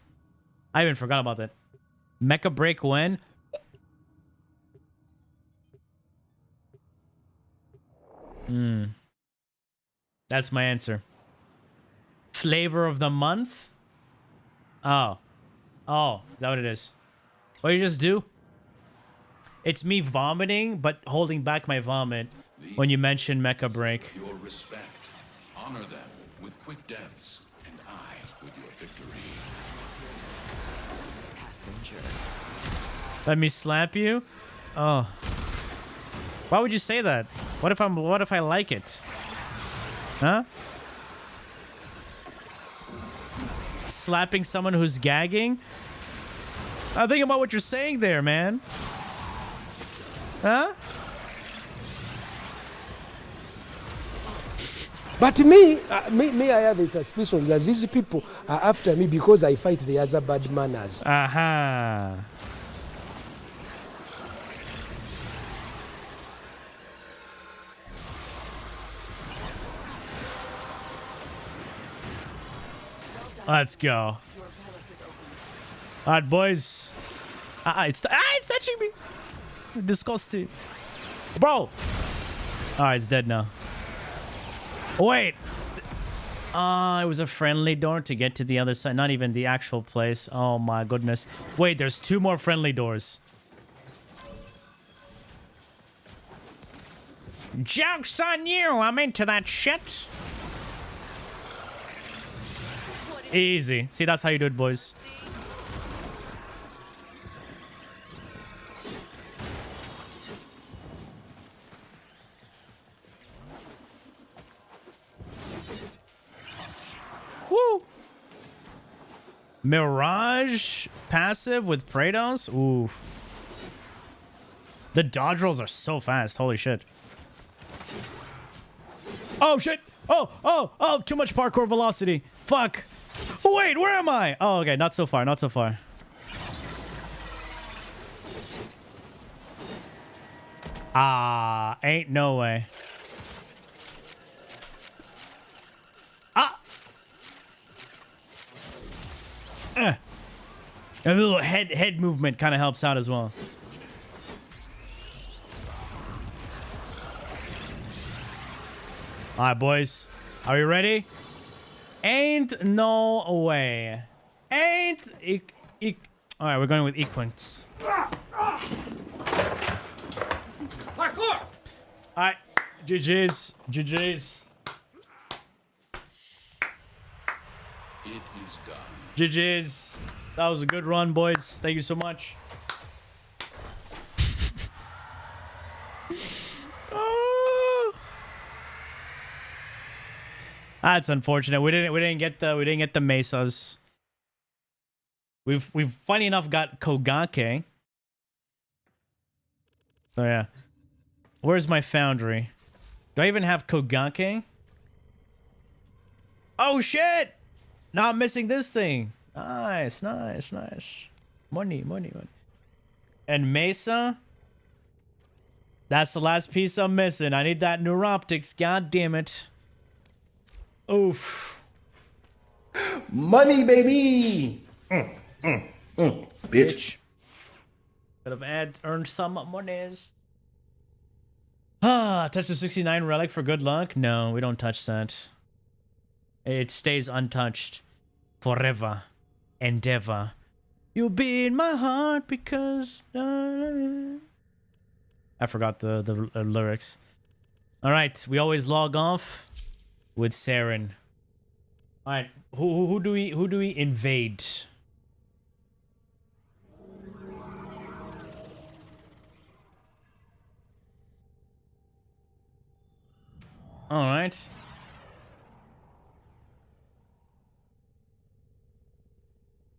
I even forgot about that. Mecha break when? That's my answer. Flavor of the month? Oh. Oh, is that what it is? What did you just do? It's me vomiting, but holding back my vomit when you mention Mecha break. Your respect. Honor them with quick deaths, and I with your victory. Passenger. Let me slap you? Oh. Why would you say that? What if I like it? Huh? Slapping someone who's gagging? I'm thinking about what you're saying there, man. Huh? But me, I have a suspicion that these people are after me because I fight the other bad manners. Aha. Let's go. All right, boys. It's touching me. Disgusting. Bro. All right, it's dead now. Wait. It was a friendly door to get to the other side. Not even the actual place. Oh, my goodness. Wait, there's 2 more friendly doors. Joke's on you. I'm into that shit. Easy. See, that's how you do it, boys. Woo! Mirage passive with Paradox? Ooh. The dodge rolls are so fast. Holy shit. Oh, shit. Oh, too much parkour velocity. Fuck. Wait, where am I? Oh, okay. Not so far. Not so far. Ain't no way. A little head movement kind of helps out as well. All right, boys. Are you ready? Ain't no way. Ain't... All right, we're going with Equins. Parkour! All right. GG's. GG's. It is done. GG's. That was a good run, boys. Thank you so much. That's unfortunate. We didn't get the mesas. We've funny enough got Kogake. So yeah. Where's my foundry? Do I even have Kogake? Oh shit! Now I'm missing this thing. Nice. Money. And Mesa? That's the last piece I'm missing. I need that neuroptics, god damn it. Oof. Money, baby. Bitch. Could have earned some monies. Touch the 69 relic for good luck? No, we don't touch that. It stays untouched. Forever and ever. You'll be in my heart because... I forgot the lyrics. Alright, we always log off with Saren. Alright, who do we invade? Alright.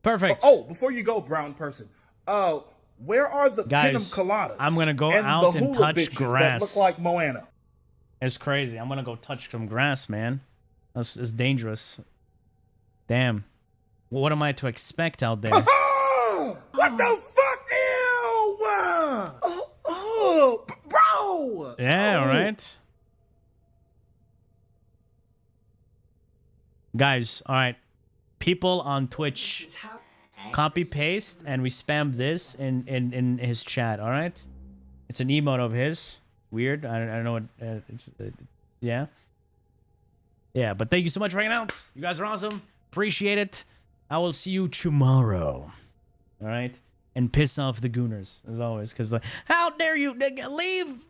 Perfect. Oh, before you go, brown person. Where are the guys, Pinnum Coladas? I'm gonna go and out the and hula touch bitches grass. That look like Moana. It's crazy. I'm gonna go touch some grass, man. It's dangerous. Damn. Well, what am I to expect out there? Oh, what the fuck? Ew! Bro! Yeah, right. Guys, all right. People on Twitch, copy paste and we spam this in his chat. All right. It's an emote of his. Weird. I don't know what. Yeah. Yeah. But thank you so much for hanging out. You guys are awesome. Appreciate it. I will see you tomorrow. All right. And piss off the gooners as always, because like, how dare you leave?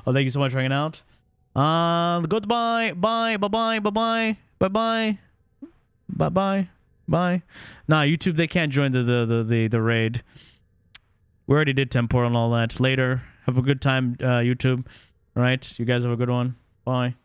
Oh, thank you so much for hanging out. Goodbye. Bye. Bye. Bye. Bye. Bye. Bye. Bye. Bye. Bye. Nah, YouTube, they can't join the raid. We already did temporal and all that. Later. Have a good time, YouTube. All right. You guys have a good one. Bye.